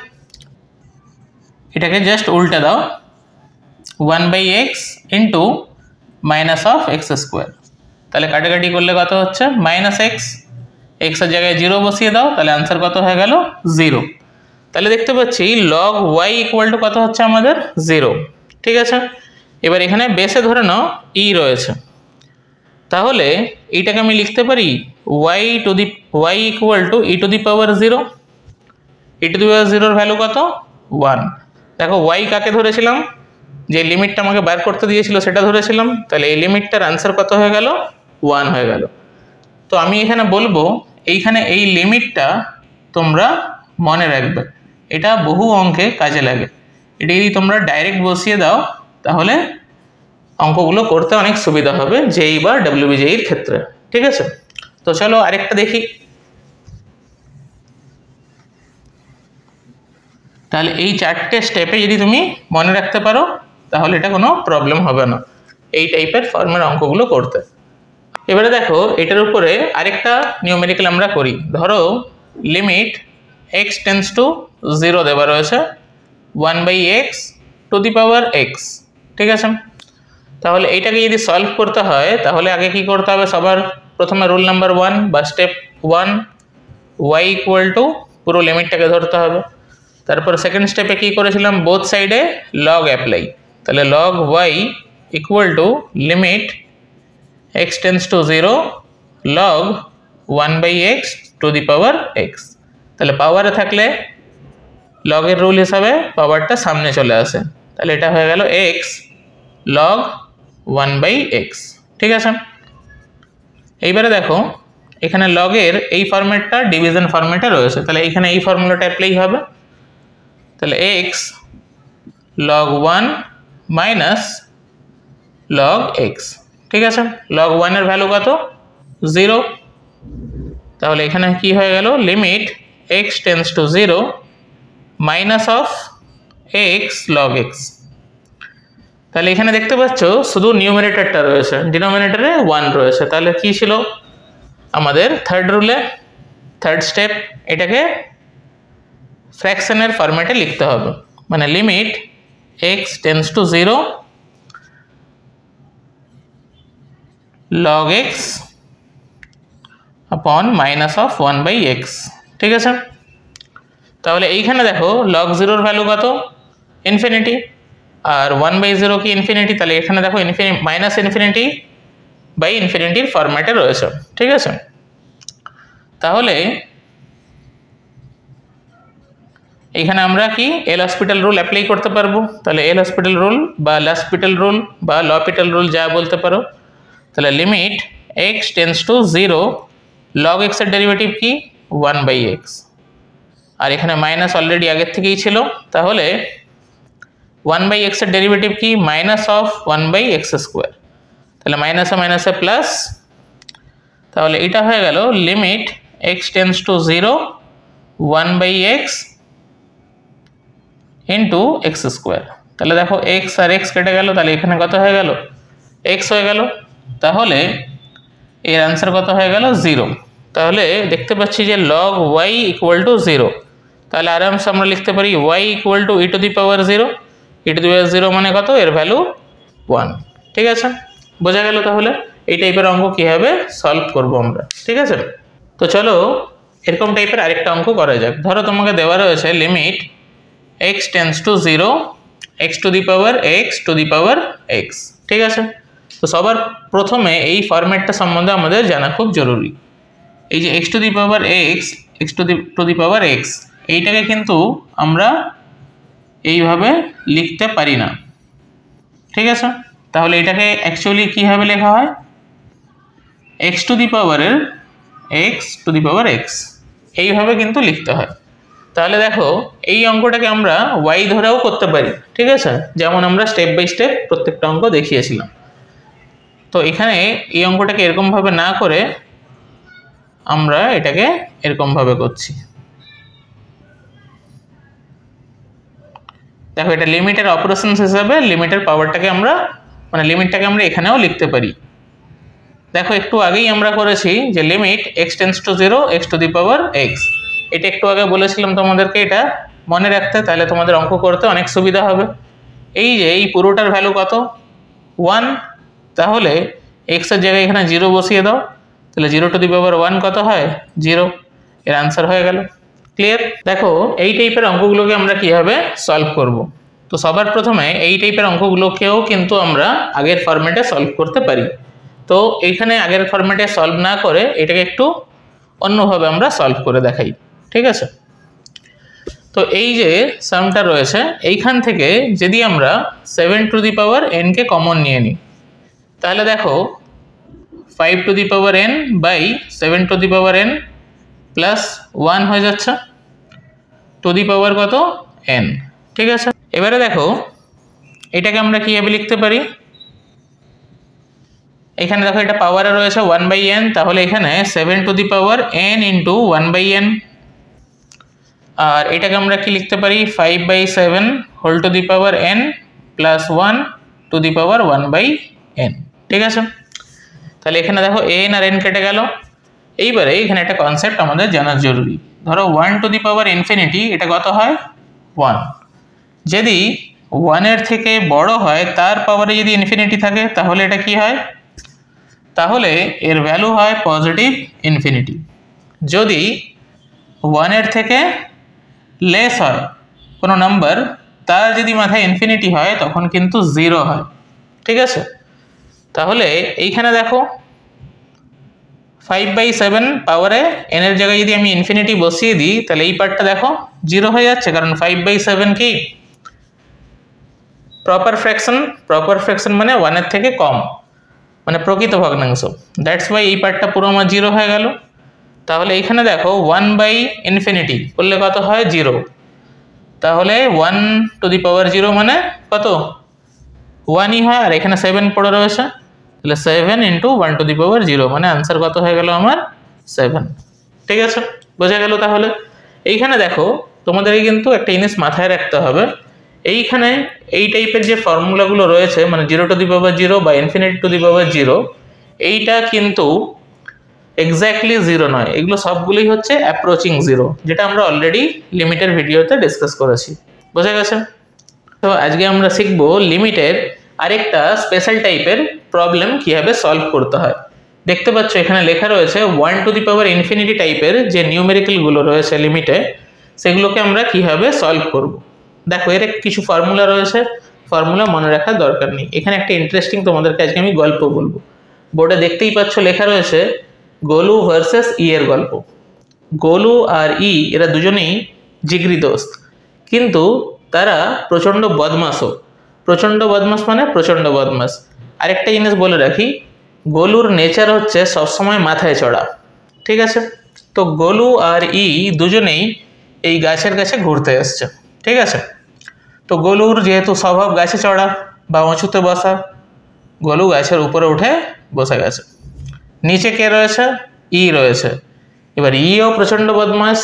এটাকে জাস্ট উল্টে দাও 1/x into minus of x square. তাহলে কাটাকাটি করলে কত হচ্ছে মাইনাস এক্স, এক্স এর জায়গায় 0 বসিয়ে দাও, তাহলে আনসার কত হয়ে গেল 0। তাহলে দেখতে পাচ্ছি log y ইকুয়াল টু কত হচ্ছে আমাদের 0। ঠিক আছে, এবার এখানে বেসে ধরে নাও ই রয়েছে, তাহলে এইটাকে আমি লিখতে পারি y equal to e to the power 0। E to the power 0 value কত 1। দেখো y কাকে ধরেছিলাম, যে লিমিটটা আমাকে বার করতে দিয়েছিল সেটা ধরেছিলাম, তাহলে এই লিমিটটার আনসার কত হয়ে গেল 1 হয়ে গেল। তো আমি এখানে বলবো এইখানে এই লিমিটটা তোমরা মনে রাখবে, এটা বহু অঙ্কে কাজে লাগে। এটা যদি তোমরা ডাইরেক্ট বসিয়ে দাও তাহলে অঙ্কগুলো করতে অনেক সুবিধা হবে জেই বা ডব্লিউবিজেইর ক্ষেত্রে। ঠিক আছে, তো চলো আরেকটা দেখি। তাহলে এই 4টে স্টেপে যদি তুমি মনে রাখতে পারো তাহলে এটা কোনো প্রবলেম হবে না এই টাইপের ফর্মের অঙ্কগুলো করতে। এবারে দেখো এটার উপরে আরেকটা নিউমেরিক্যাল আমরা করি। ধরো লিমিট x টেন্ডস টু 0 দেওয়া রয়েছে 1/x two the power x। ঠিক আছে, তাহলে এইটাকে যদি সলভ করতে হয় তাহলে আগে কি করতে হবে, সবার প্রথমে রুল নাম্বার 1 বা স্টেপ 1 y ইকুয়াল টু পুরো লিমিটটাকে ধরতে হবে। তারপর সেকেন্ড স্টেপে কি করেছিলাম, বোথ সাইডে log অ্যাপ্লাই। তাহলে log y equal to limit x tends to 0 log 1/x two the power x। তাহলে পাওয়ারে থাকলে log এর রুল হিসাবে পাওয়ারটা সামনে চলে আসে, তাহলে এটা হয়ে গেল x log 1/x। ঠিক আছে, এইবারে দেখো এখানে log এর এই ফরম্যাটটা ডিভিশন ফরম্যাটে রয়েছে, তাহলে এখানে এই ফর্মুলাটা অ্যাপ্লাই হবে। তাহলে x log 1 minus log x। ঠিক আছে, log 1 এর ভ্যালু কত 0, তাহলে এখানে কি হয়ে গেল limit x tends to 0 minus of x log x। তাহলে এখানে দেখতে পাচ্ছ শুধু নিউমারেটরটা রয়েছে, ডিনোমিনেটরে 1 রয়েছে। তাহলে কি ছিল আমাদের থার্ড রুলে থার্ড স্টেপ, এটাকে ফ্র্যাকশনের ফরম্যাটে লিখতে হবে, মানে limit x tends to 0 log x আপন মাইনাস অফ 1/x। ঠিক আছে, তাহলে এইখানে দেখো log 0 এর ভ্যালু কত ইনফিনিটি, আর 1/0 কি ইনফিনিটি, তাহলে এখানে দেখো মাইনাস ইনফিনিটি বাই ইনফিনিটির ফরম্যাটে রয়েছে। ঠিক আছে, তাহলে এখানে আমরা কি এল হসপিটাল রুল অ্যাপ্লাই করতে পারবো। তাহলে এল হসপিটাল রুল বা লাসপিটাল রুল বা লপিটাল রুল যা বলতে পারো। তাহলে limit x tends to 0 log x এর ডেরিভেটিভ কি 1/x, আর এখানে মাইনাস অলরেডি আগের থেকেই ছিল, তাহলে 1/x এর ডেরিভেটিভ কি মাইনাস অফ 1/x স্কোয়ার। তাহলে মাইনাসে মাইনাসে প্লাস, তাহলে এটা হয়ে গেল limit x tends to 0 1/x into x square. তাহলে দেখো x আর x কেটে গেল, তাহলে এখানে কত হয়ে গেল x হয়ে গেল, তাহলে এর আনসার কত হয়ে গেল 0। তাহলে দেখতে পাচ্ছি যে log y ইকুয়াল টু 0, তাহলে আরামসে আমরা লিখতে পারি y equal to e to the power 0। E to the power 0 মানে কত, এর ভ্যালু 1। ঠিক আছে, বোঝা গেল তাহলে এই টাইপের অঙ্ক কীভাবে সলভ করবো আমরা। ঠিক আছে, তো চলো এরকম টাইপের আরেকটা অঙ্ক করা যাক। ধরো তোমাকে দেওয়া রয়েছে limit x tends to 0 x two the power x two the power x। ঠিক আছে, তো সবার প্রথমে এই ফরম্যাটটা সম্বন্ধে আমাদের জানা খুব জরুরি। এই যে x two the power x, x to the power x, এইটাকে কিন্তু আমরা এইভাবে লিখতে পারি না, ঠিক আছে? তাহলে এটাকে অ্যাকচুয়ালি কীভাবে লেখা হয়? এক্স টু দি পাওয়ারের x to the power x, এইভাবে কিন্তু লিখতে হয়। তাহলে দেখো এই অঙ্কটাকে আমরা y ধরেও করতে পারি, ঠিক আছে? যেমন আমরা স্টেপ বাই স্টেপ প্রত্যেকটা অঙ্ক দেখিয়েছিলাম। তো এখানে এই অঙ্কটাকে এরকমভাবে না করে আমরা এটাকে এরকমভাবে করছি। দেখো এটা লিমিটের অপারেশনস হিসাবে লিমিটের পাওয়ারটাকে আমরা মানে লিমিটটাকে আমরা এখানেও লিখতে পারি। দেখো একটু আগেই আমরা করেছি যে limit x tends to 0 x to the power x, এটা একটু আগে বলেছিলাম তোমাদেরকে, এটা মনে রাখতে, তাহলে তোমাদের অঙ্ক করতে অনেক সুবিধা হবে। এই যে এই পুরোটার ভ্যালু কত? 1, তাহলে এক্স এর জায়গায় এখানে 0 বসিয়ে দাও, তাহলে 0 টু দি পাওয়ার 1 কত হয়? 0, এর আনসার হয়ে গেল। ক্লিয়ার? দেখো এই টাইপের অঙ্কগুলোকে আমরা কীভাবে সলভ করব। তো সবার প্রথমে এই টাইপের অঙ্কগুলোকেও কিন্তু আমরা আগের ফরম্যাটে সলভ করতে পারি। তো এইখানে আগের ফরম্যাটে সলভ না করে এটাকে একটু অন্যভাবে আমরা সলভ করে দেখাই, ঠিক আছে? তো এই যে সামটা রয়েছে এইখান থেকে যদি আমরা 7 টু দি পাওয়ার n কে কমন নিয়ে নিই, তাহলে দেখো 5 to the power n by 7 to the power n plus 1 হয়ে যাচ্ছে টু দি পাওয়ার কত? n, ঠিক আছে? এবারে দেখো এটাকে আমরা কীভাবে লিখতে পারি? এখানে দেখো এটা পাওয়ারে রয়েছে 1/n, তাহলে এখানে 7 to the power n into 1/n, আর এটাকে আমরা কি লিখতে পারি? 5/7 whole to the power n plus 1 to the power 1/n, ঠিক আছে? তাহলে এখানে দেখো n আর n কেটে গেল। এইবারে এখানে একটা কনসেপ্ট আমাদের জানা জরুরি। ধরো 1 টু দি পাওয়ার ইনফিনিটি, এটা কত হয়? 1। যদি 1 এর থেকে বড় হয়, তার পাওয়ারে যদি ইনফিনিটি থাকে, তাহলে এটা কি হয়? তাহলে এর ভ্যালু হয় পজিটিভ ইনফিনিটি। যদি 1 এর থেকে লেস হয় কোনো নাম্বার, তার যদি মাথায় ইনফিনিটি হয় তখন কিন্তু 0 হয়, ঠিক আছে? তাহলে এইখানে দেখো 5/7 পাওয়ারে n এর জায়গায় যদি আমি ইনফিনিটি বসিয়ে দিই, তাহলে এই পার্টটা দেখো 0 হয়ে যাচ্ছে, কারণ 5/7 কি প্রপার ফ্র্যাকশন মানে 1 এর থেকে কম, মানে প্রকৃত ভগ্নাংশ। দ্যাটস ওয়াই এই পার্টটা পুরো আমার 0 হয়ে গেল। তাহলে এইখানে দেখো 1/ইনফিনিটি করলে কত হয়? 0। তাহলে 1 টু দি পাওয়ার 0 মানে কত? 1ই হয়, আর এখানে 7 পড়ে রয়েছে, তাহলে 7 ইন্টু 1 টু দি পাওয়ার 0 মানে আনসার কত হয়ে গেল আমার? 7, ঠিক আছে? বোঝা গেল? তাহলে এইখানে দেখো তোমাদেরকে কিন্তু একটা জিনিস মাথায় রাখতে হবে, এইখানে এই টাইপের যে ফর্মুলাগুলো রয়েছে, মানে 0 টু দি পাওয়ার 0 বা ইনফিনিটি টু দি পাওয়ার 0, এইটা কিন্তু এক্স্যাক্টলি 0 নয়, এগুলো সবগুলোই হচ্ছে অ্যাপ্রোচিং 0, যেটা আমরা অলরেডি লিমিটের ভিডিওতে ডিসকাস করেছি। বোঝা গেছে? তো আজকে আমরা শিখব লিমিটের আরেকটা স্পেশাল টাইপের প্রবলেম কীভাবে সলভ করতে হয়। দেখতে পাচ্ছ এখানে লেখা রয়েছে 1 টু দি পাওয়ার ইনফিনিটি টাইপের যে নিউমেরিক্যালগুলো রয়েছে লিমিটে, সেগুলোকে আমরা কীভাবে সলভ করব। দেখো এর কিছু ফর্মুলা রয়েছে, ফর্মুলা মনে রাখার দরকার নেই। এখানে একটা ইন্টারেস্টিং তোমাদেরকে আজকে আমি গল্প বলবো। বোর্ডে দেখতেই পাচ্ছ লেখা রয়েছে গোলু ভার্সেস ই এর গল্প। গোলু আর ই এরা দুজনেই জিগরি দোস্ত, কিন্তু তারা প্রচণ্ড বদমাশও। প্রচণ্ড বদমাশ মানে প্রচণ্ড বদমাশ। আরেকটা জিনিস বলে রাখি, গোলুর নেচার হচ্ছে সবসময় মাথায় চড়া, ঠিক আছে? তো গোলু আর ই দুজনেই এই গাছের কাছে ঘুরতে এসছে, ঠিক আছে? তো গোলুর যেহেতু স্বভাব গাছে চড়া বা উঁচুতে বসা, গোলু গাছের উপরে উঠে বসে গেছে। নিচে কে রয়েছে? ই রয়েছে। এবার ইও প্রচণ্ড বদমাস,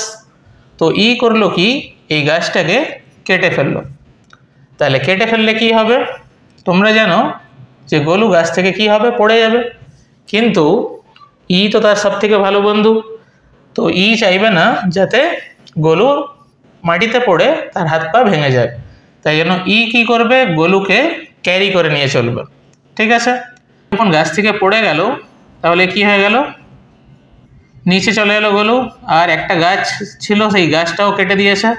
তো ই করলো কি, এই গাছটাকে কেটে ফেললো। তাহলে কেটে ফেললে কি হবে? তোমরা জানো যে গোলু গাছ থেকে কি হবে? পড়ে যাবে। কিন্তু ই তো তার সব থেকে ভালো বন্ধু, তো ই চাইবে না যাতে গোলু মাটিতে পড়ে তার হাত পা ভেঙে যায়, তাই জন্য ই কি করবে? গোলুকে ক্যারি করে নিয়ে চলবে, ঠিক আছে? যখন গাছ থেকে পড়ে গেল, তাহলে কি হয়ে গেল? নিচে চলে এলো গোলু, আর একটা গাছ ছিল সেই গাছটাও কেটে দিয়েছে,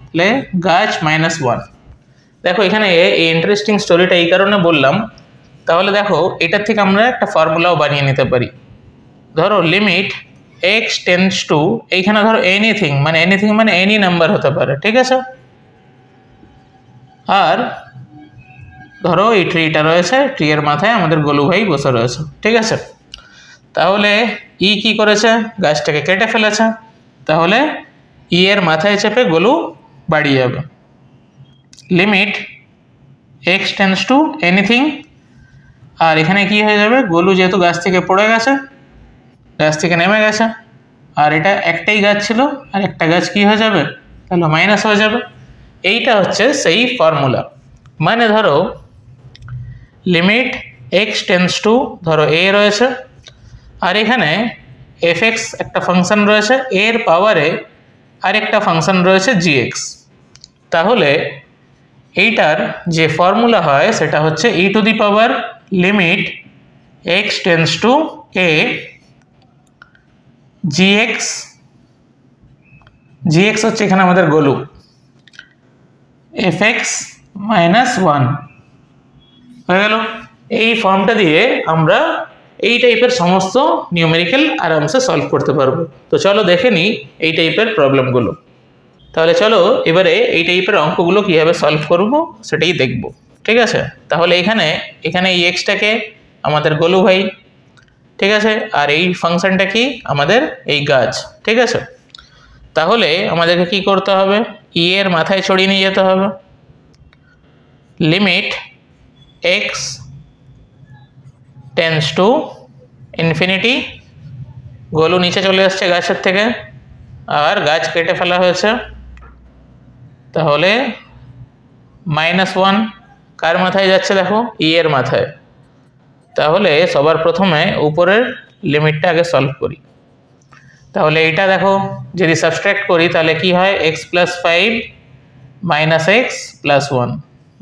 তাহলে গাছ -1। দেখো এখানে এই ইন্টারেস্টিং স্টোরিটা এই কারণে বললাম, তাহলে দেখো এটার থেকে আমরা একটা ফর্মুলাও বানিয়ে নিতে পারি। ধরো লিমিট x টেন্ডস টু, এইখানে ধরো এনিথিং মানে এনি নাম্বার হতে পারে, ঠিক আছে। আর ধরো এই ট্রিটা রয়েছে, ট্রি এর মাথায় আমাদের গোলু ভাই বসে রয়েছে, ঠিক আছে। তাহলে ই কি করেছে, গাছটাকে কেটে ফেলেছে, তাহলে ই এর মাথায় চেপে গোলু বাড়ি যাবে। Limit x tends to anything, আর এখানে কি হয়ে যাবে, গোলু যেহেতু গাছ থেকে পড়ে গেছে, গাছ থেকে নেমে গেছে, আর এটা একটাই গাছ ছিল, আর একটা গাছ কি হয়ে যাবে, তাহলে মাইনাস হয়ে যাবে। এইটা হচ্ছে সেই ফর্মুলা। মানে ধরো লিমিট এক্স টেন্ডস টু, ধরো এ রয়েছে, আর এখানে এফ এক্স একটা ফাংশন রয়েছে, এর পাওয়ারে আরেকটা ফাংশন রয়েছে জি এক্স। তাহলে এইটার যে ফর্মুলা হয় সেটা হচ্ছে e to the power limit x tends to a g x হচ্ছে এখানে আমাদের Golu, f x minus one হয়ে গেল। এই ফর্মটা দিয়ে আমরা এই টাইপের সমস্ত নিউমেরিক্যাল আরামসে সলভ করতে পারবো। তো চলো দেখে নিই এই টাইপের প্রবলেমগুলো। তাহলে চলো এবারে এই টাইপের অঙ্কগুলো কীভাবে সলভ করব সেটাই দেখব, ঠিক আছে। তাহলে এখানে এই এক্সটাকে আমাদের গোলু ভাই, ঠিক আছে, আর এই ফাংশনটা কি আমাদের এই গাছ, ঠিক আছে। তাহলে আমাদেরকে কি করতে হবে, ই এর মাথায় ছড়িয়ে নিয়ে যেতে হবে। Limit x tends to infinity, Golu নিচে চলে আসছে গাছের থেকে, আর গাছ কেটে ফেলা হয়েছে, তাহলে মাইনাস ওয়ান কার মাথায় যাচ্ছে, দেখো ই এর মাথায়। তাহলে সবার প্রথমে উপরের লিমিটটা আগে সলভ করি। তাহলে এইটা দেখো যদি সাবস্ট্রাক্ট করি তাহলে কি হয়, x plus five minus x plus one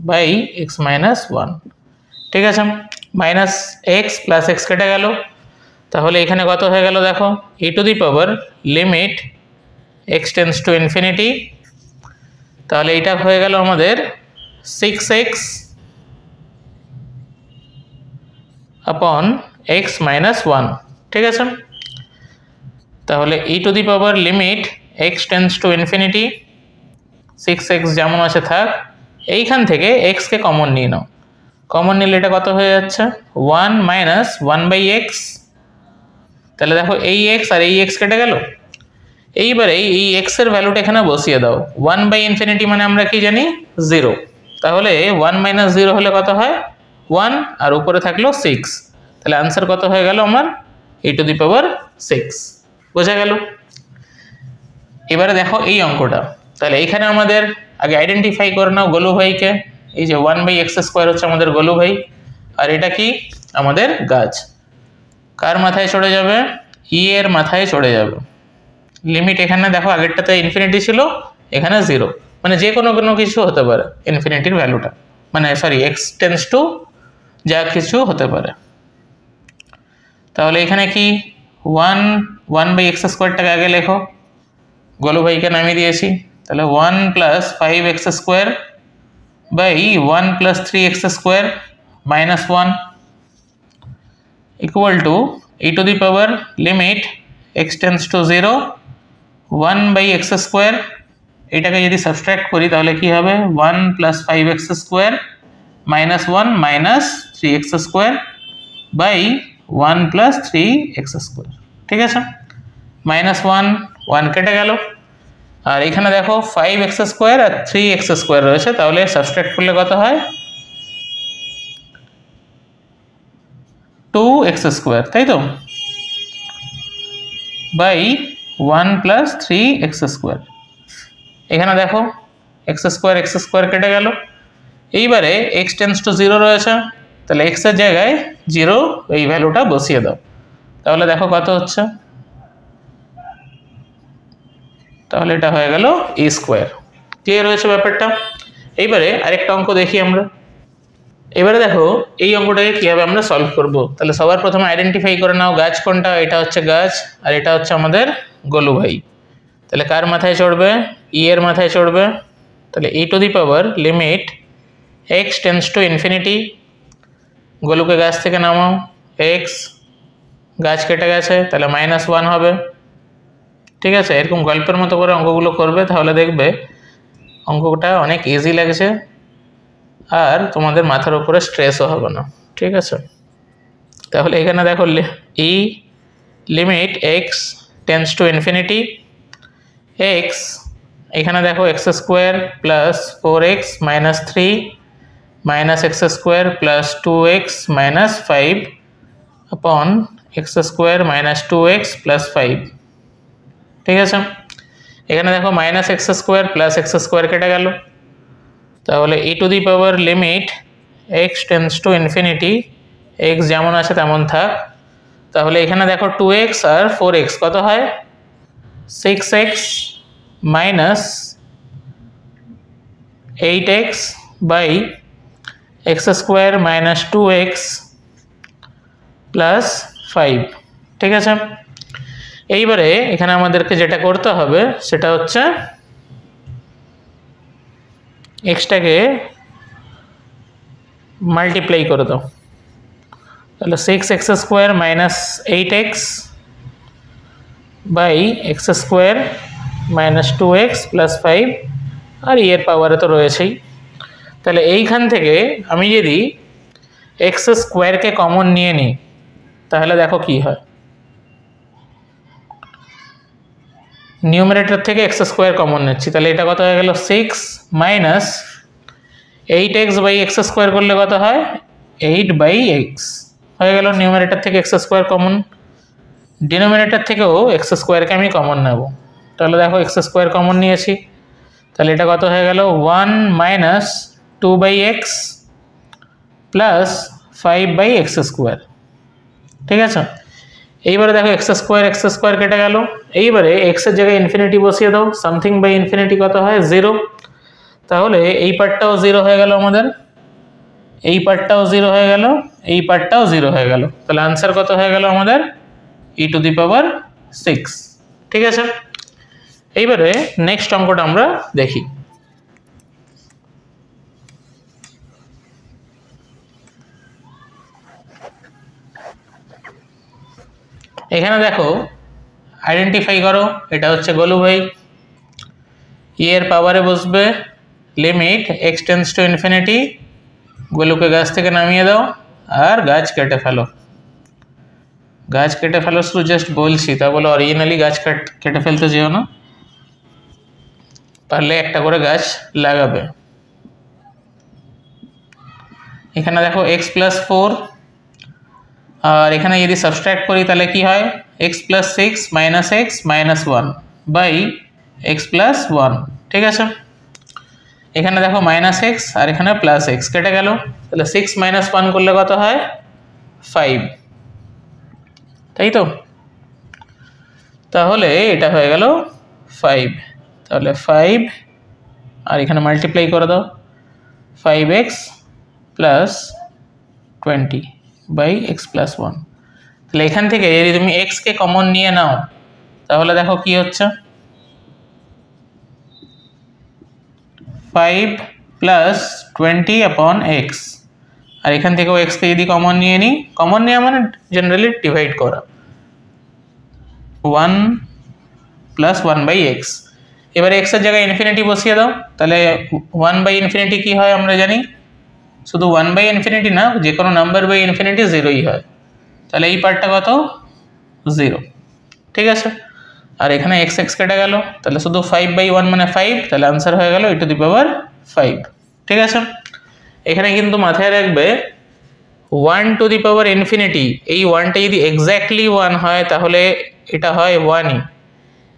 by x minus one, ঠিক আছে। মাইনাস এক্স প্লাস এক্স কেটে গেল, তাহলে এখানে কত হয়ে গেল দেখো, e to the power limit x tends to infinity, তাহলে এইটা হয়ে গেল আমাদের six x upon x minus one, ঠিক আছে। তাহলে e to the power limit x tends to infinity, six x যেমন আছে থাক, এইখান থেকে এক্সকে কমন নিয়ে নাও, কমন নিলে এটা কত হয়ে যাচ্ছে, one minus one by x. তাহলে দেখো এই এক্স আর এই এক্স কেটে গেল। এইবারে এই এক্সের ভ্যালুটা এখানে বসিয়ে দাও, ওয়ান বাই ইনফিনিটি মানে আমরা কি জানি, জিরো। তাহলে ওয়ান মাইনাস জিরো হলে কত হয়, ওয়ান, আর উপরে থাকলো সিক্স। তাহলে আনসার কত হয়ে গেল আমার, ই টু দি পাওয়ার সিক্স। বোঝা গেল। এবারে দেখো এই অঙ্কটা, তাহলে এইখানে আমাদের আগে আইডেন্টিফাই করে নাও গোলু ভাইকে। এই যে ওয়ান বাই এক্স স্কোয়ার হচ্ছে আমাদের গোলু ভাই, আর এটা কি আমাদের গাছ। কার মাথায় চড়ে যাবে, ই এর মাথায় চড়ে যাবে। লিমিট এখানে দেখো আগেরটাতে ইনফিনিটি ছিল, এখানে জিরো, মানে যে কোনো কিছু হতে পারে ইনফিনিটির ভ্যালুটা, মানে সরি এক্স টেন্ডস টু যা কিছু হতে পারে। তাহলে এখানে কি ওয়ান বাই এক্স স্কোয়ারটাকে আগে লেখো, গোলু ভাইকে নামিয়ে দিয়েছি। তাহলে one plus five x square by one plus three x square minus one equal to e to the power limit x tends to zero one by x square. এটাকে যদি সাবস্ট্রাক্ট করি তাহলে কি হবে, one plus five x square minus one minus three x square by one plus three x square, ঠিক আছে। মাইনাস ওয়ান ওয়ান কেটে গেল, আর এখানে দেখো ফাইভ এক্স স্কোয়ার আর থ্রি এক্স স্কোয়ার রয়েছে, তাহলে সাবস্ট্রাক্ট করলে কত হয়, টু এক্স স্কোয়ার, তাই তো, by one plus three x square. এখানে দেখো এক্স স্কোয়ার কেটে গেল। এইবারে এক্স টেন্ডস টু জিরো রয়েছে, তাহলে এক্সের জায়গায় জিরো এই ভ্যালুটা বসিয়ে দাও, তাহলে দেখো কত হচ্ছে, তাহলে এটা হয়ে গেল ই স্কোয়ার। ক্লিয়ার হয়েছে ব্যাপারটা। এইবারে আরেকটা অঙ্ক দেখি আমরা। এবারে দেখো এই অঙ্কটাকে কীভাবে আমরা সলভ করব। তাহলে সবার প্রথমে আইডেন্টিফাই করে নাও গাছ কোনটা, এটা হচ্ছে গাছ আর এটা হচ্ছে আমাদের গোলু ভাই। তাহলে কার মাথায় চড়বে, ই এর মাথায় চড়বে। তাহলে e to the power limit x tends to infinity, গোলুকে গাছ থেকে নামাও, এক্স, গাছ কেটে গেছে তাহলে -1 হবে। ঠিক আছে, এরকম গল্পের মতো করে অঙ্কগুলো করবে, তাহলে দেখবে অঙ্কটা অনেক ইজি লাগছে আর তোমাদের মাথার উপরে স্ট্রেসও হবে না। ঠিক আছে, তাহলে এখানে দেখো e limit x tends to infinity, x এখানে দেখো x square plus 4x minus 3 minus x square plus 2x minus 5 upon x square minus 2x plus 5। ঠিক আছে, এখানে দেখো minus x square plus x square কেটে গেল, তাহলে e to the power limit x tends to infinity, x যেমন আছে তেমন থাক। তাহলে এখানে দেখো 2x আর 4x কত হয়, 6x minus 8x by x square minus 2x plus 5। ঠিক আছে, এইবারে এখানে আমাদেরকে যেটা করতে হবে সেটা হচ্ছে এক্সটাকে মাল্টিপ্লাই করে দাও, তাহলে 6x square minus 8x by x square minus 2x plus 5, আর এর পাওয়ারে তো রয়েছেই। তাহলে এইখান থেকে আমি যদি এক্স স্কোয়ারকে কমন নিয়ে নিই তাহলে দেখো কি হয়, নিউমারেটর থেকে এক্স স্কোয়ার কমন নিচ্ছি, তাহলে এটা কত হয়ে গেল 6 minus 8x by x square করলে কত হয় 8/x হয়ে গেল। নিউমারেটর থেকে এক্স স্কোয়ার কমন, ডিনোমিনেটর থেকেও এক্স স্কোয়ারকে আমি কমন নেব, তাহলে দেখো এক্স স্কোয়ার কমন নিয়েছি, তাহলে এটা কত হয়ে গেল 1 minus 2/x plus 5/x square. ঠিক আছে, এইবারে দেখো এক্স স্কোয়ার কেটে গেল, এইবারে এক্সের জায়গায় ইনফিনিটি বসিয়ে দাও, সামথিং বাই ইনফিনিটি কত হয় 0, তাহলে এই পার্টটাও 0 হয়ে গেল আমাদের, এই পার্টটাও 0 হয়ে গেল, এই পার্টটাও 0 হয়ে গেল, তাহলে আনসার কত হয়ে গেল আমাদের ই টু দি পাওয়ার 6। ঠিক আছে, এইবারে নেক্সট অঙ্কটা আমরা দেখি। এখানে দেখো আইডেন্টিফাই করো, এটা হচ্ছে গোলু ভাই, এর পাওয়ারে বসবে limit x tends to infinity, গোলুকে গাছ থেকে নামিয়ে দাও আর গাছ কেটে ফেলো, গাছ কেটে ফেলো শুধু জাস্ট বলছি, তা বলে অরিজিনালি গাছ কেটে ফেলতে যেও না, পারলে একটা করে গাছ লাগাবে। এখানে দেখো এক্স প্লাস 4, আর এখানে যদি সাবস্ট্রাক্ট করি তাহলে কি হয় x plus 6 minus x minus 1 by x plus 1। ঠিক আছে, এখানে দেখো মাইনাস এক্স আর এখানে প্লাস এক্স কেটে গেল, তাহলে 6 মাইনাস 1 করলে কত হয় 5, তাই তো, তাহলে এটা হয়ে গেল 5, তাহলে 5 আর এখানে মাল্টিপ্লাই করে দাও 5x plus 20 by x plus 1। তাহলে এখান থেকে যদি তুমি এক্সকে কমন নিয়ে নাও তাহলে দেখো কি হচ্ছে 5 প্লাস 20 আপন এক্স, আর এখান থেকেও এক্সকে যদি কমন নিয়ে নিই, কমন নেওয়া মানে জেনারেলি ডিভাইড করা, 1 প্লাস 1/x। এবারে এক্সের জায়গায় ইনফিনিটি বসিয়ে দাও, তাহলে 1/ইনফিনিটি কি হয় আমরা জানি, শুধু 1/ইনফিনিটি না, যে কোনো নাম্বার বাই ইনফিনিটি 0ই হয়, তাহলে এই পার্টটা কত 0। ঠিক আছে, আর এখানে এক্স এক্স কেটে গেল, তাহলে শুধু 5/1 মানে 5, তাহলে আনসার হয়ে গেল ই টু দি পাওয়ার 5। ঠিক আছে, এখানে কিন্তু মাথায় রাখবে 1 টু দি পাওয়ার ইনফিনিটি, এই 1টা যদি এক্স্যাক্টলি 1 হয় তাহলে এটা হয় 1ই,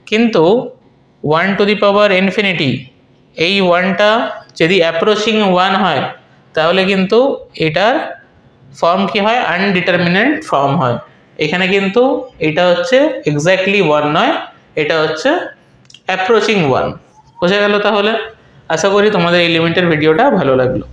কিন্তু 1 টু দি পাওয়ার ইনফিনিটি এই 1টা যদি অ্যাপ্রোচিং 1 হয় তাহলে কিন্তু এটার ফর্ম কি হয় আনডিটারমিনেন্ট ফর্ম হয়, এখানে কিন্তু এটা হচ্ছে এক্স্যাক্টলি 1 নয়, এটা হচ্ছে অ্যাপ্রোচিং 1। বোঝা গেল? তাহলে আশা করি তোমাদের এই লিমিটের ভিডিওটা ভালো লাগলো।